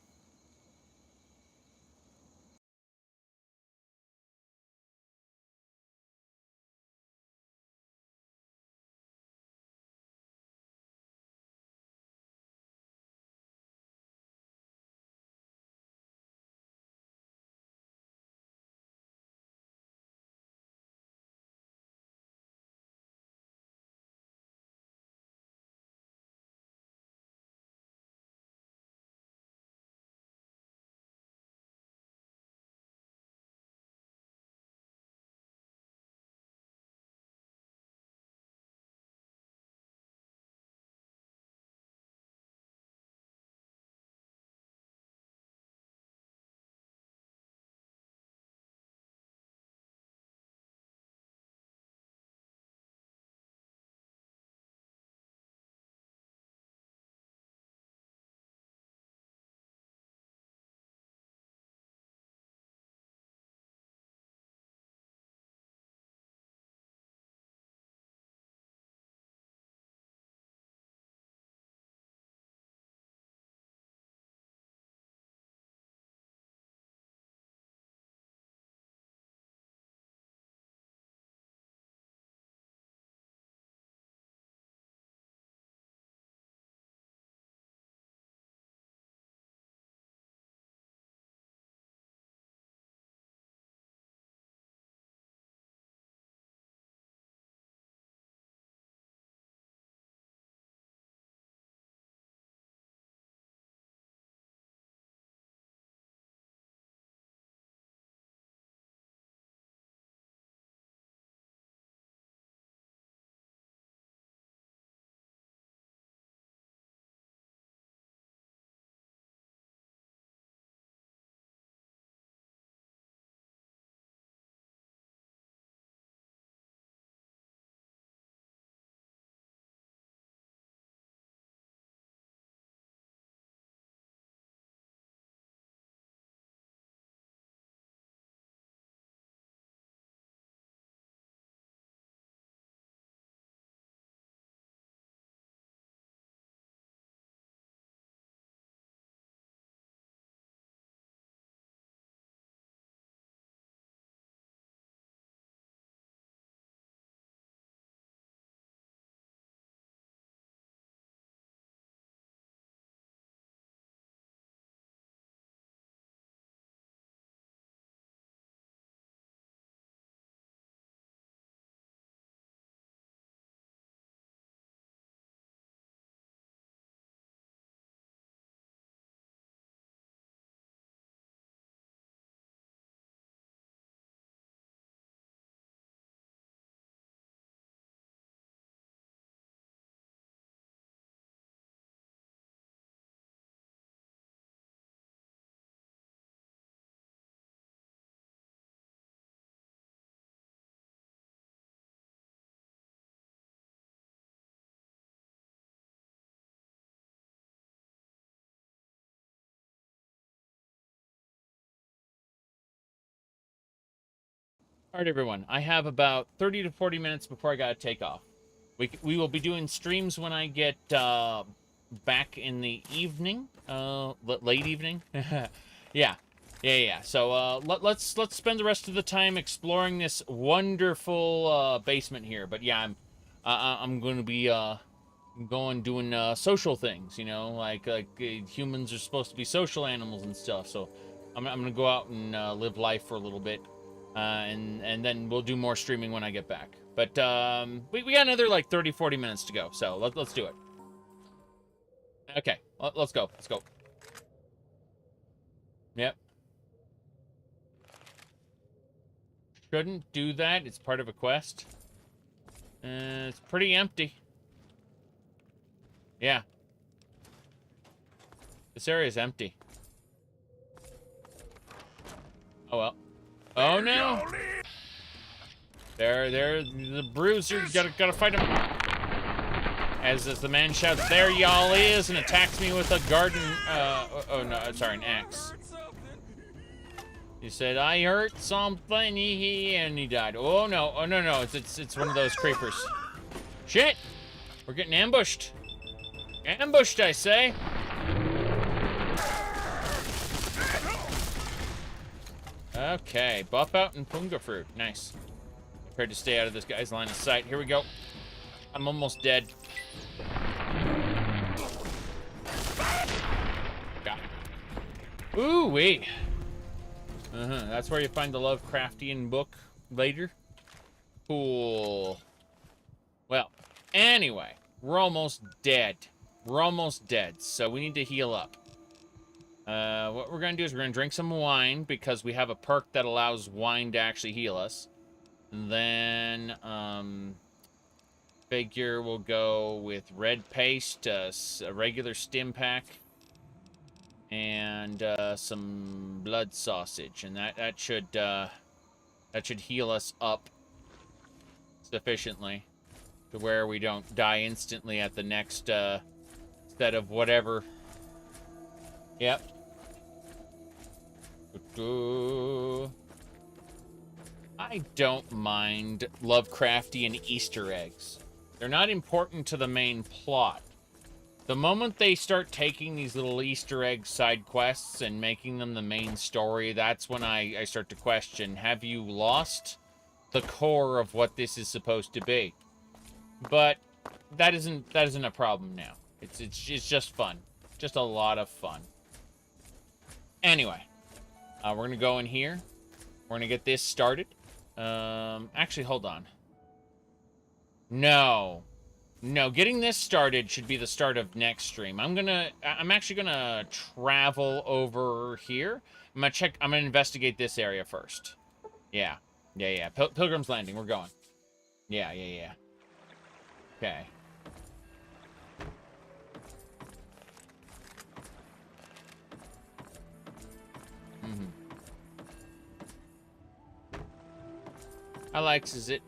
All right, everyone. I have about 30 to 40 minutes before I gotta take off. We will be doing streams when I get back in the evening, late evening. Yeah. So let's spend the rest of the time exploring this wonderful basement here. But yeah, I'm going to be going doing social things, you know, like humans are supposed to be social animals and stuff. So I'm gonna go out and live life for a little bit, and then we'll do more streaming when I get back. But we got another like 30-40 minutes to go, so let's do it. Okay, let's go. Let's go. Yep. Shouldn't do that. It's part of a quest. It's pretty empty. Yeah. This area is empty. Oh well. Oh no! There, the bruiser. Gotta fight him. As the man shouts, "There y'all is," and attacks me with a garden. Oh no, sorry, an axe. He said, "I hurt something," and he died. Oh no, no! It's one of those creepers. Shit! We're getting ambushed. Ambushed, I say. Okay, buff out and punga fruit. Nice. Prepared to stay out of this guy's line of sight. Here we go. I'm almost dead. Got it. Ooh wait. That's where you find the Lovecraftian book later. Cool. Well, anyway, we're almost dead. We're almost dead, so we need to heal up. What we're gonna do is we're gonna drink some wine because we have a perk that allows wine to actually heal us. And then, figure we'll go with red paste, a regular stim pack, and some blood sausage, and that should heal us up sufficiently to where we don't die instantly at the next set of whatever. Yep. I don't mind Lovecraftian Easter eggs. They're not important to the main plot. The moment they start taking these little Easter egg side quests and making them the main story, that's when I start to question, have you lost the core of what this is supposed to be? But that isn't a problem now. It's just fun. Just a lot of fun. Anyway, we're gonna go in here. We're gonna get this started. Actually, hold on. No, getting this started should be the start of next stream. I'm actually gonna travel over here. I'm gonna investigate this area first. Yeah. Pilgrim's Landing, we're going. Yeah. Okay. How likes is it?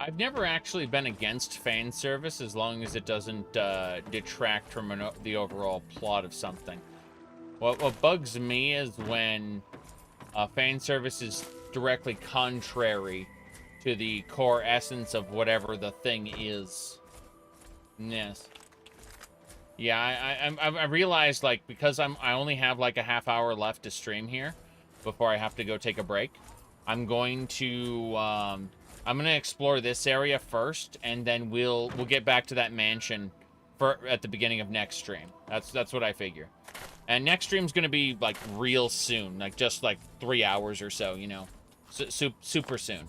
I've never actually been against fan service as long as it doesn't detract from the overall plot of something. What bugs me is when fan service is directly contrary to the core essence of whatever the thing is. Yes. Yeah, I realized, like, because I only have like a half hour left to stream here before I have to go take a break. I'm going to explore this area first, and then we'll get back to that mansion at the beginning of next stream. That's what I figure. And next stream's gonna be like real soon, like just like 3 hours or so, you know, super soon.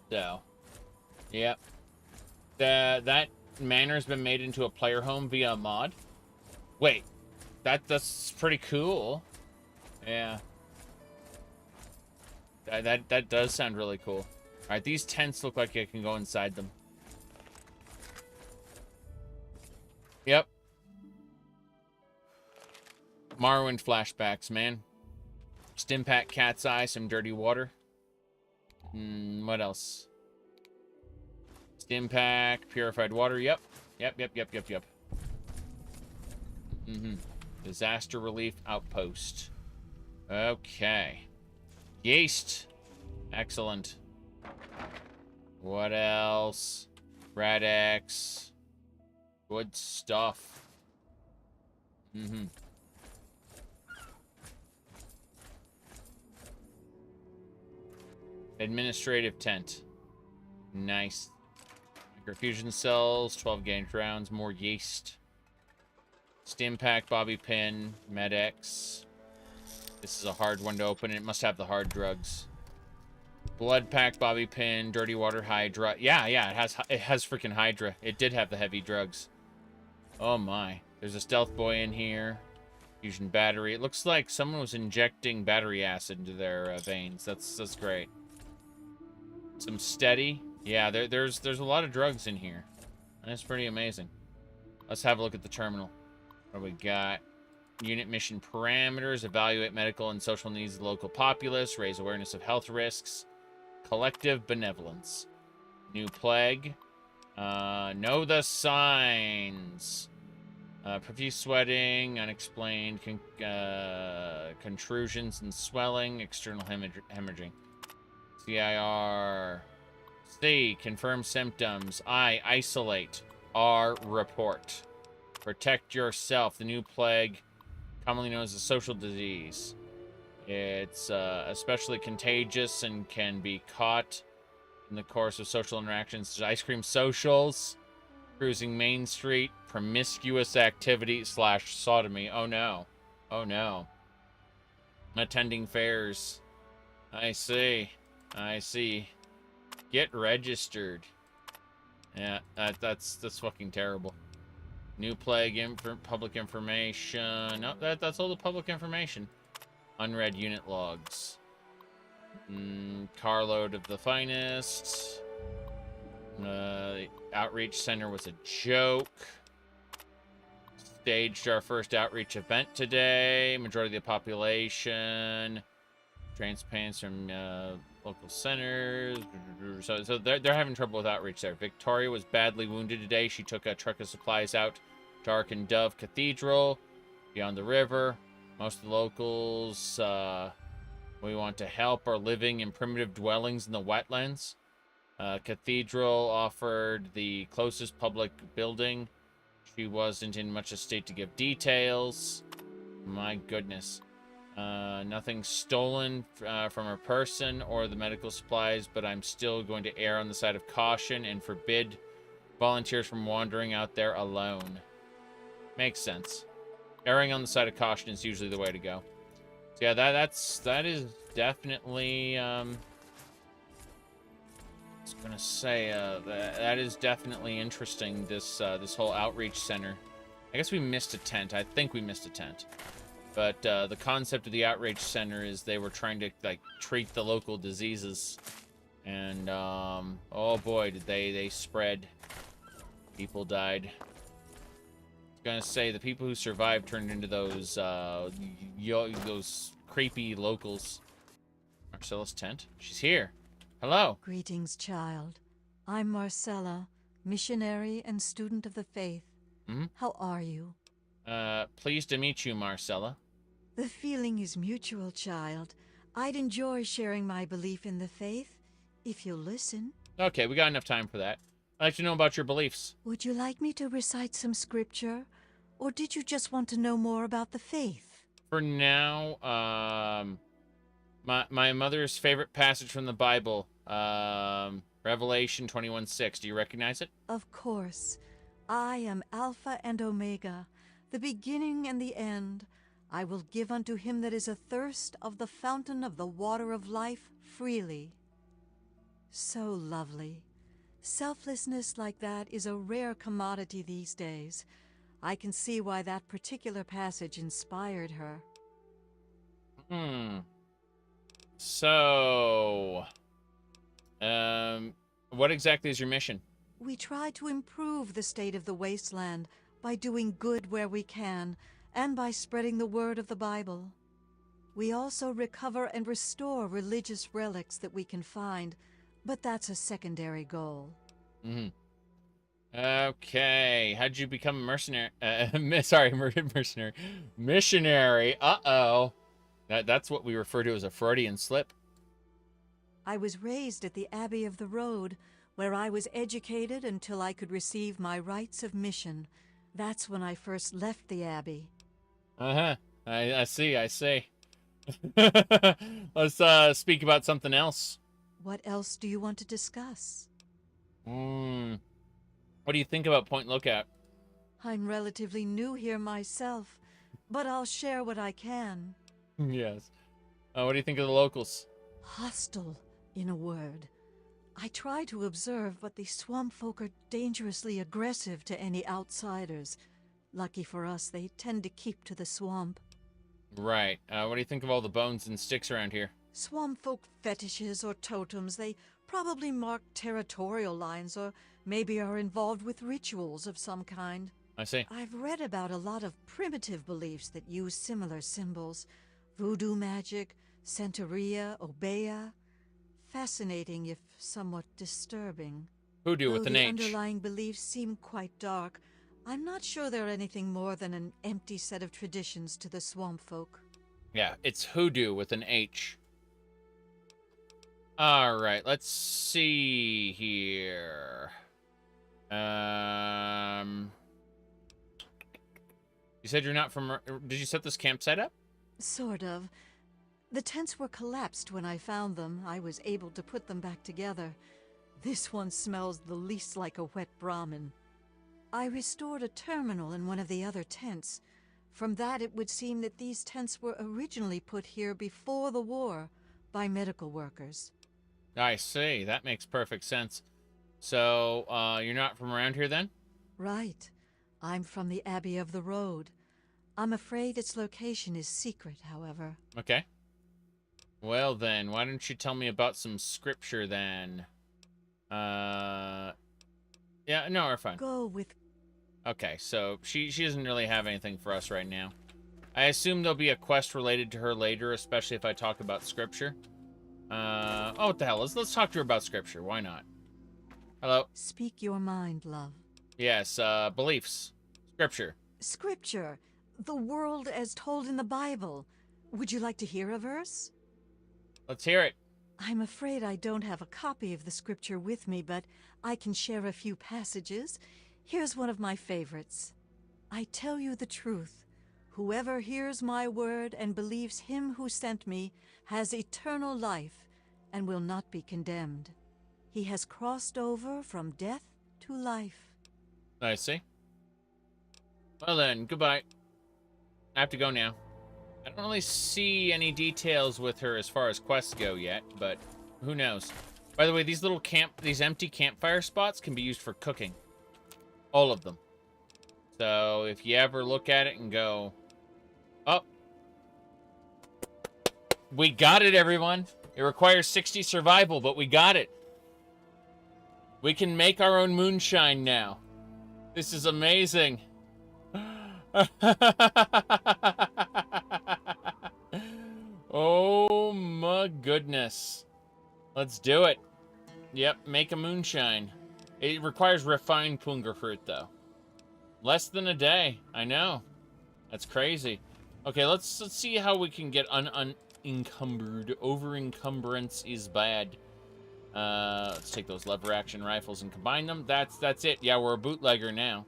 So, yep. That manor's been made into a player home via a mod. Wait, that's pretty cool. Yeah. That does sound really cool. All right, these tents look like I can go inside them. Yep. Morrowind flashbacks, man. Stimpack cat's eye, some dirty water. What else? Stimpack, purified water. Yep. Disaster relief outpost. Okay. Yeast. Excellent. What else? Rad-X. Good stuff. Administrative tent. Nice. Microfusion cells, 12 gauge rounds, more yeast. Stim pack, bobby pin, Med-X. This is a hard one to open. It must have the hard drugs. Blood pack, bobby pin, dirty water, Hydra. Yeah, it has freaking Hydra. It did have the heavy drugs. Oh my. There's a stealth boy in here. Fusion battery. It looks like someone was injecting battery acid into their veins. That's great. Some steady. Yeah, there's a lot of drugs in here. That's pretty amazing. Let's have a look at the terminal. What do we got? Unit mission parameters. Evaluate medical and social needs of the local populace. Raise awareness of health risks. Collective benevolence. New plague. Know the signs. Profuse sweating. Unexplained contrusions and swelling. External hemorrhaging. CIR. C. Confirm symptoms. I. Isolate. R. Report. Protect yourself. The new plague, commonly known as a social disease. It's especially contagious and can be caught in the course of social interactions. Ice cream socials, cruising Main Street, promiscuous activity / sodomy. Oh no. Oh no. Attending fairs. I see. I see. Get registered. Yeah, that's fucking terrible. New plague, public information. No, that's all the public information. Unread unit logs. Carload of the finest. The outreach center was a joke. Staged our first outreach event today. Majority of the population. Transplants from local centers. So they're having trouble with outreach there. Victoria was badly wounded today. She took a truck of supplies out to Ark and Dove Cathedral beyond the river. Most of the locals we want to help are living in primitive dwellings in the wetlands. Cathedral offered the closest public building. She wasn't in much a state to give details. My goodness. Nothing stolen from her person or the medical supplies, but I'm still going to err on the side of caution and forbid volunteers from wandering out there alone. Makes sense. Erring on the side of caution is usually the way to go. So yeah, that is definitely I was gonna say that is definitely interesting. This whole outreach center. I guess we missed a tent. I think we missed a tent. But the concept of the outreach center is they were trying to like treat the local diseases, and oh boy, did they spread. People died. I was gonna say the people who survived turned into those creepy locals. Marcella's tent. She's here. Hello. Greetings, child. I'm Marcella, missionary and student of the faith. How are you? Pleased to meet you, Marcella. The feeling is mutual, child. I'd enjoy sharing my belief in the faith, if you'll listen. Okay, we got enough time for that. I'd like to know about your beliefs. Would you like me to recite some scripture, or did you just want to know more about the faith? For now, my mother's favorite passage from the Bible, Revelation 21:6. Do you recognize it? Of course. I am Alpha and Omega, the beginning and the end. I will give unto him that is athirst of the fountain of the water of life freely. So lovely. Selflessness like that is a rare commodity these days. I can see why that particular passage inspired her. So, what exactly is your mission? We try to improve the state of the wasteland by doing good where we can, and by spreading the word of the Bible. We also recover and restore religious relics that we can find, but that's a secondary goal. Okay, how'd you become a mercenary? Mercenary. Missionary. Uh-oh. That's what we refer to as a Freudian slip. I was raised at the Abbey of the Road, where I was educated until I could receive my rites of mission. That's when I first left the Abbey. I see. Let's speak about something else. What else do you want to discuss? What do you think about Point Lookout? I'm relatively new here myself, but I'll share what I can. Yes. What do you think of the locals? Hostile, in a word. I try to observe, but the swamp folk are dangerously aggressive to any outsiders. Lucky for us, they tend to keep to the swamp. Right. What do you think of all the bones and sticks around here? Swamp folk fetishes or totems, they probably mark territorial lines or maybe are involved with rituals of some kind. I see. I've read about a lot of primitive beliefs that use similar symbols. Voodoo magic, Santeria, Obeah. Fascinating, if somewhat disturbing. Hoodoo with an the H. underlying beliefs seem quite dark, I'm not sure they're anything more than an empty set of traditions to the swamp folk. Yeah, it's hoodoo with an H. Alright, let's see here. You said you're not from... Did you set this campsite up? Sort of. The tents were collapsed when I found them. I was able to put them back together. This one smells the least like a wet Brahmin. I restored a terminal in one of the other tents. From that, it would seem that these tents were originally put here before the war by medical workers. I see. That makes perfect sense. So, you're not from around here then? Right. I'm from the Abbey of the Road. I'm afraid its location is secret, however. Okay. Well then, why don't you tell me about some scripture then? Yeah, no, we're fine. Go with... Okay, so she doesn't really have anything for us right now. I assume there'll be a quest related to her later, especially if I talk about scripture. Oh, what the hell? Let's talk to her about scripture. Why not? Hello? Speak your mind, love. Yes, beliefs. Scripture. Scripture. The world as told in the Bible. Would you like to hear a verse? Let's hear it. I'm afraid I don't have a copy of the scripture with me, but I can share a few passages. Here's one of my favorites. I tell you the truth. Whoever hears my word and believes him who sent me has eternal life and will not be condemned. He has crossed over from death to life. I see. Well then, goodbye. I have to go now. I don't really see any details with her as far as quests go yet, but who knows. By the way, these empty campfire spots can be used for cooking. All of them. So if you ever look at it and go, oh, we got it, everyone. It requires 60 survival, but we got it. We can make our own moonshine now. This is amazing. Oh my goodness. Let's do it. Yep, make a moonshine. It requires refined punga fruit, though. Less than a day. I know. That's crazy. Okay, let's see how we can get unencumbered. Over-encumbrance is bad. Let's take those lever action rifles and combine them. That's it. Yeah, we're a bootlegger now.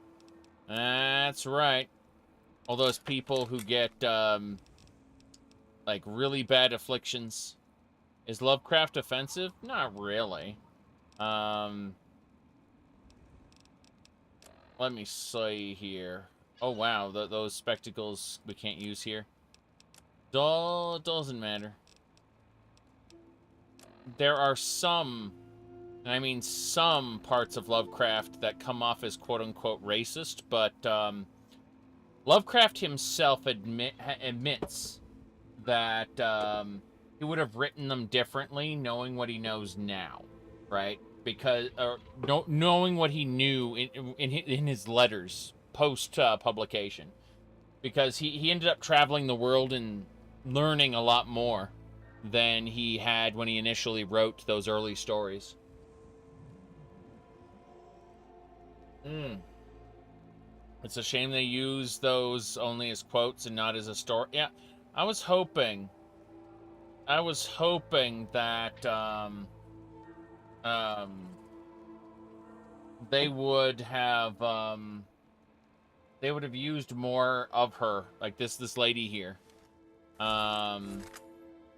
That's right. All those people who get, like, really bad afflictions. Is Lovecraft offensive? Not really. Let me see here. Oh, wow. Those spectacles we can't use here. Doesn't matter. There are some, and I mean some parts of Lovecraft that come off as quote-unquote racist, but Lovecraft himself admits that he would have written them differently knowing what he knows now, right? Because knowing what he knew in his letters post publication, because he ended up traveling the world and learning a lot more than he had when he initially wrote those early stories. It's a shame they use those only as quotes and not as a story. Yeah, I was hoping that they would have used more of her, like this lady here.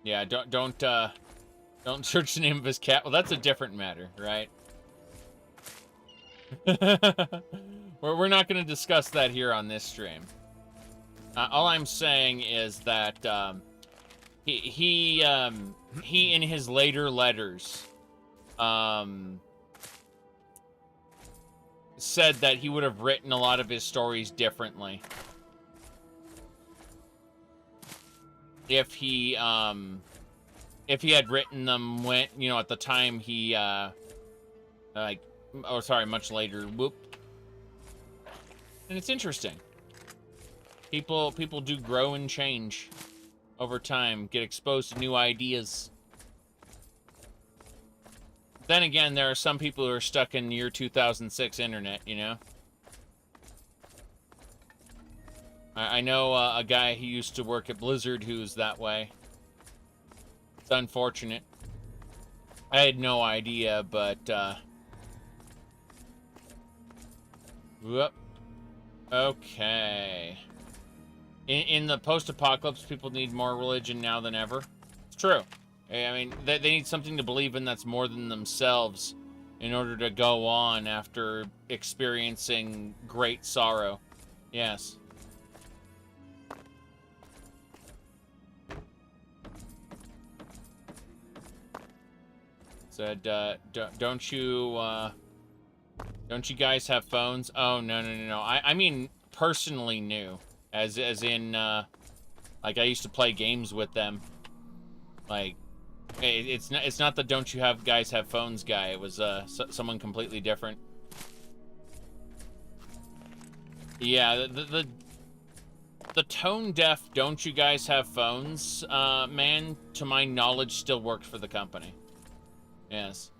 Yeah, don't search the name of his cat. Well, that's a different matter, right? We're not going to discuss that here on this stream. All I'm saying is that he in his later letters said that he would have written a lot of his stories differently if he had written them when, you know, at the time he like, oh sorry, much later. Whoop. And it's interesting. People do grow and change over time, get exposed to new ideas. Then again, there are some people who are stuck in year 2006 internet, you know? I know a guy who used to work at Blizzard who's that way. It's unfortunate. I had no idea, but, whoop. Okay. In the post-apocalypse, people need more religion now than ever. It's true. I mean, they need something to believe in that's more than themselves in order to go on after experiencing great sorrow. Yes. Said, don't you guys have phones? Oh, no. I mean, personally new. As in, like, I used to play games with them. Like, it's not the don't you have guys have phones guy. It was, someone completely different. Yeah, the tone deaf don't you guys have phones, man, to my knowledge, still worked for the company. Yes.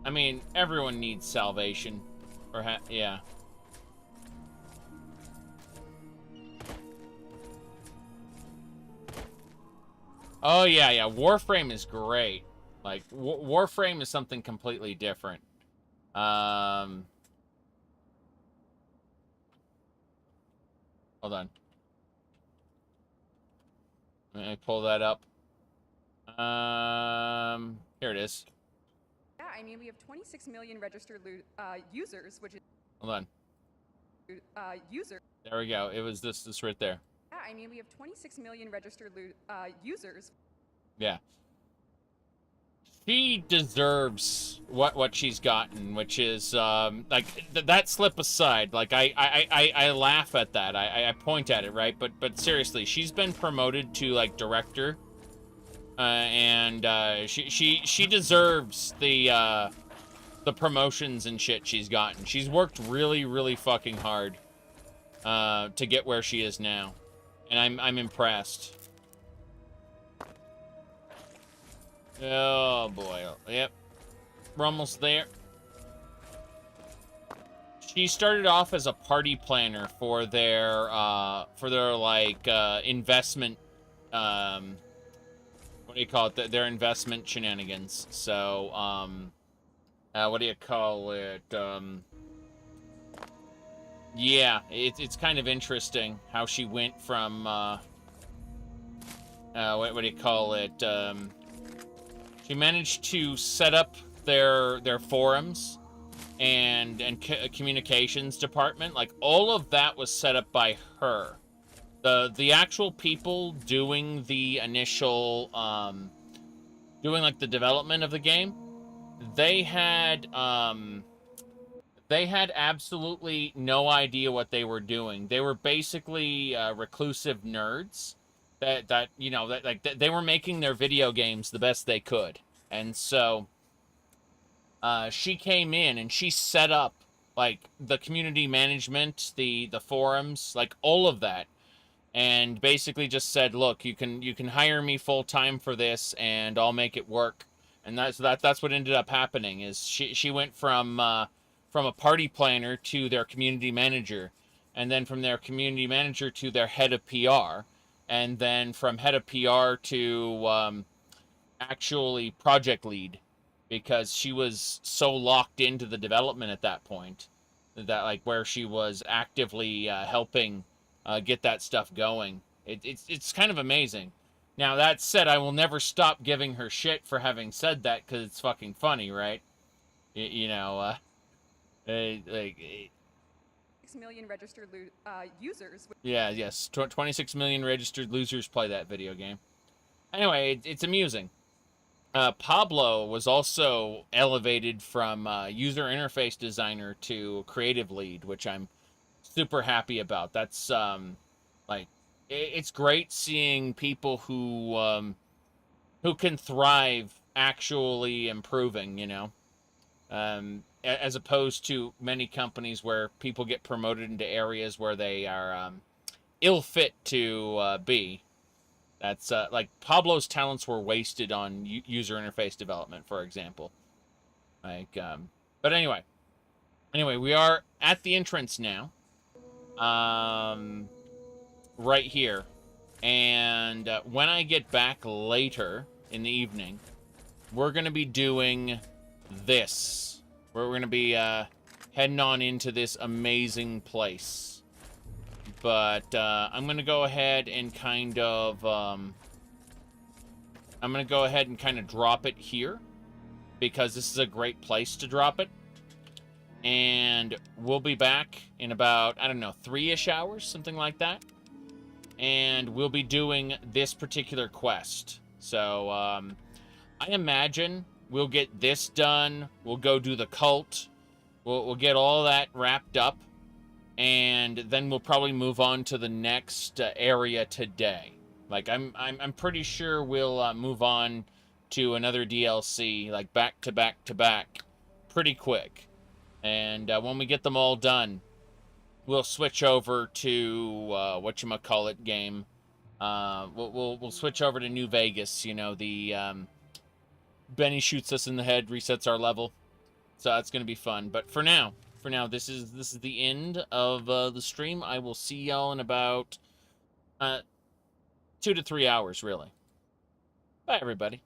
I mean, everyone needs salvation. Or yeah. Oh, yeah. Warframe is great. Like, Warframe is something completely different. Hold on. Let me pull that up. Here it is. Yeah, I mean, we have 26 million registered users, which is... Hold on. User. There we go. It was this right there. Yeah, I mean, we have 26 million registered users. Yeah. She deserves what she's gotten, which is, like, that slip aside. Like, I laugh at that. I point at it, right? But seriously, she's been promoted to, like, director. And she deserves the promotions and shit she's gotten. She's worked really, really fucking hard to get where she is now, and I'm impressed. Oh boy, yep, we're almost there. She started off as a party planner for their like investment. What do you call it? Their investment shenanigans. So, what do you call it? Yeah, it's kind of interesting how she went from, what do you call it? She managed to set up their forums and communications department. Like, all of that was set up by her. The actual people doing the initial, doing like the development of the game, they had absolutely no idea what they were doing. They were basically reclusive nerds that you know, that like they were making their video games the best they could, and so she came in and she set up like the community management, the forums, like all of that. And basically just said, look, you can hire me full time for this, and I'll make it work. And that's what ended up happening. Is she went from a party planner to their community manager, and then from their community manager to their head of PR, and then from head of PR to actually project lead, because she was so locked into the development at that point that like where she was actively helping. Get that stuff going. It's kind of amazing. Now, that said, I will never stop giving her shit for having said that, because it's fucking funny, right? You know, like 6 million registered users. yeah, yes, 26 million registered losers play that video game. Anyway, it's amusing. Pablo was also elevated from user interface designer to creative lead, which I'm super happy about. That's like it's great seeing people who can thrive actually improving, you know, as opposed to many companies where people get promoted into areas where they are ill fit to be. That's like Pablo's talents were wasted on user interface development, for example. Like, but anyway, we are at the entrance now, right here, and when I get back later in the evening, we're gonna be doing this. We're gonna be heading on into this amazing place. But I'm going to go ahead and kind of drop it here because this is a great place to drop it. And we'll be back in about, I don't know, 3-ish hours, something like that. And we'll be doing this particular quest. So I imagine we'll get this done. We'll go do the cult. We'll get all that wrapped up. And then we'll probably move on to the next area today. Like, I'm pretty sure we'll move on to another DLC, like back to back to back, pretty quick. And when we get them all done, we'll switch over to whatchamacallit game. We'll switch over to New Vegas. You know, the Benny shoots us in the head, resets our level. So that's gonna be fun. But for now, this is the end of the stream. I will see y'all in about 2 to 3 hours, really. Bye, everybody.